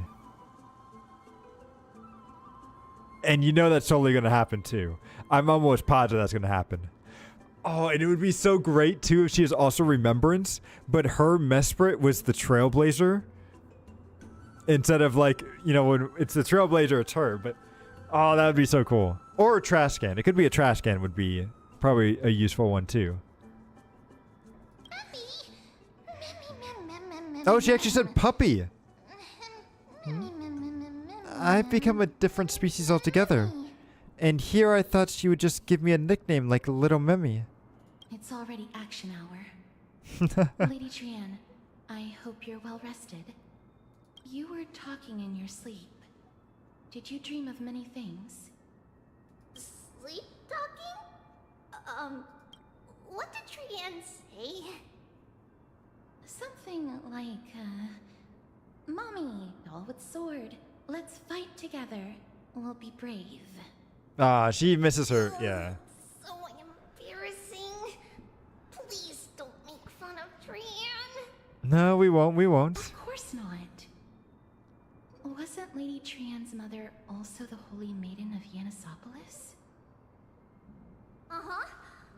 And you know that's totally going to happen too. I'm almost positive that's going to happen. Oh, and it would be so great too if she is also Remembrance, but her Mesprit was the Trailblazer. Instead of, like, you know, when it's the Trailblazer, it's her. But, oh, that would be so cool. Or a trash can. It could be a trash can would be probably a useful one too. Oh, she actually said puppy. I've become a different species altogether. And here I thought she would just give me a nickname like Little Mimi. It's already action hour. Lady Trian, I hope you're well rested. You were talking in your sleep. Did you dream of many things? Sleep talking? What did Trian say? Something like, Mommy, doll with sword. Let's fight together. We'll be brave. Ah, she misses her, yeah. So embarrassing. Please don't make fun of Trian. No, we won't. Of course not. Wasn't Lady Trian's mother also the Holy Maiden of Yanisopolis? Uh-huh.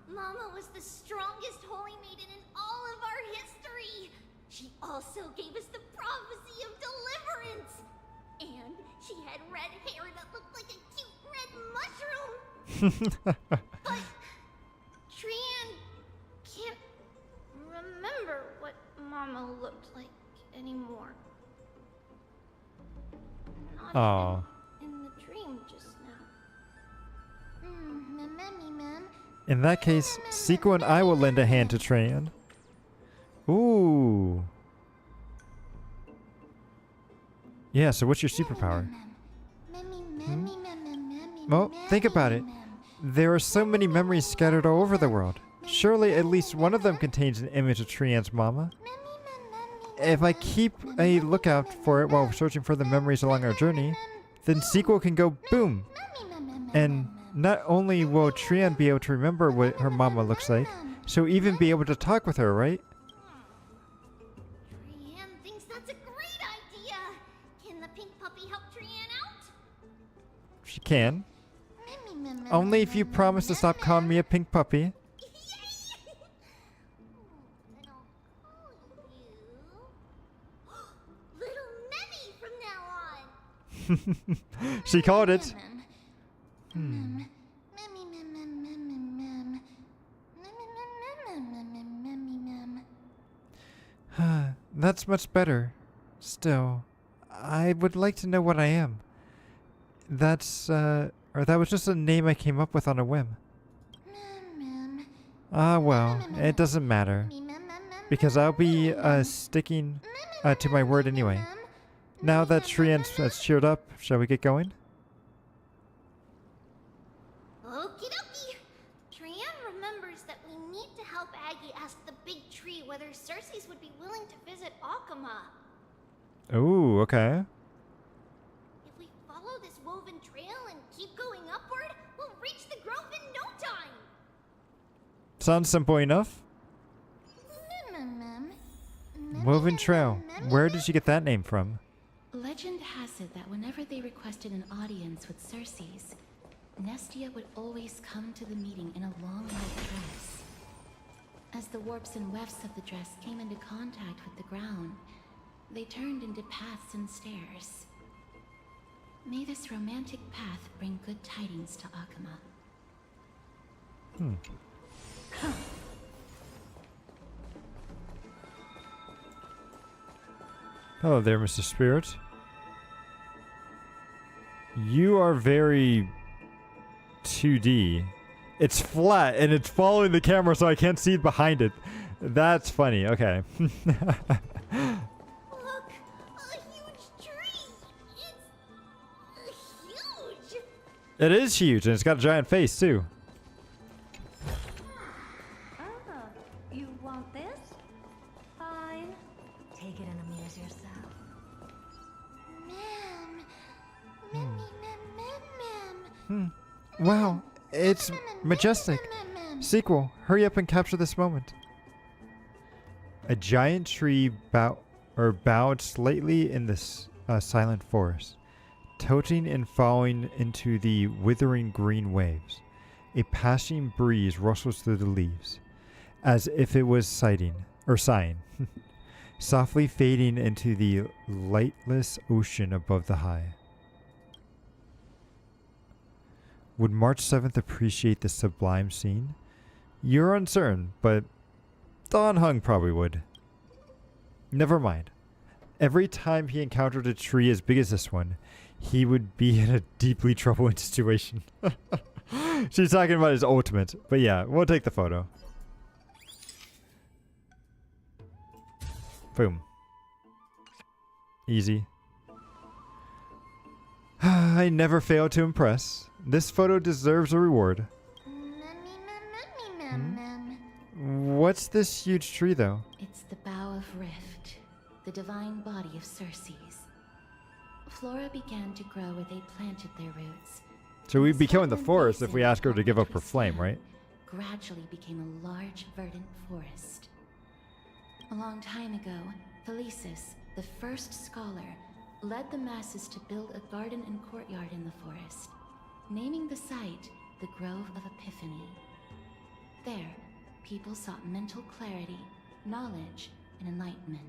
Mama was the strongest Holy Maiden in all of our history. She also gave us the prophecy of deliverance. And she had red hair that looked like a cute red mushroom. But Trian can't remember what Mama looked like anymore. Not even in the dream just now. In that case, Cquel and I will lend a hand to Trian. Ooh. Yeah, so what's your superpower? Well, think about it. There are so many memories scattered all over the world. Surely at least one of them contains an image of Trian's mama. If I keep a lookout for it while searching for the memories along our journey, then Cquel can go boom. And not only will Trian be able to remember what her mama looks like, she'll even be able to talk with her, right? Trian thinks that's a great idea. Can the pink puppy help Trian out? She can. Only if you promise to stop calling me a pink puppy. Little Memmy from now on. She called it. That's much better. Still, I would like to know what I am. That was just a name I came up with on a whim. Ah, well, it doesn't matter. Because I'll be sticking to my word anyway. Now that Trian cheered up, shall we get going? Okie dokie. Trian remembers that we need to help Aggie ask the big tree whether Cersei's would be willing to visit Akama. Ooh, okay. If we follow this woven trail and keep going upward, we'll reach the grove in no time. Sounds simple enough. Woven Trail. Where did she get that name from? Legend has it that whenever they requested an audience with Circes, Nestia would always come to the meeting in a long white dress. As the warps and wefts of the dress came into contact with the ground, they turned into paths and stairs. May this romantic path bring good tidings to Akuma. Hello there, Mr. Spirit. You are very 2D. It's flat and it's following the camera so I can't see behind it. That's funny. Okay. Look, a huge tree. It's huge. It is huge and it's got a giant face too. Ah, you want this? Fine. Take it and amuse yourself. Wow, it's majestic. Sequel, hurry up and capture this moment. A giant tree bowed slightly in this silent forest, tilting and falling into the withering green waves. A passing breeze rustles through the leaves, as if it was sighing, softly fading into the lightless ocean above the high. Would March 7th appreciate this sublime scene? You're uncertain, but Don Hung probably would. Never mind. Every time he encountered a tree as big as this one, he would be in a deeply troubling situation. She's talking about his ultimate, but yeah, we'll take the photo. Boom. Easy. I never fail to impress. This photo deserves a reward. What's this huge tree, though? It's the Bough of Rift, the divine body of Circes. Flora began to grow where they planted their roots. So we'd be killing the forest if we ask her to give up her flame, right? Gradually became a large, verdant forest. A long time ago, Thelesis, the first scholar, led the masses to build a garden and courtyard in the forest, naming the site the Grove of Epiphany. There, people sought mental clarity, knowledge, and enlightenment.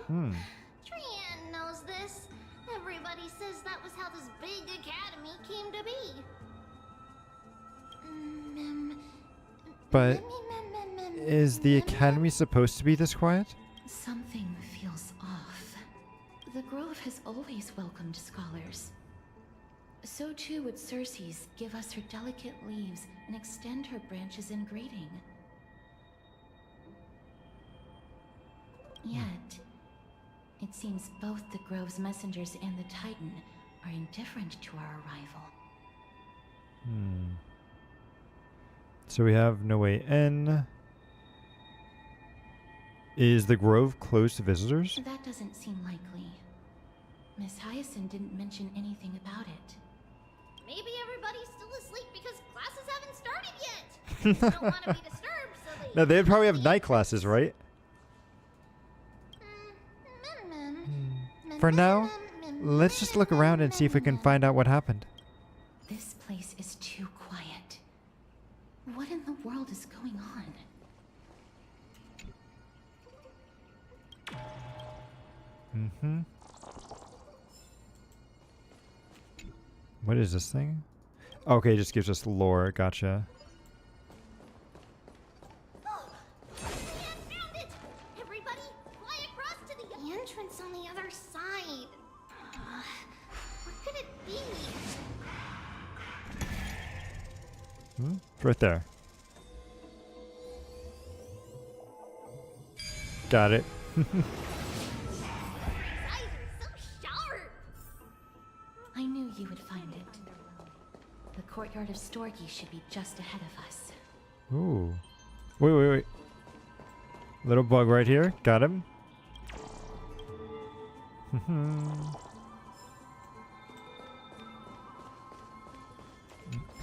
Trian knows this. Everybody says that was how this big academy came to be. But is the academy supposed to be this quiet? Something feels off. The Grove has always welcomed scholars. So too would Circes give us her delicate leaves and extend her branches in greeting. Yet, it seems both the Grove's messengers and the Titan are indifferent to our arrival. So we have no way in. Is the Grove closed to visitors? That doesn't seem likely. Miss Hyacinth didn't mention anything about it. Maybe everybody's still asleep because classes haven't started yet. Kids don't want to be disturbed, so they... No, they'd probably have night classes, right? For now, let's just look around and see if we can find out what happened. This place is too quiet. What in the world is going on? What is this thing? Okay, it just gives us lore. Gotcha. Everybody, fly across to the entrance on the other side. What could it be? It's right there. Got it. I knew you would find it. The courtyard of Storgi should be just ahead of us. Ooh. Wait. Little bug right here. Got him.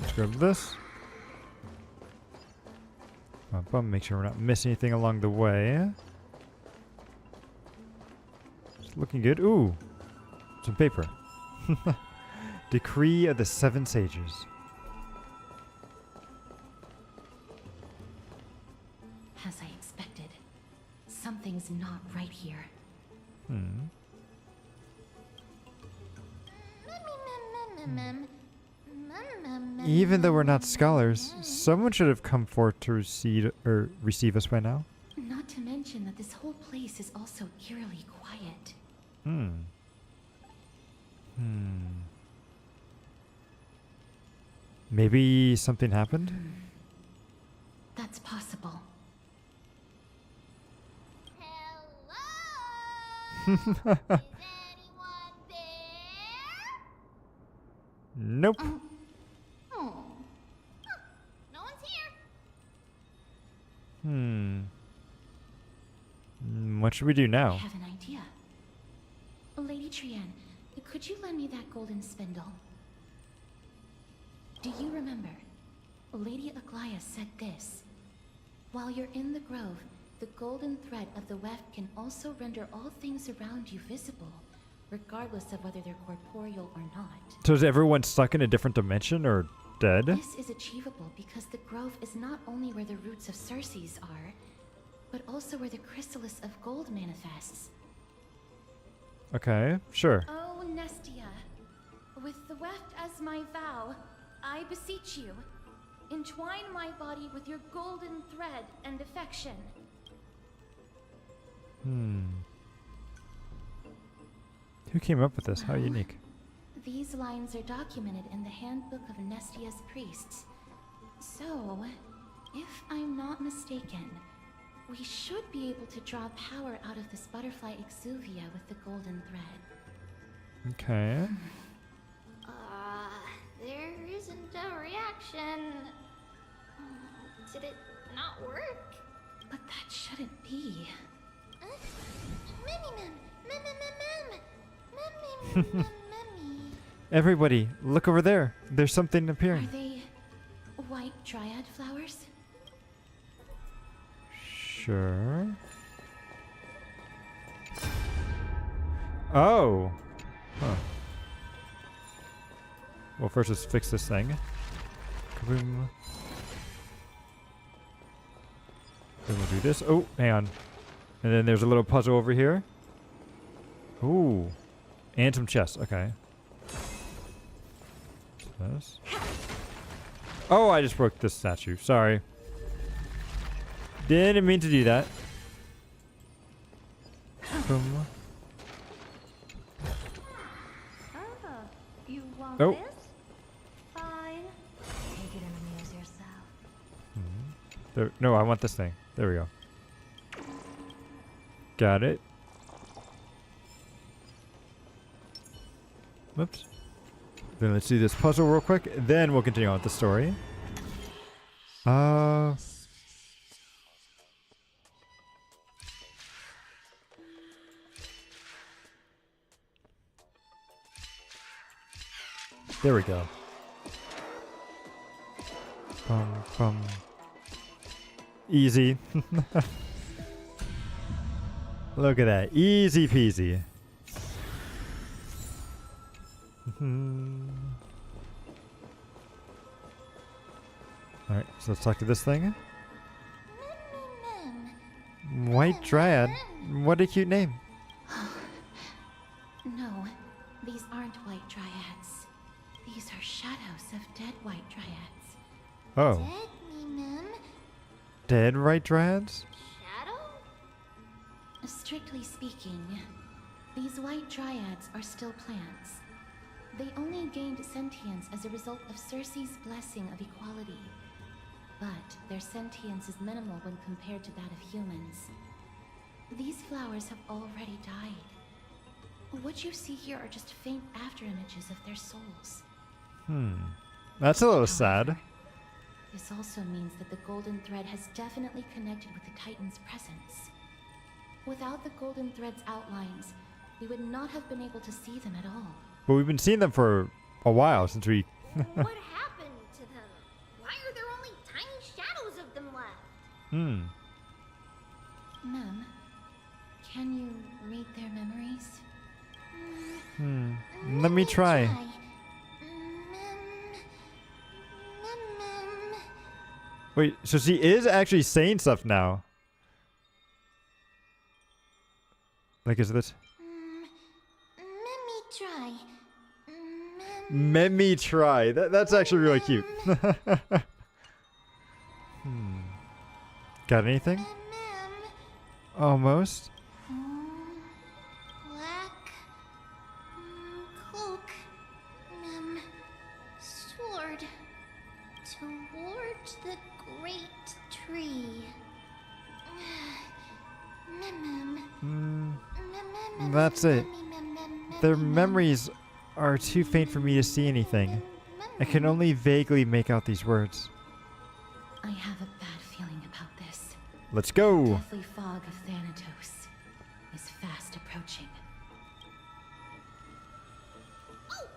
Let's grab this. Make sure we're not missing anything along the way. looking good. Ooh, some paper. Decree of the Seven Sages. As I expected, something's not right here. Even though we're not scholars, someone should have come forth to receive us by now. Not to mention that this whole place is also eerily quiet. Maybe something happened? That's possible. Nope. No one's here. What should we do now? I have an idea. Lady Trian, could you lend me that golden spindle? Do you remember? Lady Aglaia said this. While you're in the grove, the golden thread of the weft can also render all things around you visible, regardless of whether they're corporeal or not. So is everyone stuck in a different dimension or dead? This is achievable because the grove is not only where the roots of Circes are, but also where the chrysalis of gold manifests. Okay, sure. Oh, Nestia, with the weft as my vow, I beseech you, entwine my body with your golden thread and affection. Who came up with this? How unique. These lines are documented in the handbook of Nestia's priests. So, if I'm not mistaken, we should be able to draw power out of this butterfly exuvia with the golden thread. Okay. There isn't a reaction. Did it not work? But that shouldn't be. Everybody, look over there. There's something appearing. Are they white dryad flowers? Sure. Oh. Huh. Well, first let's fix this thing. Kaboom. Then we'll do this. Oh, hang on. And then there's a little puzzle over here. Ooh. And some chests. Okay. This. Oh, I just broke this statue. Sorry. Didn't mean to do that. Boom. You want Oh. this? Fine. Take it and amuse yourself. There, no, I want this thing. There we go. Got it. Whoops. Then let's do this puzzle real quick. Then we'll continue on with the story. There we go. Bum, bum. Easy. Look at that. Easy peasy. Alright, so let's talk to this thing. White Dryad. What a cute name. No, these aren't white dryads. These are shadows of dead white dryads. Oh. Dead white dryads? Shadow? Strictly speaking, these white dryads are still plants. They only gained sentience as a result of Circe's blessing of equality. But their sentience is minimal when compared to that of humans. These flowers have already died. What you see here are just faint afterimages of their souls. That's a little sad. This also means that the golden thread has definitely connected with the Titan's presence. Without the golden thread's outlines, we would not have been able to see them at all. But we've been seeing them for a while since we... What happened to them? Why are there only tiny shadows of them left? Mem, Can you read their memories? Let me try. Wait, so she is actually saying stuff now. Like, is this? Let me try. That's actually really cute. Got anything? Almost. Black cloak, sword towards the great tree. That's it. Their memories are too faint for me to see anything. I can only vaguely make out these words. I have a bad feeling about this. Let's go. The deathly fog of Thanatos is fast approaching. Oh!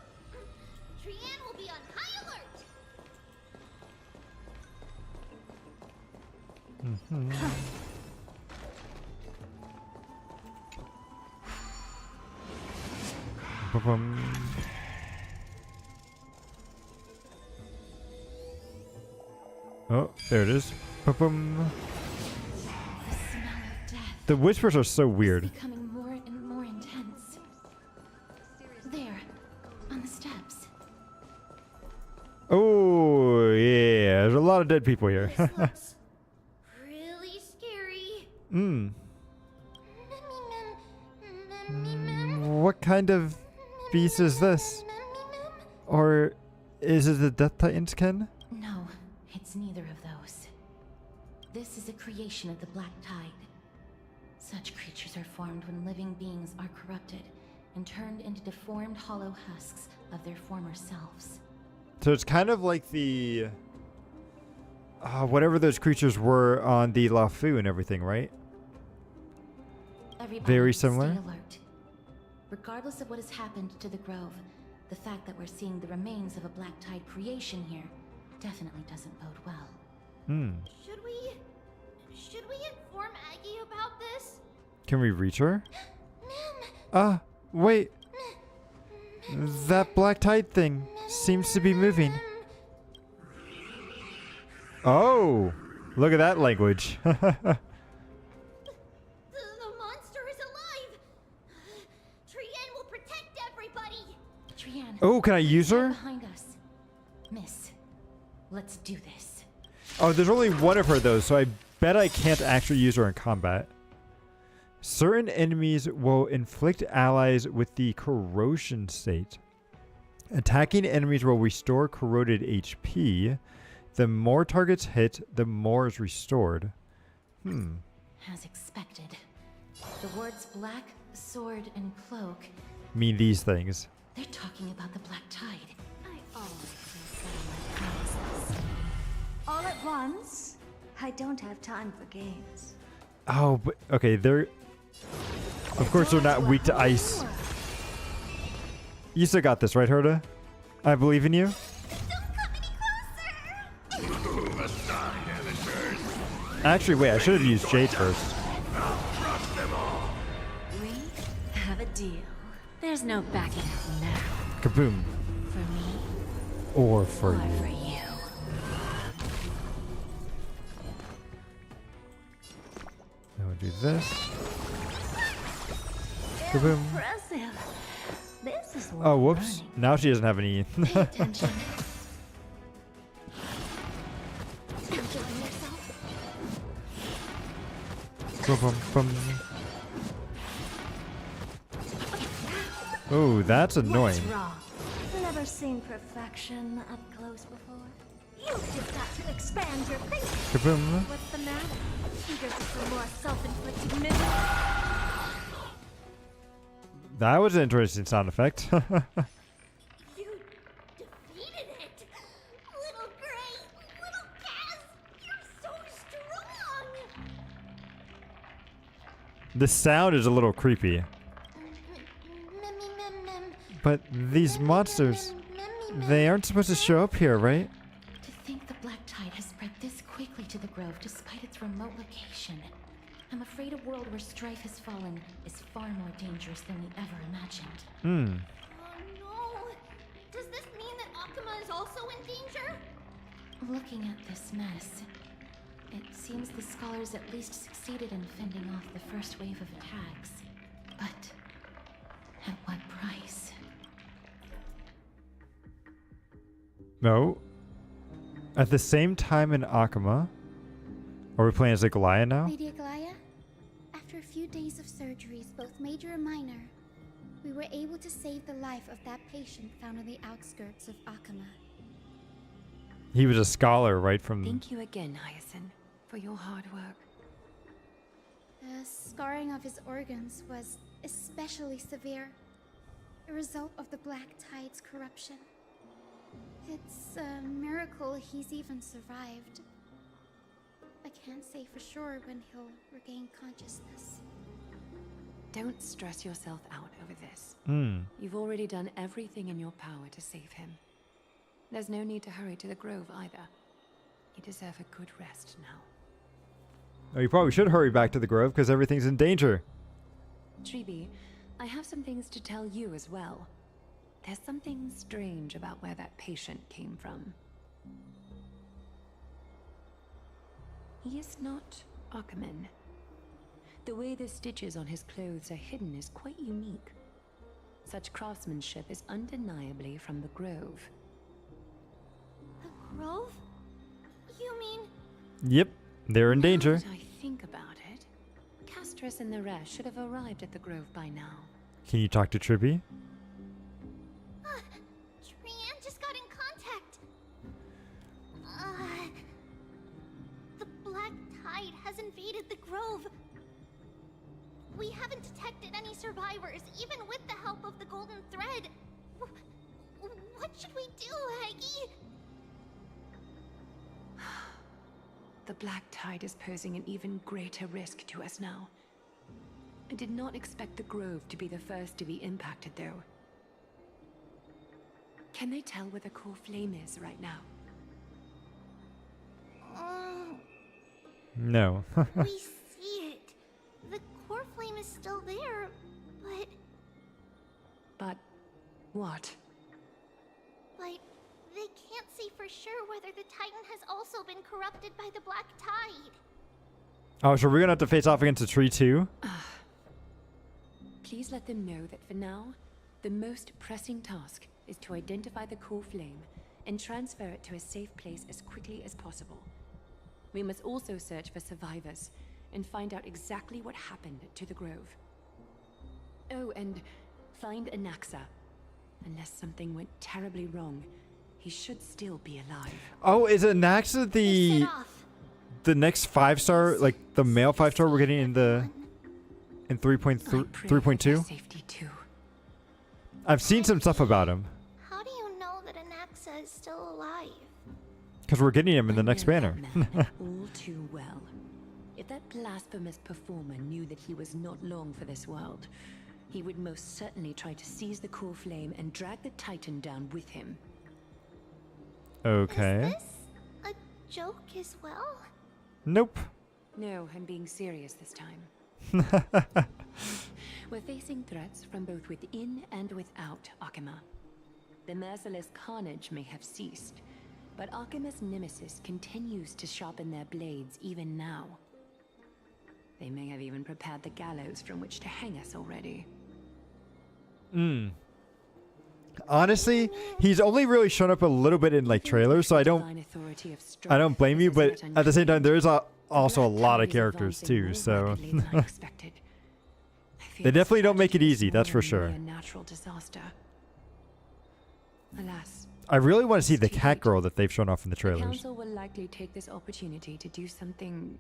Trian will be on high alert! Oh, there it is. Ba-bum. The smell of death. The whispers are so weird. It's becoming more and more intense. There, on the steps. Oh, yeah. There's a lot of dead people here. This looks really scary. What kind of beast is this? Or is it the Death Titans, Ken? No, it's neither of those. This is a creation of the Black Tide. Such creatures are formed when living beings are corrupted and turned into deformed hollow husks of their former selves. So it's kind of like the... whatever those creatures were on the Lafu and everything, right? Everybody Very stay similar. alert. Regardless of what has happened to the Grove, the fact that we're seeing the remains of a Black Tide creation here definitely doesn't bode well. Should we inform Aggie about this? Can we reach her? Wait. That black tide thing seems to be moving. Oh, look at that language. The monster is alive! Trian will protect everybody! Trian. Oh, can I use her? Behind us. Miss, let's do this. Oh, there's only one of her though, so I bet I can't actually use her in combat. Certain enemies will inflict allies with the corrosion state. Attacking enemies will restore corroded HP. The more targets hit, the more is restored. As expected. The words black, sword, and cloak Mean these things. They're talking about the Black Tide. I always feel sad like promises. All at once? I don't have time for games. Oh, but okay, they're... Of course they're not weak to ice. You still got this, right, Herda? I believe in you. Actually, wait, I should have used Jade first. We have a deal. There's no backing out now. Kaboom. For me, Or for or you. for you. Now we'll do this. Kaboom. Impressive. This is worth Oh, whoops. learning. Now she doesn't have any. Pay attention. Oh, that's annoying. What's wrong? Never seen perfection up close before. You've just got to expand your thinking. Kaboom. What's the matter? Eager for some more self-inflicted misery? That was an interesting sound effect. You defeated it! Little Gray! Little Kaz! You're so strong! The sound is a little creepy. But these monsters, they aren't supposed to show up here, right? To think the Black Tide has spread this quickly to the Grove despite its remote location. I'm afraid a world where strife has fallen is far more dangerous than we ever imagined. Oh no! Does this mean that Akuma is also in danger? Looking at this mess, it seems the scholars at least succeeded in fending off the first wave of attacks. But at what price? No. At the same time in Akuma, are we playing as Aglaia now? Lady Aglaia, after a few days of surgeries, both major and minor, we were able to save the life of that patient found on the outskirts of Akuma. He was a scholar, right from... Thank you again, Hyacinth, for your hard work. The scarring of his organs was especially severe, a result of the Black Tide's corruption. It's a miracle he's even survived. I can't say for sure when he'll regain consciousness. Don't stress yourself out over this. Hmm. You've already done everything in your power to save him. There's no need to hurry to the Grove either. You deserve a good rest now. Oh, you probably should hurry back to the Grove because everything's in danger. Tribi, I have some things to tell you as well. There's something strange about where that patient came from. He is not Akuman. The way the stitches on his clothes are hidden is quite unique. Such craftsmanship is undeniably from the Grove. The Grove? You mean... Yep, they're in danger. Now that I think about it, Castris and the rest should have arrived at the Grove by now. Can you talk to Tribi? Trian just got in contact. The Black Tide has invaded the Grove. We haven't detected any survivors, even with the help of the Golden Thread. What should we do, Aggie? The Black Tide is posing an even greater risk to us now. I did not expect the Grove to be the first to be impacted, though. Can they tell where the core flame is right now? No. We see it. The core flame is still there, but... But what? But they can't say for sure whether the Titan has also been corrupted by the Black Tide. Oh, so we're gonna have to face off against a tree too? Please let them know that for now, the most pressing task is to identify the core flame and transfer it to a safe place as quickly as possible. We must also search for survivors and find out exactly what happened to the Grove. Oh, and find Anaxa. Unless something went terribly wrong, he should still be alive. Oh, is Anaxa the next 5-star, like the male 5-star we're getting in 3.2? Safety too. I've seen some stuff about him. How do you know that Anaxa is still alive? Because we're getting him in the next banner. All too well. If that blasphemous performer knew that he was not long for this world, he would most certainly try to seize the core flame and drag the Titan down with him. Okay. Is this a joke as well? Nope. No, I'm being serious this time. We're facing threats from both within and without Akuma. The merciless carnage may have ceased, but Akuma's nemesis continues to sharpen their blades even now. They may have even prepared the gallows from which to hang us already. Honestly, he's only really shown up a little bit in like trailers, so I don't blame you, but at the same time there is also a lot of characters too, so they definitely don't make it easy, that's for sure. Natural disaster. Alas, I really want to see the cat girl that they've shown off in the the trailers. council will likely take this opportunity to do something.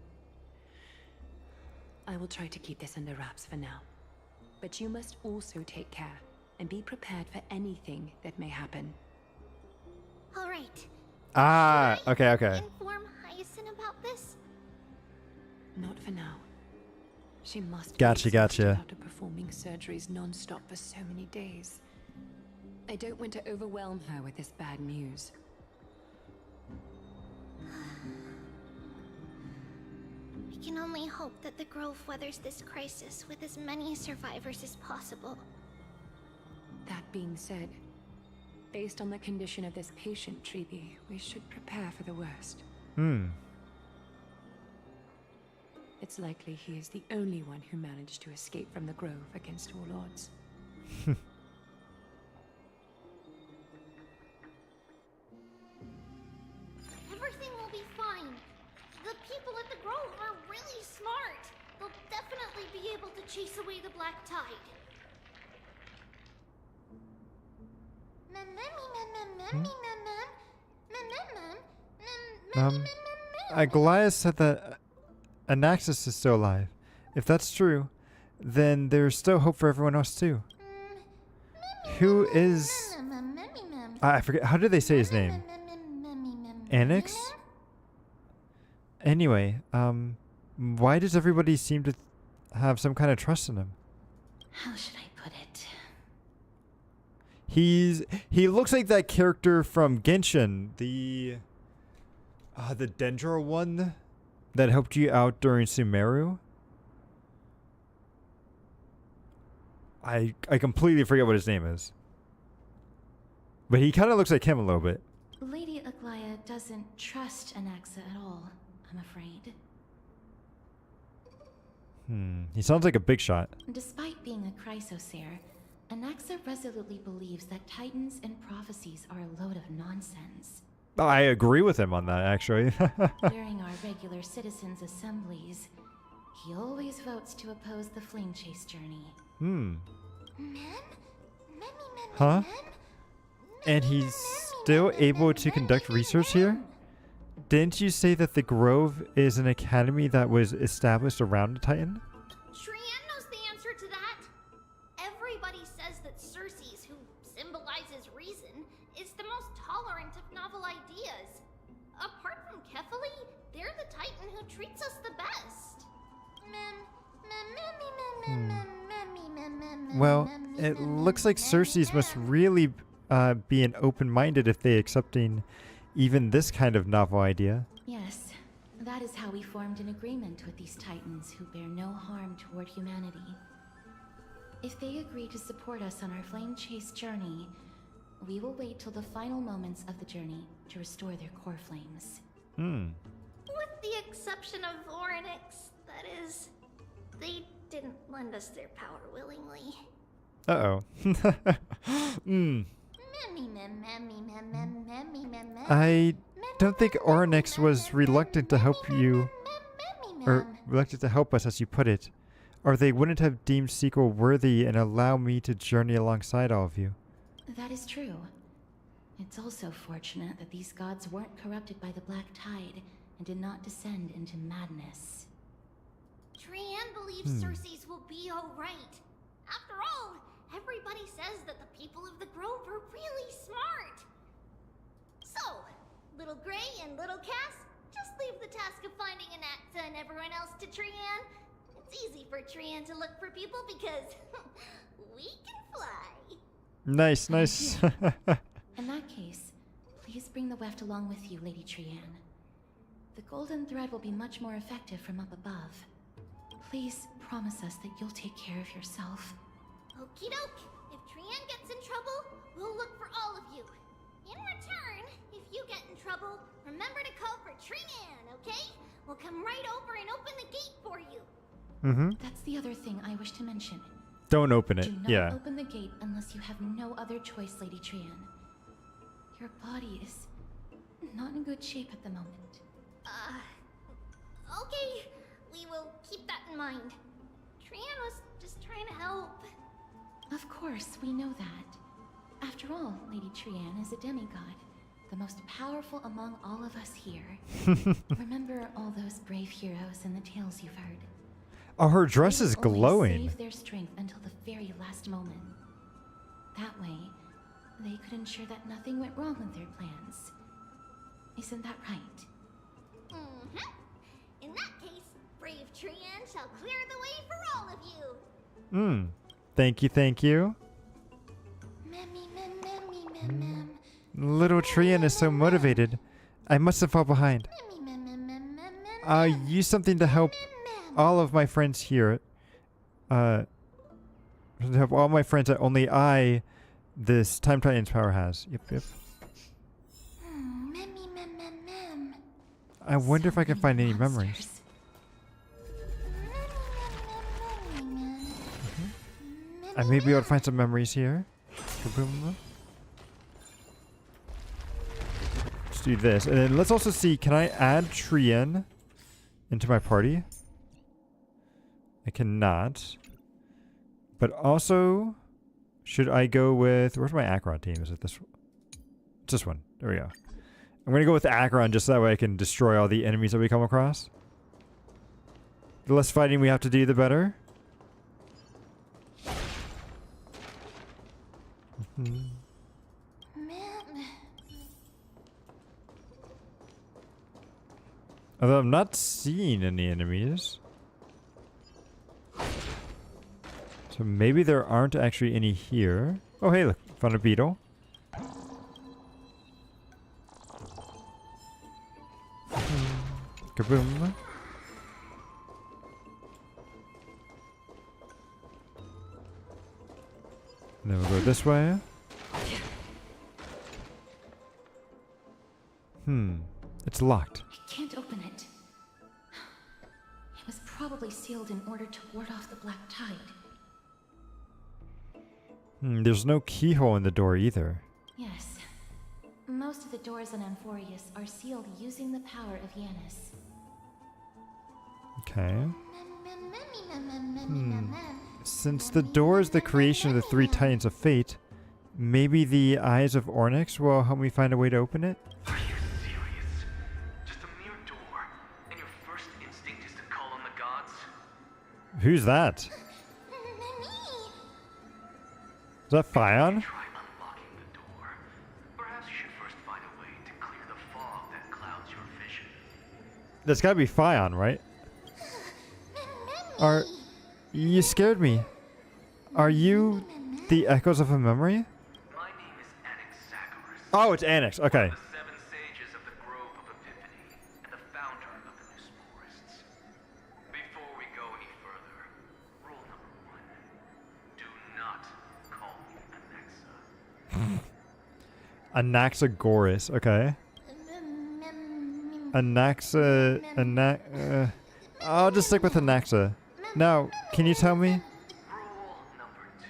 I will try to keep this under wraps for now, but you must also take care and be prepared for anything that may happen. All right. Ah, okay. Inform Hyacinth about this? Not for now. She must be Gotcha. after performing surgeries non-stop for so many days. I don't want to overwhelm her with this bad news. We can only hope that the Grove weathers this crisis with as many survivors as possible. That being said, based on the condition of this patient, Treeby, we should prepare for the worst. It's likely he is the only one who managed to escape from the Grove against all odds. Everything will be fine. The people at the Grove are really smart. They'll definitely be able to chase away the Black Tide. Goliath said that Anaxis is still alive. If that's true, then there's still hope for everyone else too. Who is... I forget, how did they say his name? Annex? Anyway, why does everybody seem to have some kind of trust in him? How should I put it? He looks like that character from Genshin, the Dendro one that helped you out during Sumeru. I completely forget what his name is. But he kind of looks like him a little bit. Lady Aglaia doesn't trust Anaxa at all, I'm afraid. He sounds like a big shot. Despite being a chrysosaur, Anaxa resolutely believes that titans and prophecies are a load of nonsense. I agree with him on that, actually. During our regular citizens' assemblies, he always votes to oppose the flame chase journey. Huh? And he's still able to conduct research here? Didn't you say that the Grove is an academy that was established around a Titan? Trian knows the answer to that. Everybody says that Circes, who symbolizes reason, is the most tolerant of novel ideas. Apart from Cquel, they're the Titan who treats us the best. Well, it looks like Circes must really be an open-minded if they accepting even this kind of novel idea. Yes, that is how we formed an agreement with these titans who bear no harm toward humanity. If they agree to support us on our flame chase journey, we will wait till the final moments of the journey to restore their core flames. With the exception of Orynyx, that is, they didn't lend us their power willingly. Uh-oh. I don't think Orynyx was reluctant to help you, or reluctant to help us, as you put it, or they wouldn't have deemed Cquel worthy and allow me to journey alongside all of you. That is true. It's also fortunate that these gods weren't corrupted by the Black Tide and did not descend into madness. Trian believes Circes will be alright. After all, everybody says that the people of the Grove are really smart. So, Little Gray and Little Cass, just leave the task of finding Anaxa and everyone else to Trian. It's easy for Trian to look for people because we can fly. Nice, nice. In that case, please bring the weft along with you, Lady Trian. The golden thread will be much more effective from up above. Please promise us that you'll take care of yourself. Okie doke. If Trian gets in trouble, we'll look for all of you. In return, if you get in trouble, remember to call for Trian, okay? We'll come right over and open the gate for you. That's the other thing I wish to mention. Don't open it. Do not open the gate unless you have no other choice, Lady Trian. Your body is not in good shape at the moment. Okay. We will keep that in mind. Trian was just trying to help. Of course, we know that. After all, Lady Trian is a demigod, the most powerful among all of us here. Remember all those brave heroes and the tales you've heard. Oh, her dress is glowing. Save their strength until the very last moment. That way, they could ensure that nothing went wrong with their plans. Isn't that right? In that case, brave Trian shall clear the way for all of you. Thank you, thank you. Little Trian is so motivated. I mustn't fall behind. use something to help all of my friends here. To help all my friends that only this Time Titan's power has. Yep. I wonder if I can find any memories. I may be able to find some memories here. Kaboom. Let's do this. And then let's also see, can I add Trien into my party? I cannot. But also, should I go with... Where's my Acheron team? Is it this one? It's this one. There we go. I'm going to go with Acheron just so that way I can destroy all the enemies that we come across. The less fighting we have to do, the better. Although I'm not seeing any enemies. So maybe there aren't actually any here. Oh hey, look, found a beetle. Kaboom. And then we'll go this way. It's locked. I can't open it. It was probably sealed in order to ward off the black tide. There's no keyhole in the door either. Yes. Most of the doors in Amphorius are sealed using the power of Yanis. Okay. Since the door is the creation of the three Titans of Fate, maybe the Eyes of Ornyx will help me find a way to open it? Are you serious? Just a mere door, and your first instinct is to call on the gods? Who's that? Is that Fion? Try unlocking the door. Perhaps you should first find a way to clear the fog that clouds your vision. That's gotta be Fion, right? You scared me. Are you the echoes of a memory? My name is Anaxagoras. Oh, it's Annex. Okay. The seven sages of the Grove of Epiphany and the founder of the New Sporists. Before we go any further, rule number 1. Do not call me Anaxa. Anaxagoras. Okay. I'll just stick with Anaxa. Now, can you tell me? Rule number 2.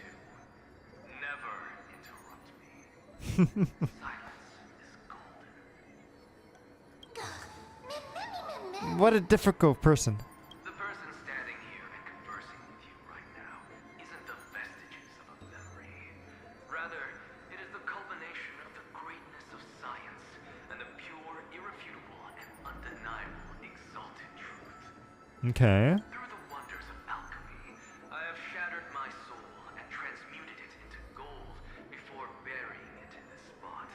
Never interrupt me. Silence is golden. What a difficult person. The person standing here and conversing with you right now isn't the vestiges of a memory. Rather, it is the culmination of the greatness of science and the pure, irrefutable, and undeniable exalted truth. Okay. Through the wonders of alchemy, I have shattered my soul and transmuted it into gold before burying it in this spot.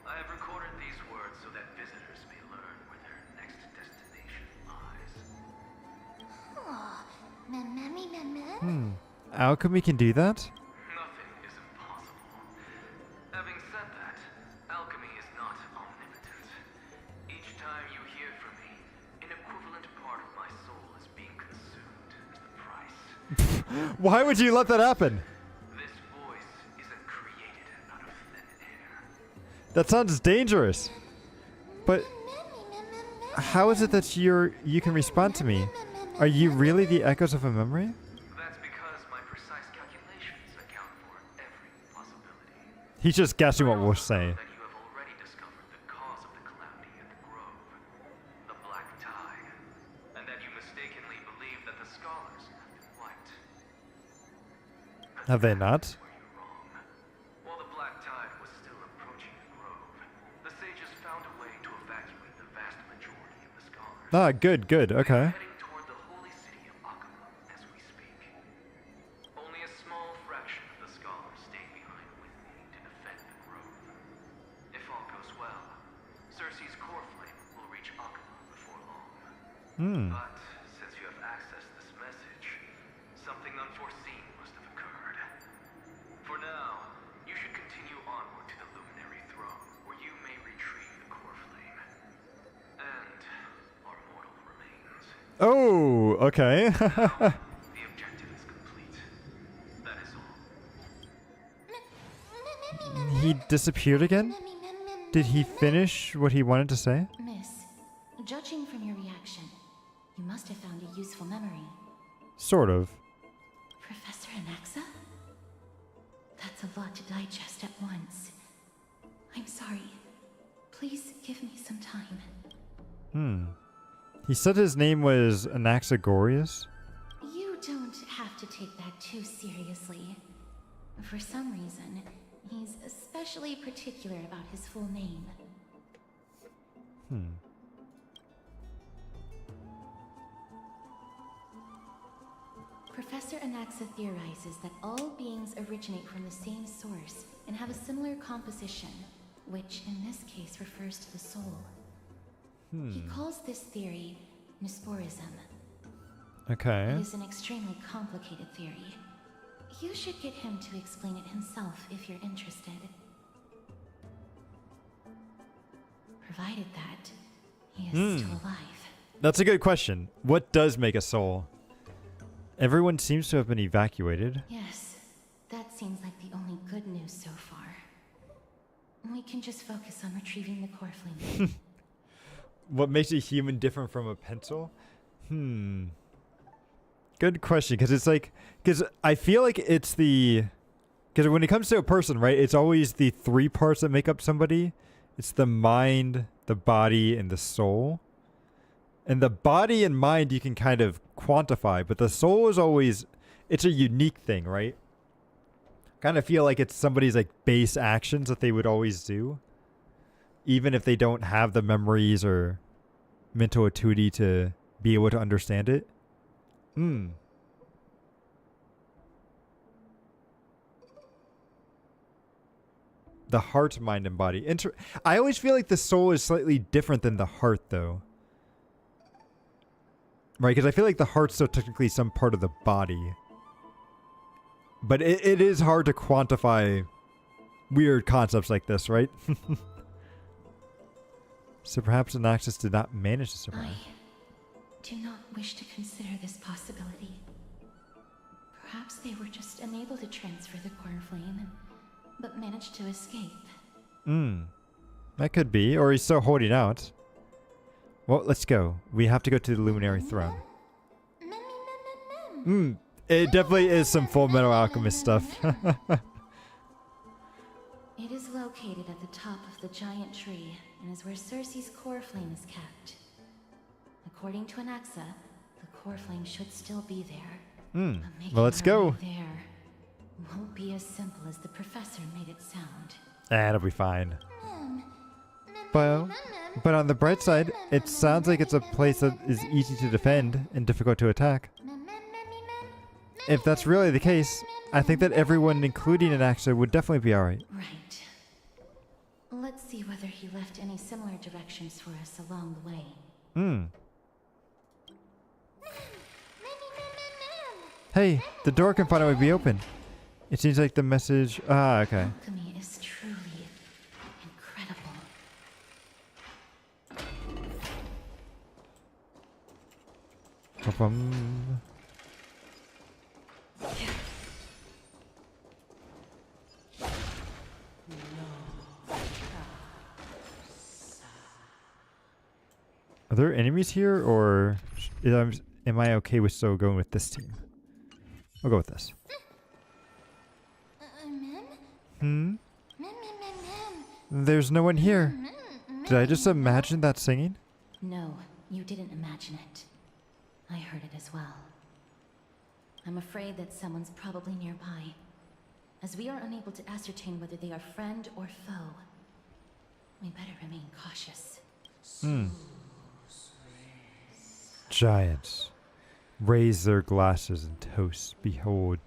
I have recorded these words so that visitors may learn where their next destination lies. Alchemy can do that? Nothing is impossible. Having said that, alchemy is not omnipotent. Each time you hear from me, an equivalent part of my soul is being consumed as the price. Why would you let that happen? This voice isn't created out of thin air. That sounds dangerous. But how is it that you can respond to me? Are you really the echoes of a memory? That's because my precise calculations account for every possibility. He's just guessing what we'll say. That you have already discovered the cause of the calamity at the Grove, the black tide, and that you mistakenly believe that the scholars have been wiped. Have they not? Where you're wrong. While the black tide was still approaching the Grove, the sages found a way to evacuate the vast majority of the scholars. Ah, good, okay. Heading toward the holy city of Akama as we speak. Only a small fraction of the scholars stayed behind with me to defend the Grove. If all goes well, Cersei's core flame will reach Akama before long. But since you have accessed this message, something unforeseen must have occurred. For now, you should continue onward to the Luminary Throne, where you may retrieve the core flame and our mortal remains. Oh, okay. The objective is complete. That is all. He disappeared again? Did he finish what he wanted to say? Miss, judging from your reaction, you must have found a useful memory. Sort of. Professor Anaxa? That's a lot to digest at once. I'm sorry. Please give me some time. He said his name was Anaxagorius? You don't have to take that too seriously. For some reason, he's especially particular about his full name. Professor Anaxa theorizes that all beings originate from the same source and have a similar composition, which in this case refers to the soul. He calls this theory Nesporism. Okay. It is an extremely complicated theory. You should get him to explain it himself if you're interested. Provided that he is still alive. That's a good question. What does make a soul? Everyone seems to have been evacuated. Yes, that seems like the only good news so far. We can just focus on retrieving the core flame. What makes a human different from a pencil? Good question, because it's like, because I feel like it's the, because when it comes to a person, right, it's always the three parts that make up somebody. It's the mind, the body, and the soul. And the body and mind you can kind of quantify, but the soul is always, it's a unique thing, right? Kind of feel like it's somebody's like base actions that they would always do. Even if they don't have the memories or mental acuity to be able to understand it. The heart, mind, and body. I always feel like the soul is slightly different than the heart, though. Right, because I feel like the heart's still technically some part of the body. But it is hard to quantify weird concepts like this, right? So perhaps Anaxus did not manage to survive. I do not wish to consider this possibility. Perhaps they were just unable to transfer the core flame, but managed to escape. That could be, or he's still holding out. Well, let's go. We have to go to the Luminary Throne. It definitely is some Full Metal Alchemist stuff. It is located at the top of the giant tree and is where Circe's core flame is kept. According to Anaxa, the core flame should still be there. Well, let's go. There won't be as simple as the professor made it sound. It'll be fine. But on the bright side, it sounds like it's a place that is easy to defend and difficult to attack. If that's really the case, I think that everyone, including Anaxa, would definitely be alright. Right. Let's see whether he left any similar directions for us along the way. Hey, the door can finally be open. It seems like the message... okay. Alchemy is truly incredible. Are there enemies here, or am I okay with still going with this team? I'll go with this. There's no one here. Did I just imagine that singing? No, you didn't imagine it. I heard it as well. I'm afraid that someone's probably nearby, as we are unable to ascertain whether they are friend or foe. We better remain cautious. Giants raise their glasses and toast, behelded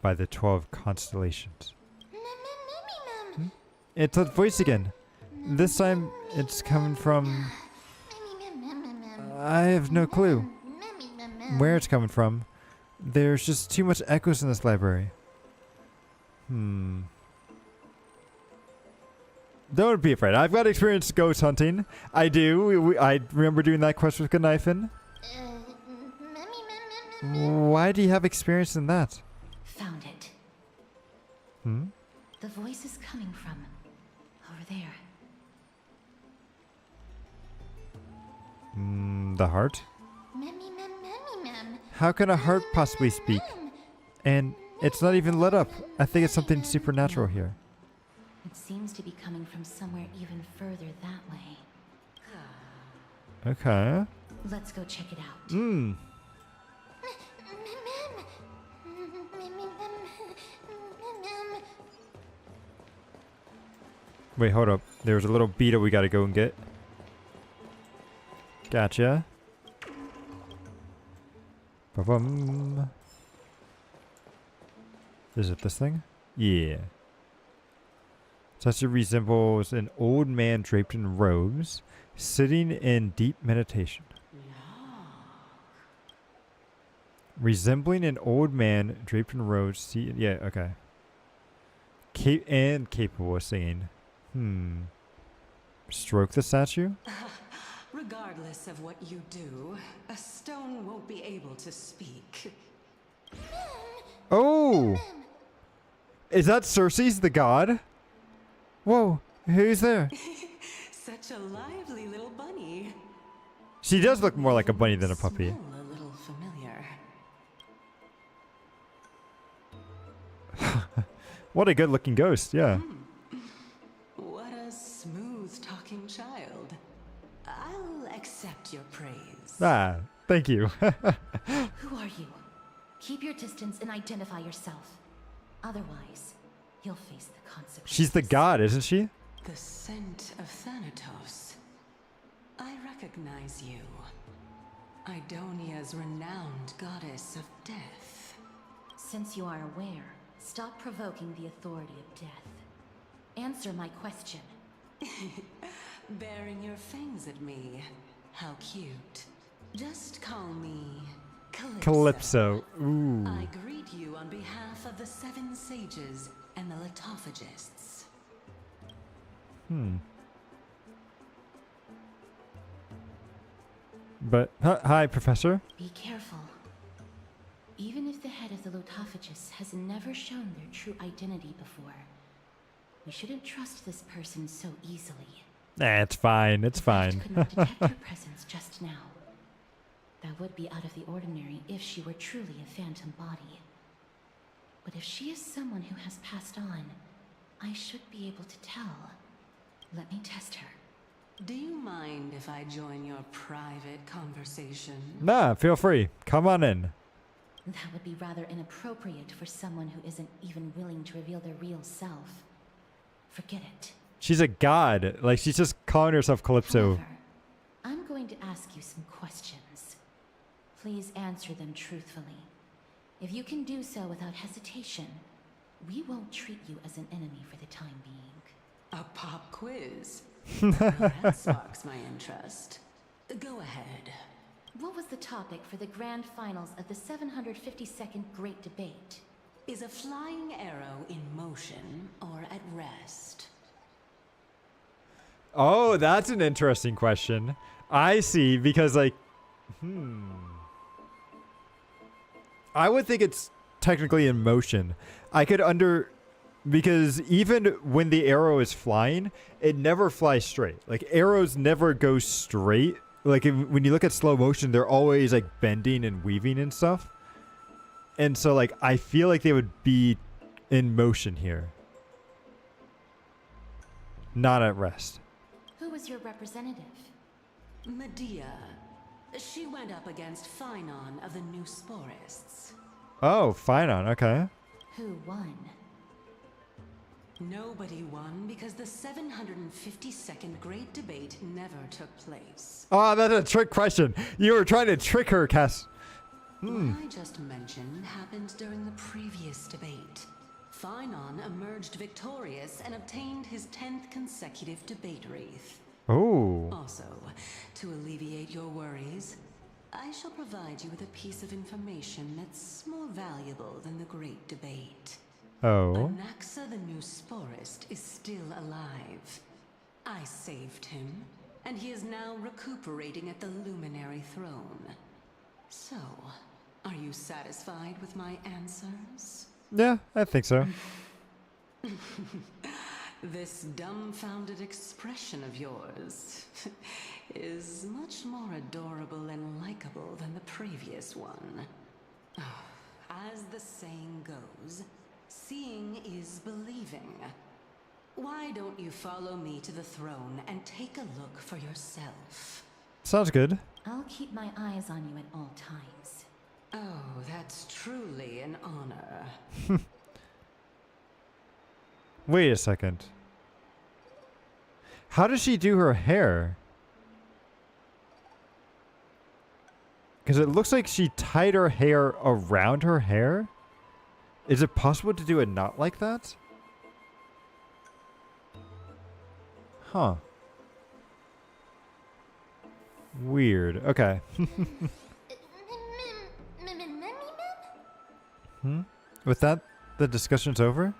by the 12 constellations. It's that voice again. This time it's coming from... I have no clue where it's coming from. There's just too much echoes in this library. Don't be afraid. I've got experience ghost hunting. I do. I remember doing that quest with Gneifen. Why do you have experience in that? Found it. Hmm? The voice is coming from over there. The heart? How can a heart possibly speak? And it's not even lit up. I think it's something supernatural here. It seems to be coming from somewhere even further that way. Okay. Let's go check it out. Wait, hold up. There's a little beta we gotta go and get. Gotcha. Ba-bum. Is it this thing? Yeah. Statue resembles an old man draped in robes, sitting in deep meditation. Resembling an old man draped in robes, yeah, okay. And capable of singing. Stroke the statue? Regardless of what you do, a stone won't be able to speak. Oh! Is that Circe's the god? Whoa, who's there? Such a lively little bunny. She does look more like a bunny than a puppy. A little familiar. What a good looking ghost, yeah. What a smooth talking child. I'll accept your praise. Ah, thank you. Who are you? Keep your distance and identify yourself. Otherwise, you'll face the consequences. She's the god, isn't she? The scent of Thanatos. I recognize you. Idonia's renowned goddess of death. Since you are aware, stop provoking the authority of death. Answer my question. Baring your fangs at me. How cute. Just call me Calypso. Ooh. I greet you on behalf of the 7 sages and the litophagists. But, hi, Professor. Be careful. Even if the head of the litophagists has never shown their true identity before, we shouldn't trust this person so easily. Nah, it's fine. It's fine. Could not detect her presence just now. That would be out of the ordinary if she were truly a phantom body. But if she is someone who has passed on, I should be able to tell. Let me test her. Do you mind if I join your private conversation? Nah, feel free. Come on in. That would be rather inappropriate for someone who isn't even willing to reveal their real self. Forget it. She's a god. Like, she's just calling herself Calypso. However, I'm going to ask you some questions. Please answer them truthfully. If you can do so without hesitation, we won't treat you as an enemy for the time being. A pop quiz? That sparks my interest. Go ahead. What was the topic for the grand finals of the 752nd Great Debate? Is a flying arrow in motion or at rest? Oh, that's an interesting question. I see, because like, I would think it's technically in motion. I could because even when the arrow is flying, it never flies straight. Like, arrows never go straight. Like, when you look at slow motion, they're always like bending and weaving and stuff. And so, like, I feel like they would be in motion here, not at rest. Who was your representative? Medea. She went up against Phynon of the New Sporists. Oh, Phynon, okay. Who won? Nobody won because the 752nd Great Debate never took place. Oh, that's a trick question. You were trying to trick her, Cass. What I just mentioned happened during the previous debate. Phynon emerged victorious and obtained his 10th consecutive debate wreath. Oh. Also, to alleviate your worries, I shall provide you with a piece of information that's more valuable than the Great Debate. Oh. Anaxa the New Sporist is still alive. I saved him, and he is now recuperating at the Luminary Throne. So, are you satisfied with my answers? Yeah, I think so. This dumbfounded expression of yours is much more adorable and likable than the previous one. As the saying goes, seeing is believing. Why don't you follow me to the throne and take a look for yourself? Sounds good. I'll keep my eyes on you at all times. Oh, that's truly an honor. Wait a second. How does she do her hair? Because it looks like she tied her hair around her hair. Is it possible to do a knot like that? Huh. Weird. Okay. With that, the discussion's over?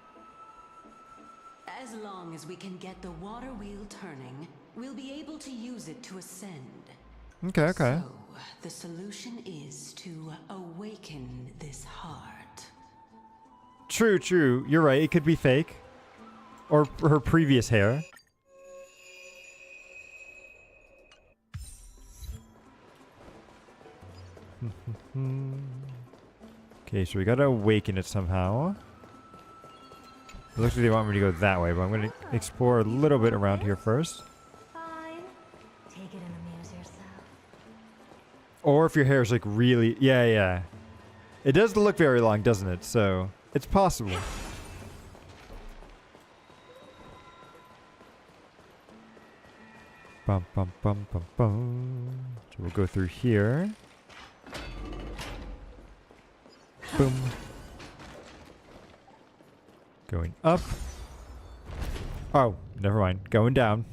As long as we can get the water wheel turning, we'll be able to use it to ascend. Okay, okay. So, the solution is to awaken this heart. True, true. You're right. It could be fake. Or her previous hair. Okay, so we gotta awaken it somehow. It looks like they want me to go that way, but I'm gonna explore a little bit around here first. Fine. Take it and amuse yourself. Or if your hair is like really... Yeah, yeah. It does look very long, doesn't it? So, it's possible. Bum, bum, bum, bum, bum. So we'll go through here. Boom. Going up. Oh, never mind. Going down.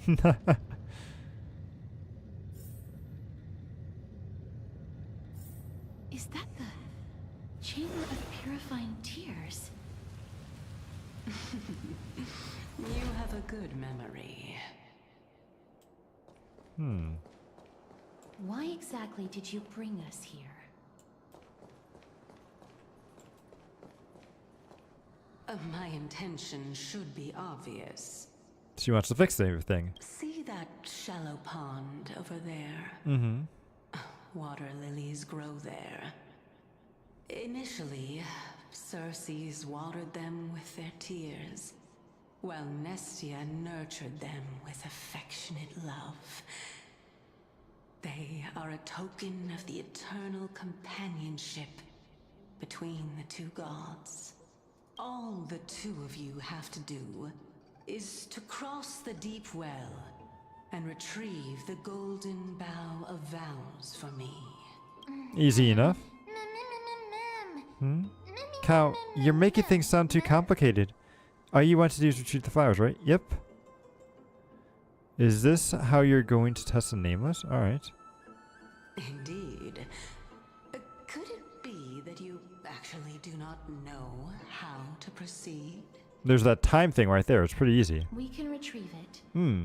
Is that the Chamber of Purifying Tears? You have a good memory. Why exactly did you bring us here? My intention should be obvious. She wants to fix everything. See that shallow pond over there? Mm-hmm. Water lilies grow there. Initially, Circes watered them with their tears, while Nestia nurtured them with affectionate love. They are a token of the eternal companionship between the two gods. All the two of you have to do is to cross the deep well and retrieve the golden bough of vows for me. Easy enough. Cow, you're making things sound too complicated. All you want to do is retrieve the flowers, right? Yep. Is this how you're going to test the nameless? Alright. Indeed. Could it be that you actually do not know how to proceed? There's that time thing right there. It's pretty easy. We can retrieve it,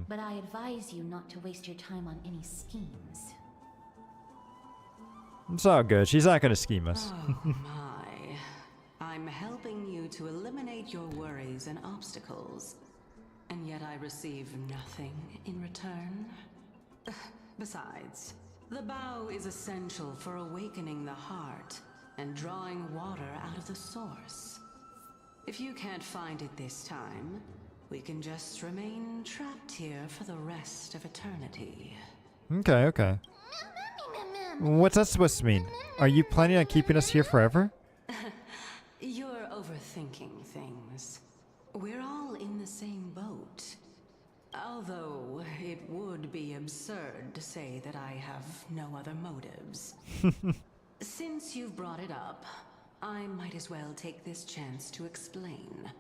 but I advise you not to waste your time on any schemes. It's all good. She's not going to scheme us. Oh my. I'm helping you to eliminate your worries and obstacles, and yet I receive nothing in return. Besides, the bow is essential for awakening the heart and drawing water out of the source. If you can't find it this time, we can just remain trapped here for the rest of eternity. Okay, okay. What's that supposed to mean? Are you planning on keeping us here forever? You're overthinking things. We're all in the same boat. Although it would be absurd to say that I have no other motives. Since you've brought it up, I might as well take this chance to explain.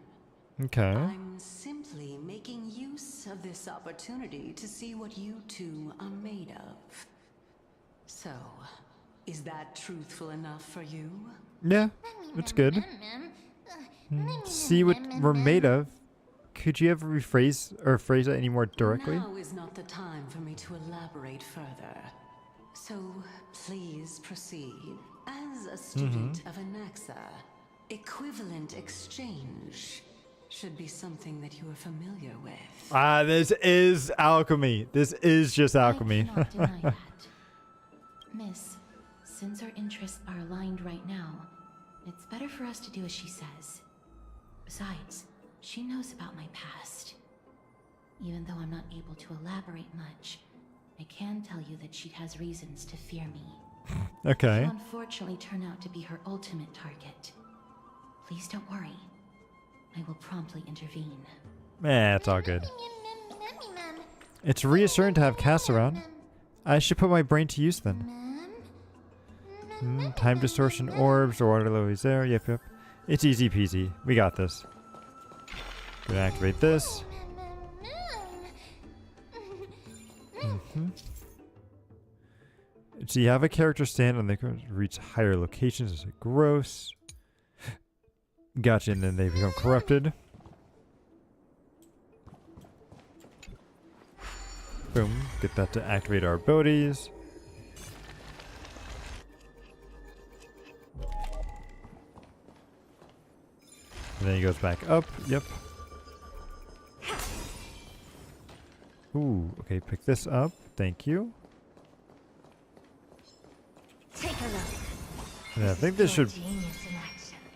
Okay. I'm simply making use of this opportunity to see what you two are made of. So, is that truthful enough for you? Yeah, it's good. See what we're made of. Could you ever rephrase or phrase it any more directly? Now is not the time for me to elaborate further. So please proceed. As a student of Anaxa, equivalent exchange should be something that you are familiar with. Ah, this is alchemy. This is just alchemy. I cannot deny that. Miss, since our interests are aligned right now, it's better for us to do as she says. Besides, she knows about my past. Even though I'm not able to elaborate much, I can tell you that she has reasons to fear me. Okay. You'll unfortunately turn out to be her ultimate target. Please don't worry. I will promptly intervene. It's all good. It's reassuring to have Cass around. I should put my brain to use then. Time distortion orbs or water lilies there. Yep. It's easy peasy. We got this. Gonna activate this. So you have a character stand and they can reach higher locations as it grows. Gotcha, and then they become corrupted. Boom. Get that to activate our abilities. And then he goes back up. Yep. Ooh, okay, pick this up. Thank you. Take a look. And I think this should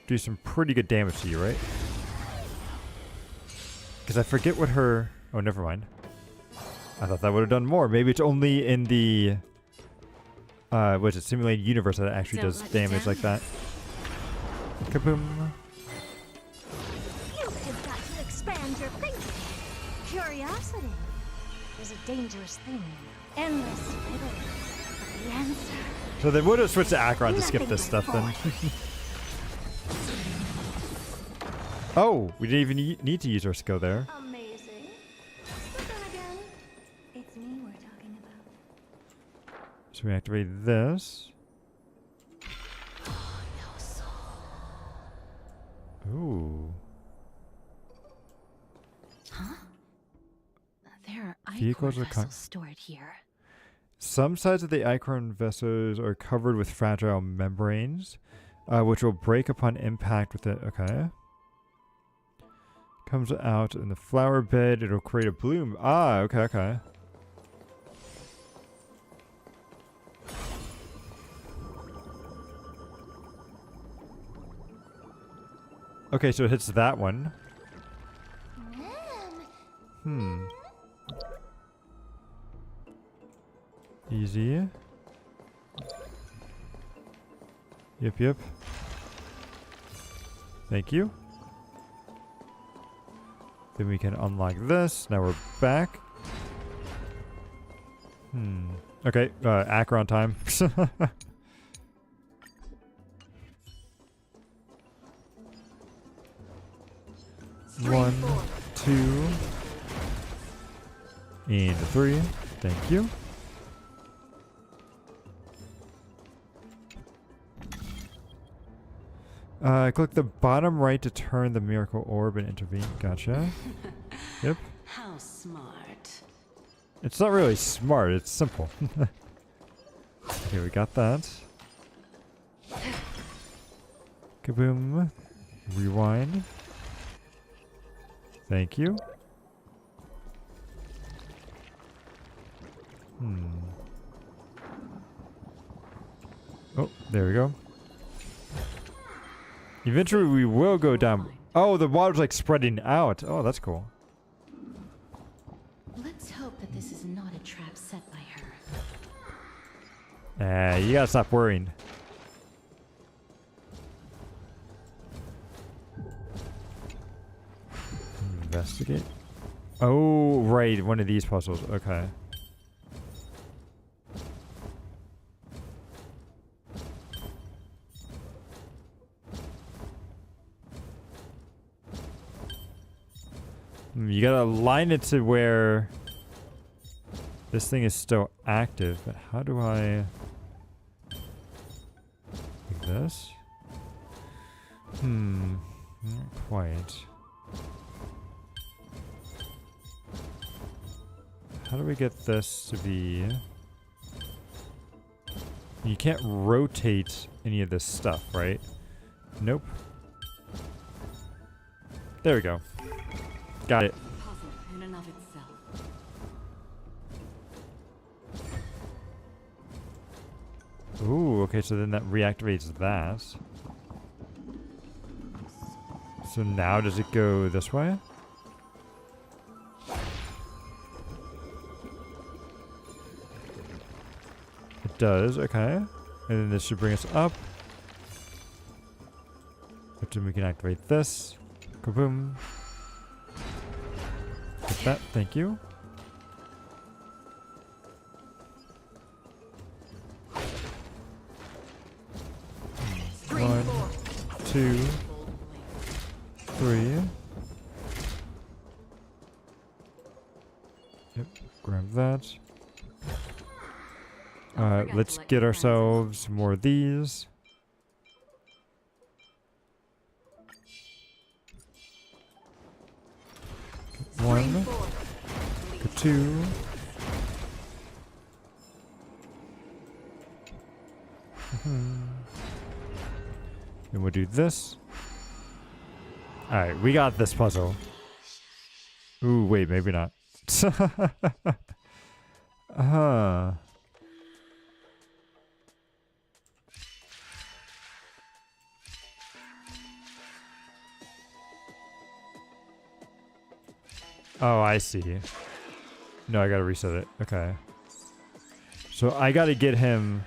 do some pretty good damage to you, right? Because I forget what her... Oh, never mind. I thought that would have done more. Maybe it's only in the... what is it? Simulated universe that it actually does damage like that. Kaboom. You have got to expand your thinking. Curiosity is a dangerous thing. Endless riddles. But the answer... So they would have switched to Acheron to skip this stuff then. Oh, we didn't even need to use our skill there. Amazing. But then again, it's me we're talking about. So we activate this. Ooh. Huh? There are Vehicles Icor are vessels stored here. Some sides of the Icon vessels are covered with fragile membranes, which will break upon impact with it. Okay. Comes out in the flower bed. It'll create a bloom. Ah, okay. Okay, so it hits that one. Easy. Yep. Thank you. Then we can unlock this. Now we're back. Okay, Acheron time. One, 2, and 3. Thank you. Click the bottom right to turn the miracle orb and intervene. Gotcha. Yep. How smart. It's not really smart, it's simple. Okay, we got that. Kaboom. Rewind. Thank you. Oh, there we go. Eventually we will go down. Oh, the water's like spreading out. Oh, that's cool. Let's hope that this is not a trap set by her. You gotta stop worrying. Investigate. Oh, right. One of these puzzles. Okay. You gotta align it to where this thing is still active, but how do I... Like this? Not quite. How do we get this to be... You can't rotate any of this stuff, right? Nope. There we go. Got it. Puzzle in and of itself. Ooh, okay, so then that reactivates that. So now does it go this way? It does, okay. And then this should bring us up. Which then we can activate this. Kaboom. Get that, thank you. One, two, three. Yep, grab that. Let's get ourselves some more of these. One, two. Then we'll do this. Alright, we got this puzzle. Ooh, wait, maybe not. Oh, I see. No, I gotta reset it. Okay. So I gotta get him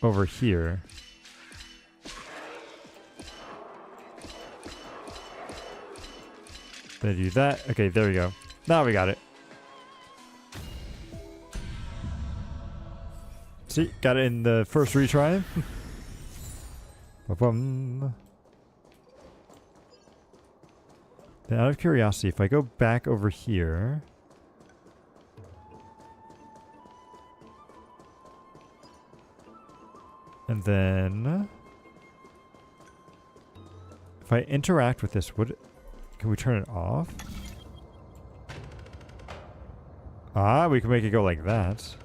over here. Then do that. Okay, there we go. Now we got it. See, got it in the first retry. Ba-bum. Then out of curiosity, if I go back over here... And then... If I interact with this, would... Can we turn it off? Ah, we can make it go like that.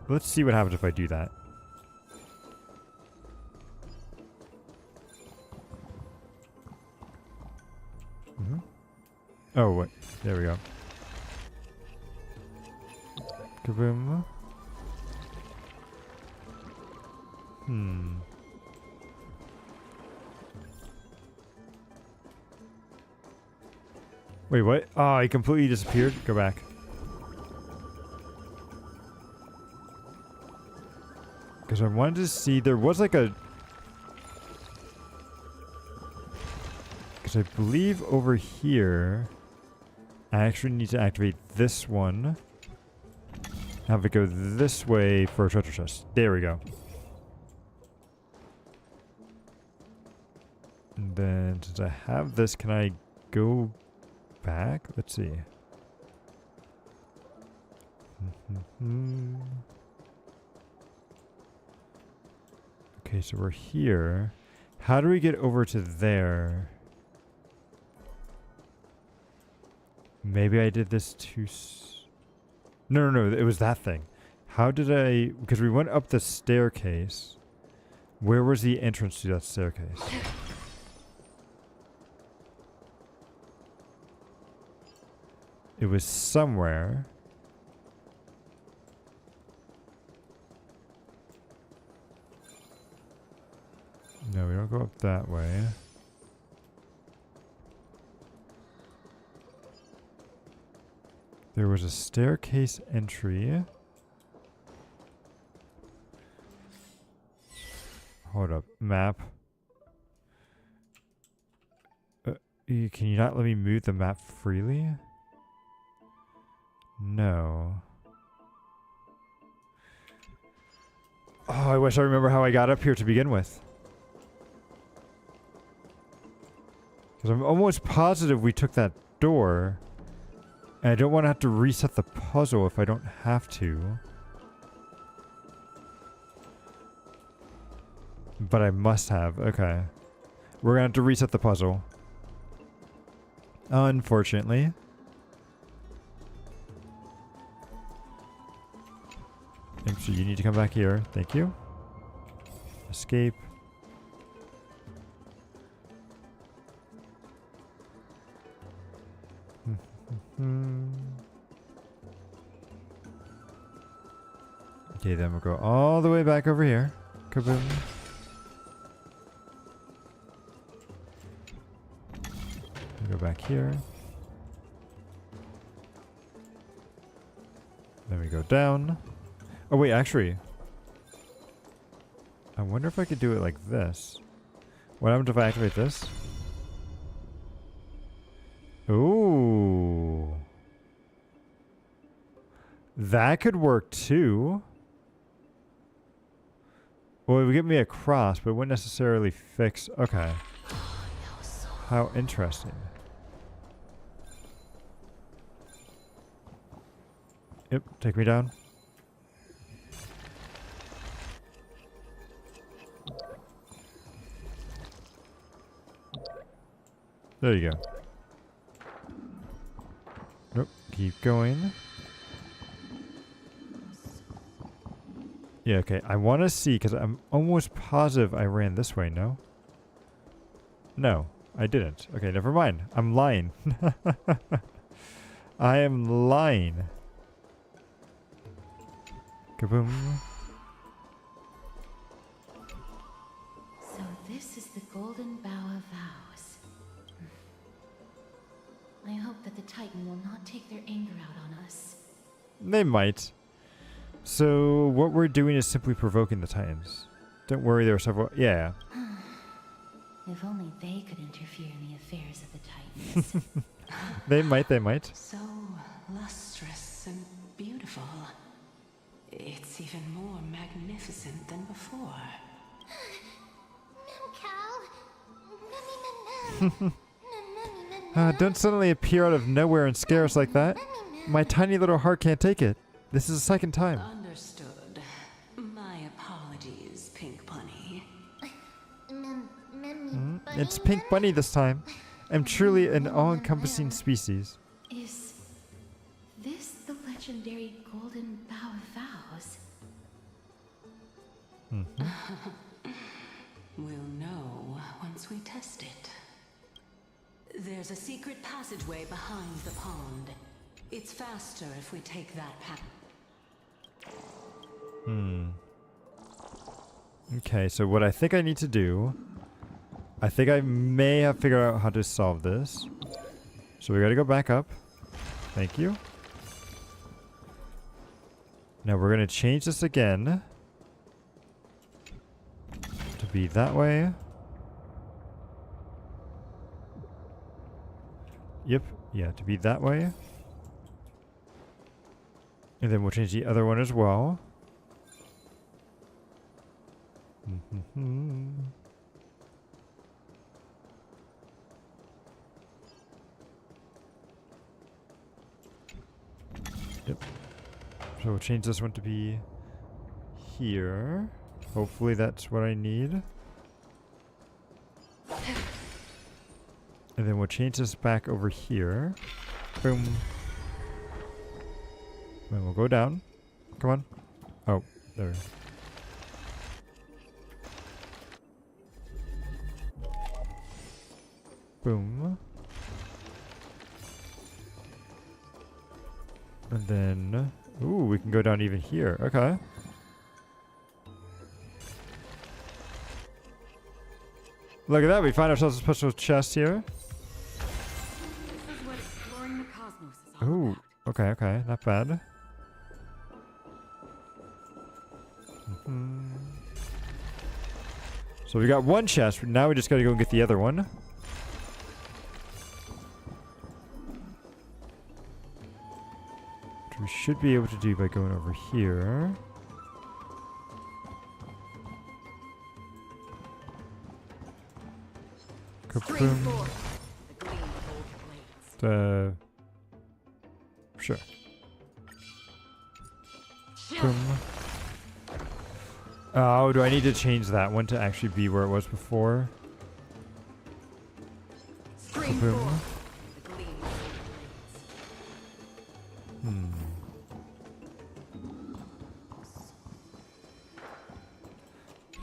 Let's see what happens if I do that. Oh, wait. There we go. Kaboom. Wait, what? Oh, he completely disappeared? Go back. Because I wanted to see... There was like a... Because I believe over here... I actually need to activate this one. Have it go this way for a treasure chest. There we go. And then, since I have this, can I go back? Let's see. Okay, so we're here. How do we get over to there? Maybe I did this too... No, it was that thing. How did I... Because we went up the staircase. Where was the entrance to that staircase? It was somewhere. No, we don't go up that way. There was a staircase entry. Hold up. Map. Can you not let me move the map freely? No. Oh, I wish I remember how I got up here to begin with. Because I'm almost positive we took that door. And I don't want to have to reset the puzzle if I don't have to. But I must have. Okay. We're going to have to reset the puzzle. Unfortunately. So you need to come back here. Thank you. Escape. Okay, then we'll go all the way back over here. Kaboom. We'll go back here. Then we go down. Oh wait, actually, I wonder if I could do it like this. What happens if I activate this? Ooh. That could work too. Well, it would give me a cross, but it wouldn't necessarily fix... Okay. How interesting. Yep, take me down. There you go. Nope, keep going. Yeah, okay. I want to see, because I'm almost positive I ran this way, no? No, I didn't. Okay, never mind. I'm lying. I am lying. Kaboom. So this is the Golden Bough of Vows. I hope that the Titan will not take their anger out on us. They might. So what we're doing is simply provoking the Titans. Don't worry, there are several... Yeah. If only they could interfere in the affairs of the Titans. They might. So lustrous and beautiful. It's even more magnificent than before. Don't suddenly appear out of nowhere and scare us like that. My tiny little heart can't take it. This is the second time. Understood. My apologies, Pink Bunny. It's Pink Bunny this time. I'm truly an all-encompassing species. Is this the legendary Golden Bough of Vows? We'll know once we test it. There's a secret passageway behind the pond. It's faster if we take that path. Okay, so what I think I need to do... I think I may have figured out how to solve this. So we gotta go back up. Thank you. Now we're gonna change this again. To be that way. Yep, yeah, to be that way. And then we'll change the other one as well. Yep. So we'll change this one to be here. Hopefully that's what I need. And then we'll change this back over here. Boom. And we'll go down. Come on. Oh, there. Boom. And then... Ooh, we can go down even here. Okay. Look at that, we find ourselves a special chest here. This is what exploring the cosmos is all Ooh, about. okay, not bad. So we got one chest, now we just gotta go and get the other one. Which we should be able to do by going over here. Kaboom. Sure. Boom. Oh, do I need to change that one to actually be where it was before? Boom.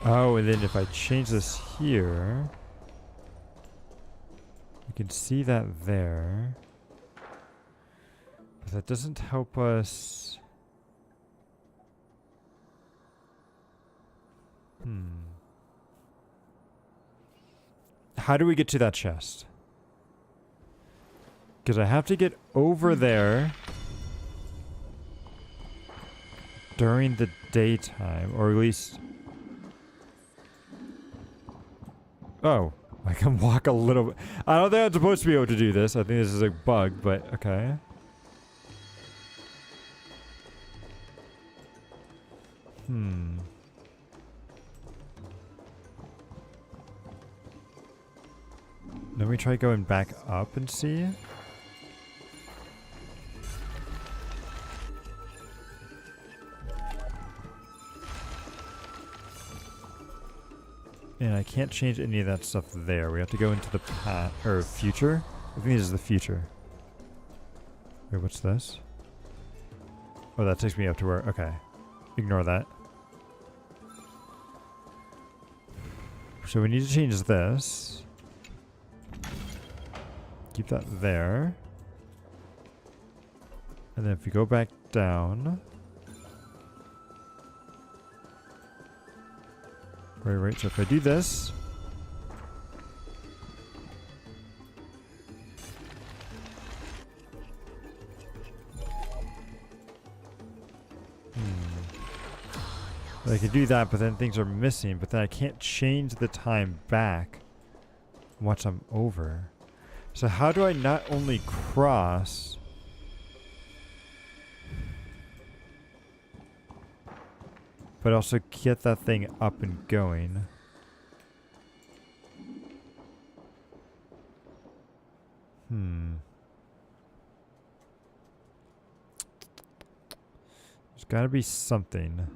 Oh, and then if I change this here, you can see that there. But that doesn't help us. How do we get to that chest? Because I have to get over there during the daytime, or at least... Oh, I can walk a little bit. I don't think I'm supposed to be able to do this. I think this is a bug, but okay. Let me try going back up and see. And I can't change any of that stuff there. We have to go into the past or future. I think this is the future. Wait, what's this? Oh, that takes me up to where... Okay. Ignore that. So we need to change this. Keep that there. And then if we go back down... Right, so if I do this... I can do that, but then things are missing, but then I can't change the time back once I'm over. So how do I not only cross... but also get that thing up and going? There's gotta be something.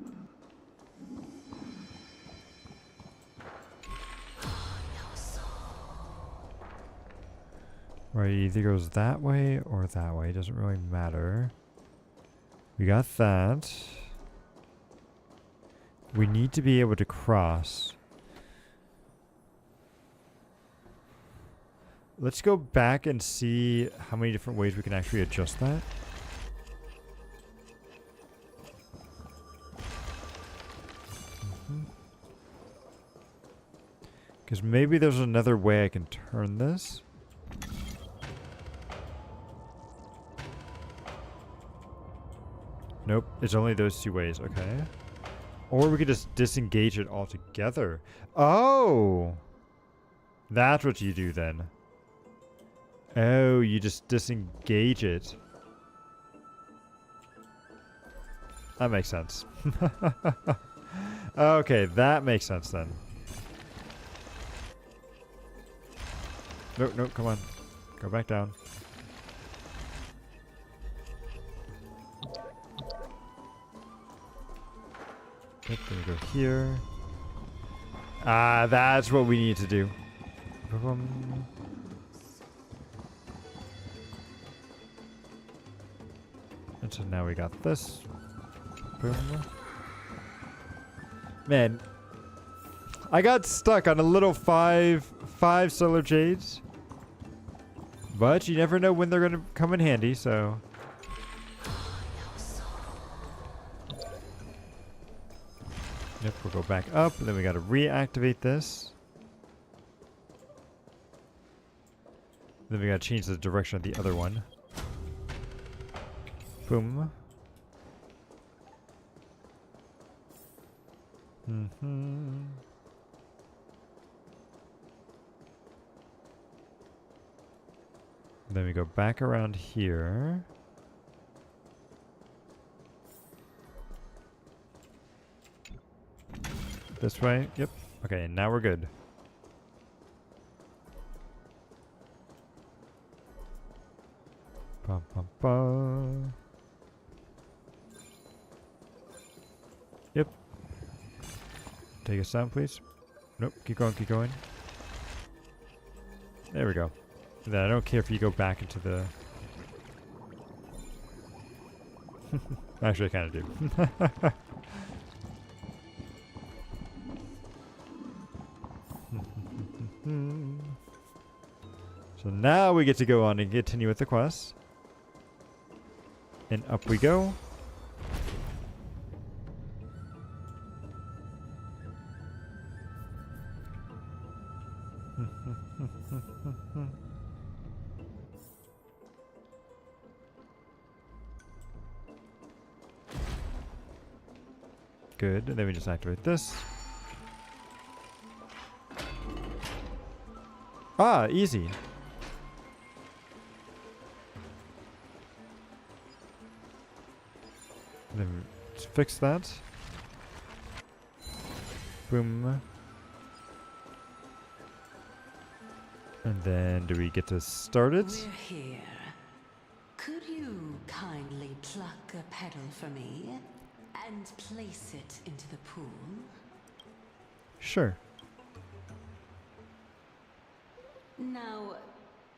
Right, it either goes that way or that way. It doesn't really matter. We got that. We need to be able to cross. Let's go back and see how many different ways we can actually adjust that. Because maybe there's another way I can turn this. Nope, it's only those two ways, okay. Or we could just disengage it altogether. Oh! That's what you do then. Oh, you just disengage it. That makes sense. Okay, that makes sense then. Nope, nope, come on. Go back down. Yep, then we go here. Ah, that's what we need to do. Boom. And so now we got this. Boom. Man, I got stuck on a little five solar jades. But you never know when they're gonna come in handy, so. Yep, we'll go back up, and then we gotta reactivate this. Then we gotta change the direction of the other one. Boom. Then we go back around here. This way? Yep. Okay, now we're good. Bum, bum, bum. Yep. Take us down, please. Nope, keep going, keep going. There we go. And then I don't care if you go back into the... Actually, I kind of do. So now we get to go on and continue with the quest. And up we go. Good, and then we just activate this. Ah, easy. Then we just fix that. Boom. And then do we get to start it? We're here. Could you kindly pluck a petal for me and place it into the pool? Sure. Now,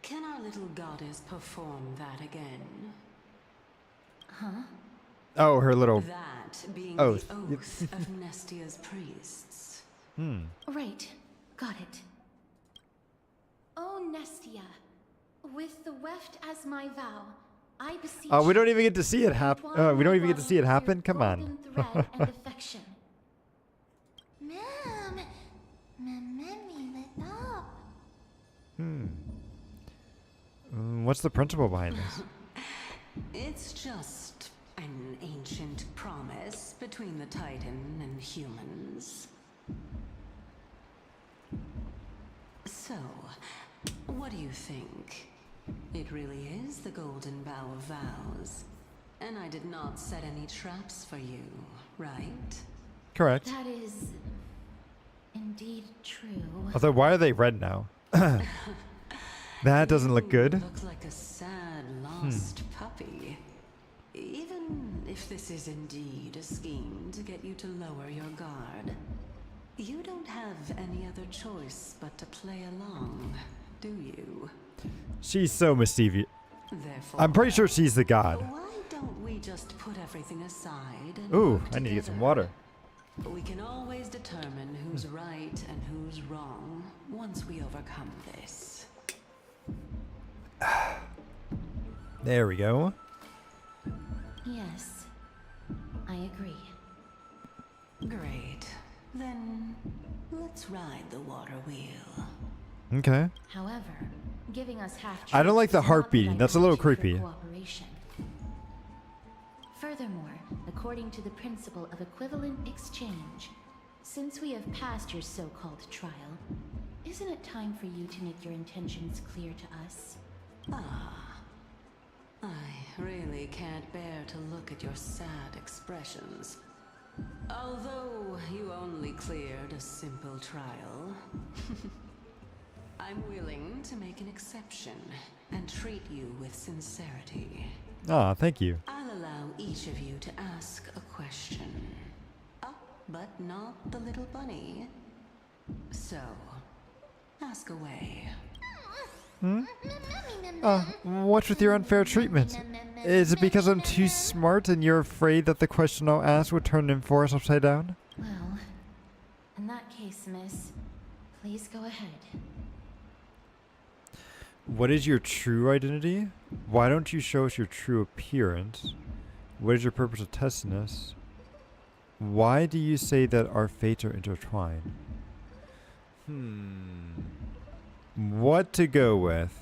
can our little goddess perform that again? Huh? Oh, her little That being oath. the oath of Nestia's priests. Right. Got it. Oh, Nestia, with the weft as my vow, I beseech Oh, we don't even get to see it happen. We don't even get to see it happen. Come on. thread and affection. Mom, Mommy, let up. What's the principle behind this? It's just an ancient promise between the Titan and humans. So, what do you think? It really is the Golden Bough of Vows. And I did not set any traps for you, right? Correct. That is indeed true. Although, why are they red now? That doesn't look good. Look like a sad, lost puppy. Even if this is indeed a scheme to get you to lower your guard, you don't have any other choice but to play along, do you? She's so mischievous. Therefore, I'm pretty sure she's the god. why don't we just put everything aside and Ooh, work I need to get some together? water. We can always determine who's right and who's wrong once we overcome this. There we go. Yes, I agree. Great. Then let's ride the water wheel. Okay. However, giving us half I don't like the truths is heart not beating. That's a little criteria creepy. for cooperation. Furthermore, according to the principle of equivalent exchange, since we have passed your so-called trial, isn't it time for you to make your intentions clear to us? I really can't bear to look at your sad expressions. Although you only cleared a simple trial, I'm willing to make an exception and treat you with sincerity. Ah, thank you. I'll allow each of you to ask a question. But not the little bunny. So, ask away. What's with your unfair treatment? Is it because I'm too smart and you're afraid that the question I'll ask would turn the forest upside down? Well, in that case, miss, please go ahead. What is your true identity? Why don't you show us your true appearance? What is your purpose of testing us? Why do you say that our fates are intertwined? What to go with?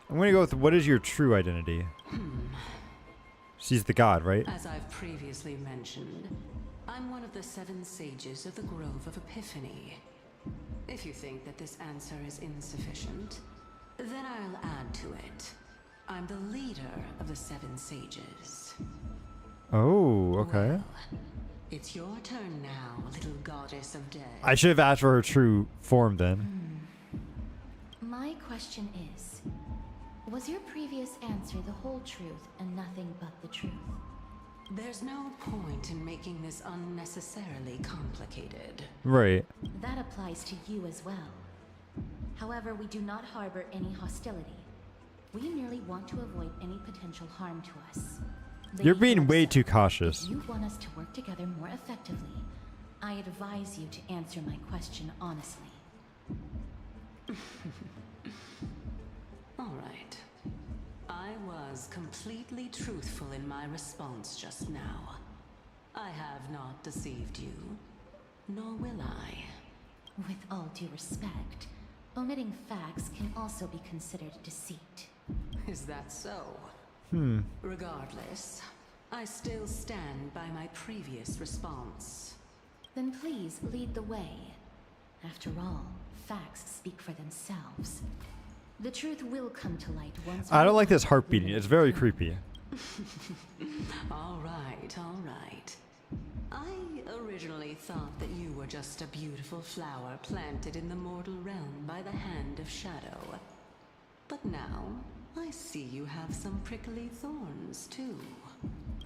I'm gonna go with what is your true identity? She's the god, right? As I've previously mentioned, I'm one of the 7 sages of the Grove of Epiphany. If you think that this answer is insufficient, then I'll add to it. I'm the leader of the 7 sages. Oh, okay. Well, it's your turn now, little goddess of death. I should have asked for her true form then. My question is, was your previous answer the whole truth and nothing but the truth? There's no point in making this unnecessarily complicated. Right. That applies to you as well. However, we do not harbor any hostility. We merely want to avoid any potential harm to us. You're being way too cautious. If you want us to work together more effectively, I advise you to answer my question honestly. All right. I was completely truthful in my response just now. I have not deceived you, nor will I. With all due respect, omitting facts can also be considered deceit. Is that so? Regardless, I still stand by my previous response. Then please lead the way. After all, facts speak for themselves. The truth will come to light once. I don't like this heart beating. It's very creepy. All right, all right. I originally thought that you were just a beautiful flower planted in the mortal realm by the hand of shadow. But now, I see you have some prickly thorns, too.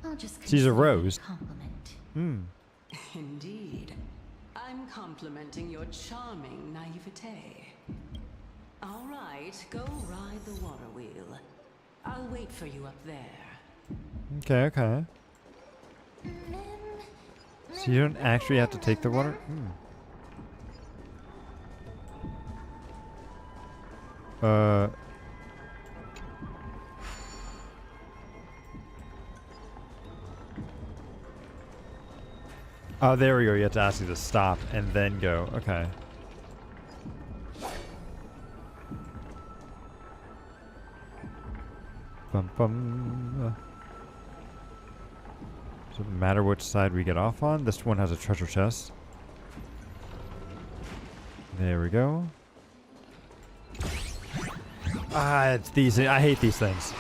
I'll just She's a rose. Compliment. Indeed. I'm complimenting your charming naivete. All right, go ride the water wheel. I'll wait for you up there. Okay, okay. So you don't actually have to take the water? Oh, there we go. You have to ask you to stop and then go. Okay. Bum bum. Doesn't matter which side we get off on. This one has a treasure chest. There we go. Ah, it's these. I hate these things.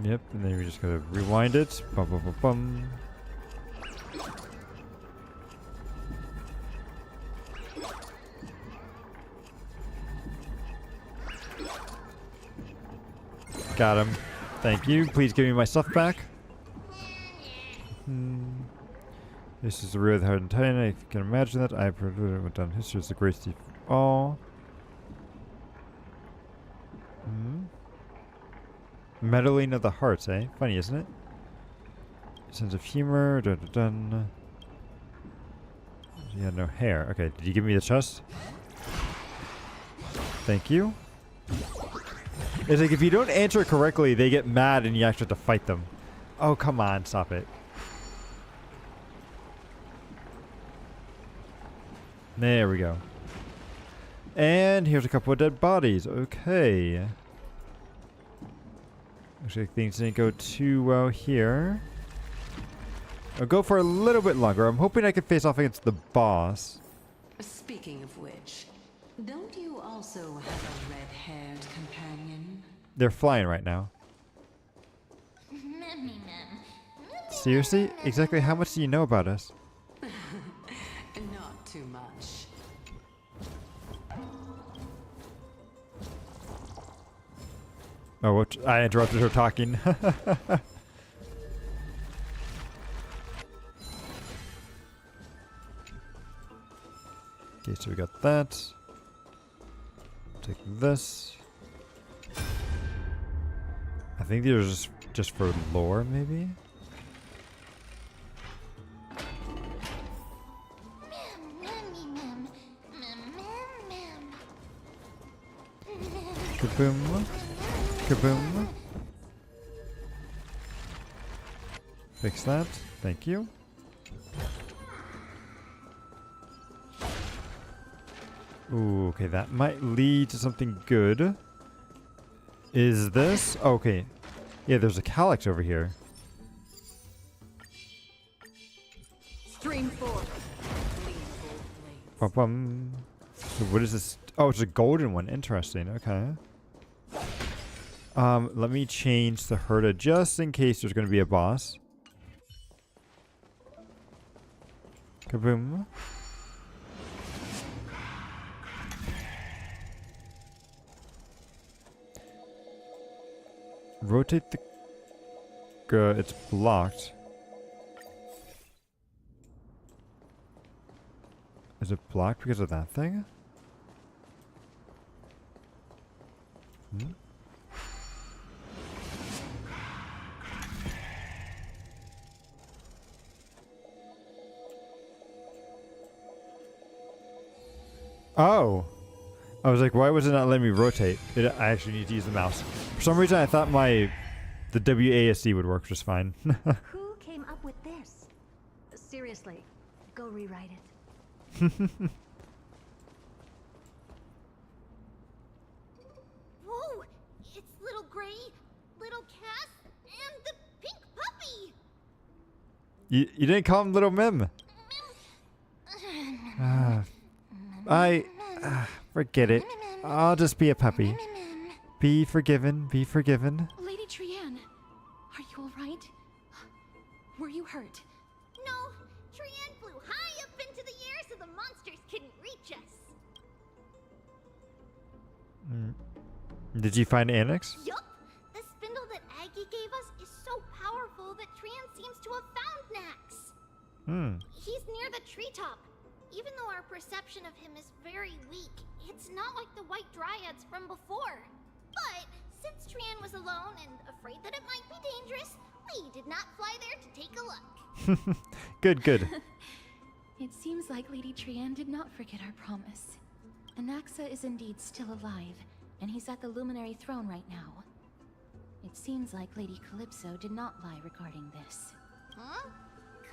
Yep, and then we just gotta rewind it. Bum bum bum bum. Got him. Thank you. Please give me my stuff back. This is the rear of the Hardened Titan. I can imagine that. I went down history as the great thief of all. Meddling of the hearts, eh? Funny, isn't it? Sense of humor. Dun, dun, dun. You had no hair. Okay, did you give me the chest? Thank you. It's like if you don't answer it correctly, they get mad and you actually have to fight them. Oh, come on, stop it. There we go. And here's a couple of dead bodies. Okay. Actually, things didn't go too well here. I'll go for a little bit longer. I'm hoping I can face off against the boss. Speaking of which, don't you also have a red-haired companion? They're flying right now. Seriously? Exactly how much do you know about us? Not too much. Oh, which I interrupted her talking. Okay, so we got that. Take this. I think these are just for lore, maybe? Kaboom. Kaboom. Fix that. Thank you. Ooh, okay, that might lead to something good. Is this? Okay. Yeah, there's a calyx over here. Stream forth. Bum, bum. So what is this? Oh, it's a golden one. Interesting. Okay. Let me change the Herta just in case there's going to be a boss. Kaboom. Rotate the... it's blocked. Is it blocked because of that thing? Hmm? Oh! I was like, why was it not letting me rotate? I actually need to use the mouse. For some reason, I thought the WASD would work just fine. Who came up with this? Seriously, go rewrite it. Whoa! It's little Gray, little Cass, and the pink puppy! You didn't call him Little Mim. Forget it. I'll just be a puppy. Be forgiven, be forgiven. Lady Trianne, are you alright? Were you hurt? No, Trianne flew high up into the air so the monsters couldn't reach us. Did you find Annex? Yup! The spindle that Aggie gave us is so powerful that Trianne seems to have found Nax. He's near the treetop. Even though our perception of him is very weak, it's not like the White Dryads from before. But since Trianne was alone and afraid that it might be dangerous, we did not fly there to take a look. Good. It seems like Lady Trianne did not forget our promise. Anaxa is indeed still alive, and he's at the Luminary Throne right now. It seems like Lady Calypso did not lie regarding this. Huh?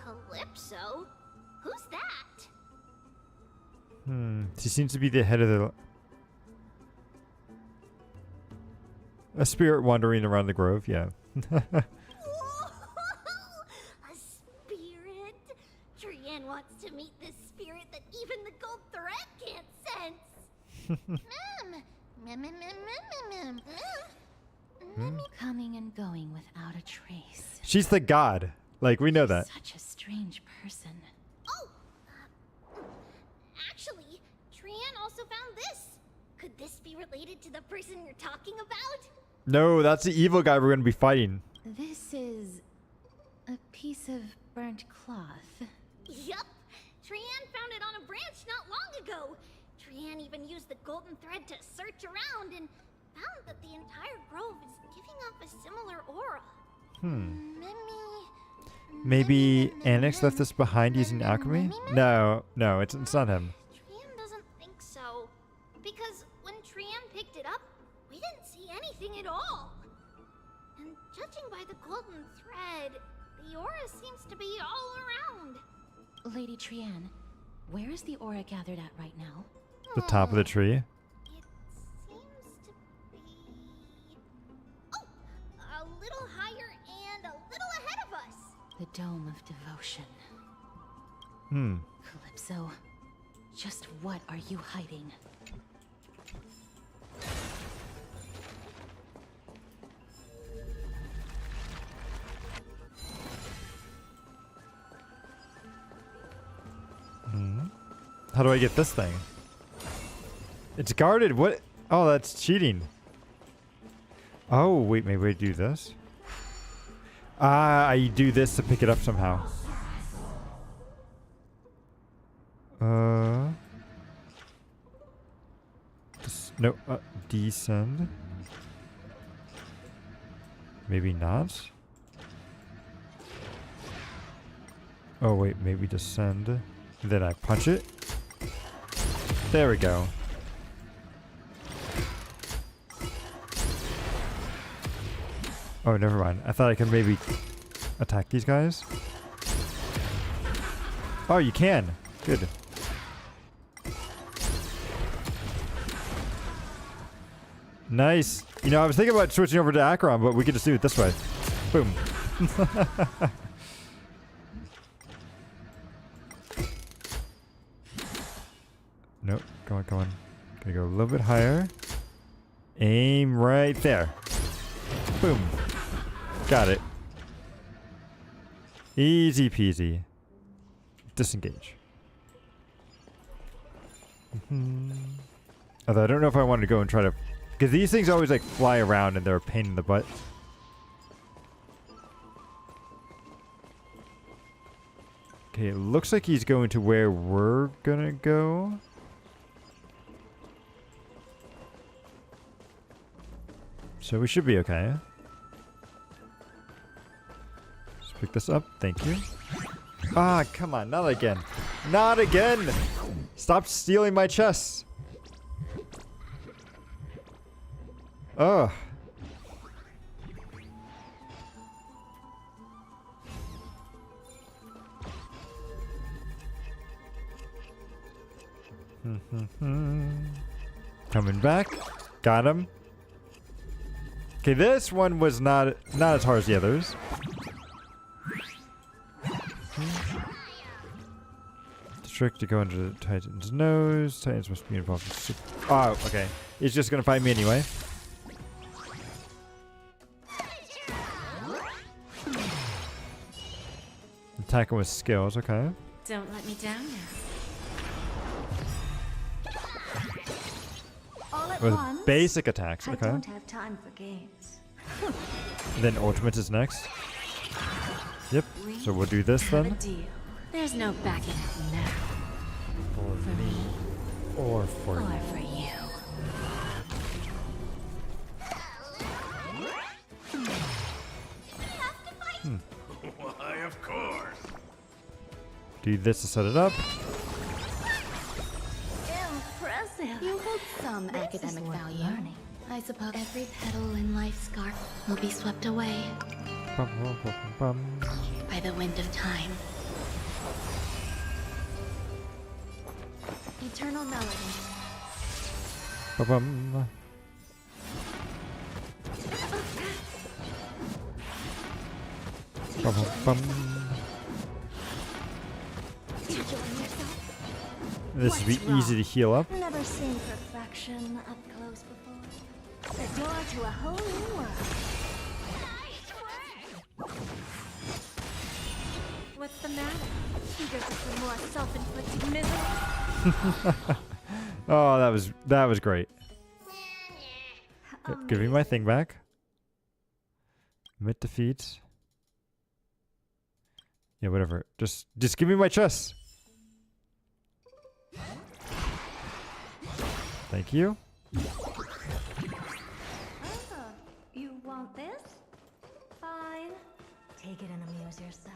Calypso? Who's that? She seems to be the head of a spirit wandering around the grove, yeah. Whoa! A spirit? Trianne wants to meet this spirit that even the gold thread can't sense. Coming and going without a trace. She's the god. Like, we know that. Such a strange person. Actually, Trianne also found this. Could this be related to the person you're talking about? No, that's the evil guy we're going to be fighting. This is a piece of burnt cloth. Yup. Trianne found it on a branch not long ago. Trianne even used the golden thread to search around and found that the entire grove is giving off a similar aura. Maybe Annex left this behind using alchemy? No, it's not him. Trianne doesn't think so. Because when Trianne picked it up, we didn't see anything at all. And judging by the golden thread, the aura seems to be all around. Lady Trianne, where is the aura gathered at right now? The top of the tree. It seems to be... Oh! A little higher and a little ahead of us. The Dome of Devotion. Calypso, just what are you hiding? How do I get this thing? It's guarded. What? Oh, that's cheating. Oh, wait, maybe I do this. I do this to pick it up somehow. No, descend. Maybe not. Oh, wait, maybe descend. Then I punch it. There we go. Oh, never mind. I thought I could maybe attack these guys. Oh, you can. Good. Nice. You know, I was thinking about switching over to Acheron, but we could just do it this way. Boom. Nope. Go on. Gonna go a little bit higher. Aim right there. Boom. Got it. Easy peasy. Disengage. Although I don't know if I want to go and try to... Because these things always like fly around and they're a pain in the butt. Okay, it looks like he's going to where we're gonna go. So we should be okay. Just pick this up. Thank you. Ah, come on. Not again. Not again! Stop stealing my chests. Ugh. Coming back. Got him. Okay, this one was not as hard as the others. The trick to go under the Titan's nose. Titans must be involved in... Oh, okay. He's just gonna fight me anyway. Attack him with skills, okay. Don't let me down now. All at With once? basic attacks, I okay. don't have time for games. And then ultimate is next. Yep. So we'll do this then. Deal. There's no backing out now. For me. Or for you. Or for you. Why, of course. Do this to set it up. Impressive. You hold some academic value. I suppose every petal in life's garden will be swept away Bum, bum, bum, bum. by the wind of time. Eternal melody. Bum, bum. Bum, bum, bum. This would be easy to heal up. Never seen perfection up close before. The door to a whole new world. What's the matter? Eager for some more self-inflicted misery? Oh, that was great. Yep, give me my thing back. Admit defeat. Yeah, whatever. Just give me my chest. Thank you. Oh, you want this? Fine. Take it and amuse yourself.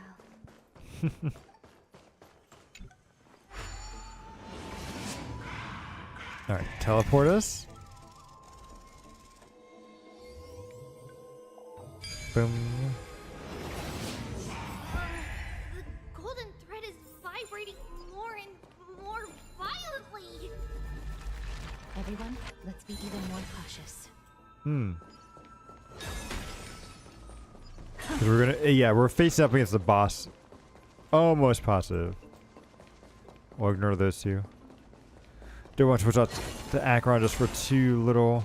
Alright, teleport us. Boom. The golden thread is vibrating more and more violently. Everyone, let's be even more cautious. Because we're gonna, yeah, we're facing up against the boss. Almost positive. We'll ignore those two. Don't want to switch out to Acheron just for two little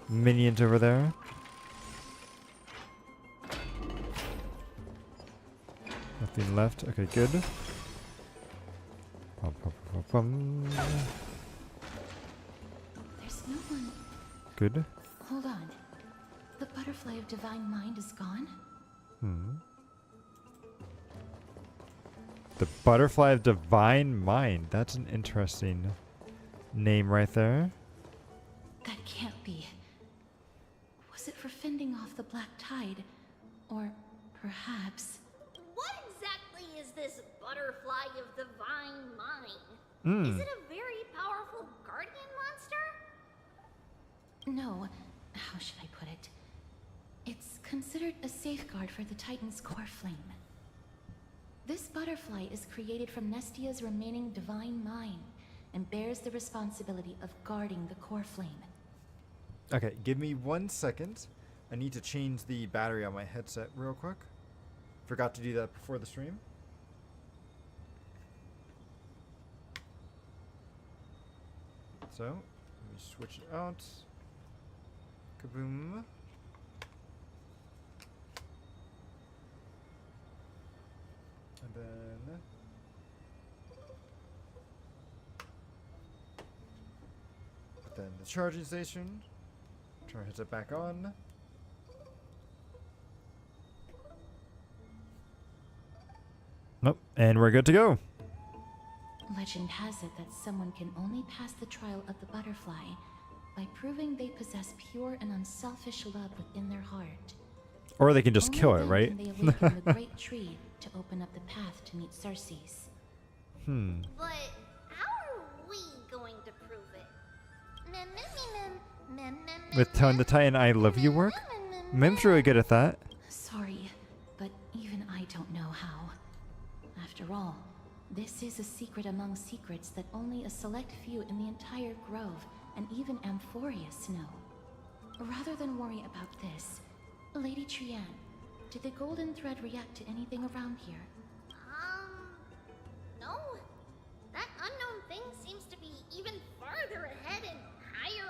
minions over there. Nothing left. Okay, good. Bum, bum, bum, bum. There's no one. Good. Hold on. The butterfly of divine mind is gone? The butterfly of divine mind. That's an interesting name right there. That can't be. Was it for fending off the black tide? Or perhaps... What exactly is this butterfly of divine mind? Is it a very powerful guardian monster? No. How should I put it? It's considered a safeguard for the Titan's core flame. This butterfly is created from Nestia's remaining divine mind and bears the responsibility of guarding the core flame. Okay, give me 1 second. I need to change the battery on my headset real quick. Forgot to do that before the stream. So, let me switch it out. Kaboom. And then... Put that in the charging station. Turn our headset back on. Nope. And we're good to go. Legend has it that someone can only pass the trial of the butterfly by proving they possess pure and unselfish love within their heart. Or they can just Only kill it, then right? Can they awaken the great tree to open up the path to meet Cersei's. But how are we going to prove it? Mem, mem, mem, mem, mem, mem, With Tone the Titan, I love you work. Mem's really good at that. Sorry, but even I don't know how. After all, this is a secret among secrets that only a select few in the entire grove and even Amphorius know. Rather than worry about this, Lady Trian, did the golden thread react to anything around here? No. That unknown thing seems to be even farther ahead and higher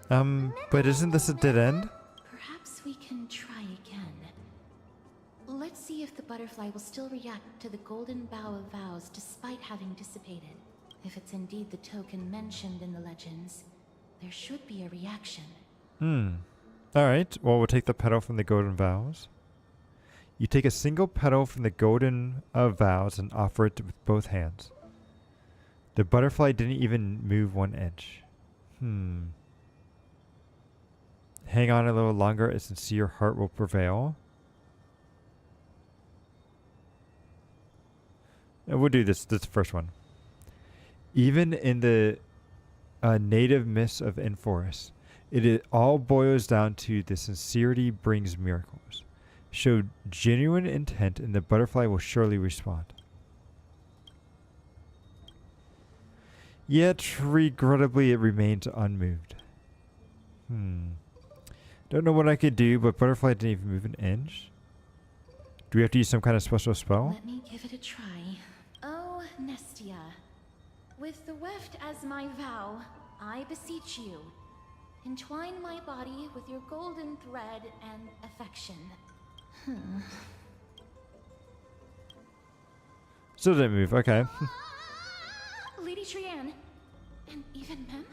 up. But isn't this a dead end? Perhaps we can try again. Let's see if the butterfly will still react to the golden bough of vows despite having dissipated. If it's indeed the token mentioned in the legends, there should be a reaction. Alright, well, we'll take the petal from the golden vows. You take a single petal from the golden vows and offer it with both hands. The butterfly didn't even move 1 inch. Hang on a little longer, a sincere heart will prevail. And we'll do this first one. Even in the native mists of Enforest, it all boils down to the sincerity brings miracles. Show genuine intent and the butterfly will surely respond. Yet, regrettably, it remains unmoved. Don't know what I could do, but butterfly didn't even move 1 inch. Do we have to use some kind of special spell? Let me give it a try. Oh, Nestia, with the weft as my vow, I beseech you, entwine my body with your golden thread and affection. Still didn't move, okay. Lady Trian, and even Mem?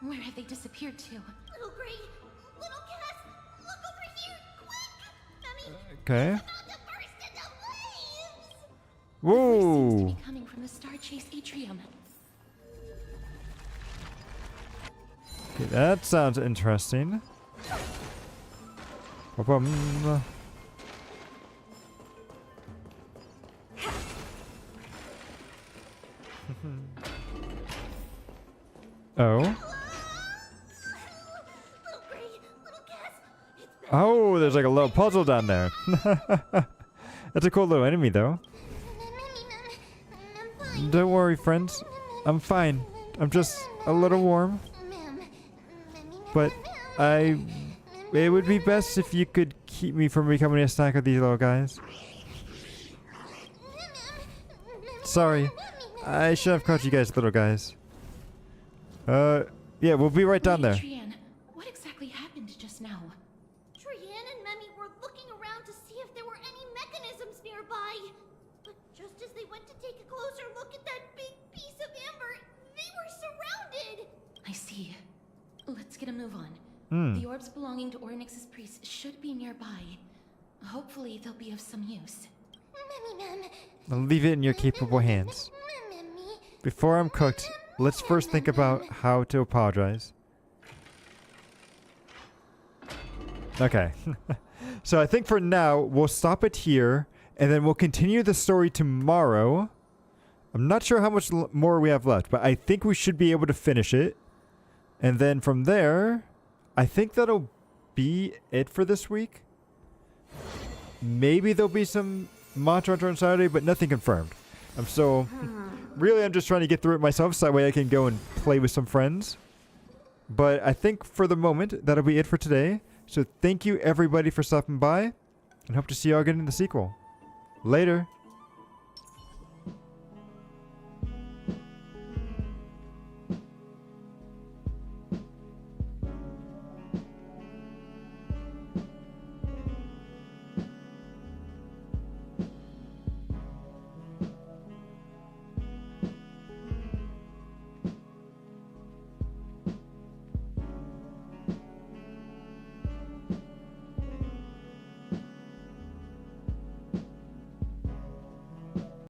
Where have they disappeared to? Little Gray, little Cass, look over here, quick! Okay. About to burst into flames! Whoa! Seems to be coming from the Star Chase atrium. Okay, that sounds interesting. Ba-bum. Oh. Oh, there's like a little puzzle down there. That's a cool little enemy, though. Don't worry, friends. I'm fine. I'm just a little warm. But it would be best if you could keep me from becoming a snack of these little guys. Sorry. I should have caught you guys, little guys. Yeah, we'll be right down there. Trian, what exactly happened just now? Trian and Memmy were looking around to see if there were any mechanisms nearby. But just as they went to take a closer look at that big piece of amber, they were surrounded. I see. Let's get a move on. The orbs belonging to Ornyx's priests should be nearby. Hopefully they'll be of some use. I'll leave it in your capable hands. Before I'm cooked, let's first think about how to apologize. Okay. So I think for now, we'll stop it here, and then we'll continue the story tomorrow. I'm not sure how much more we have left, but I think we should be able to finish it. And then from there, I think that'll be it for this week. Maybe there'll be some Monster Hunter on Saturday, but nothing confirmed. I'm just trying to get through it myself so that way I can go and play with some friends. But I think for the moment, that'll be it for today. So thank you everybody for stopping by, and hope to see you all again in the sequel. Later.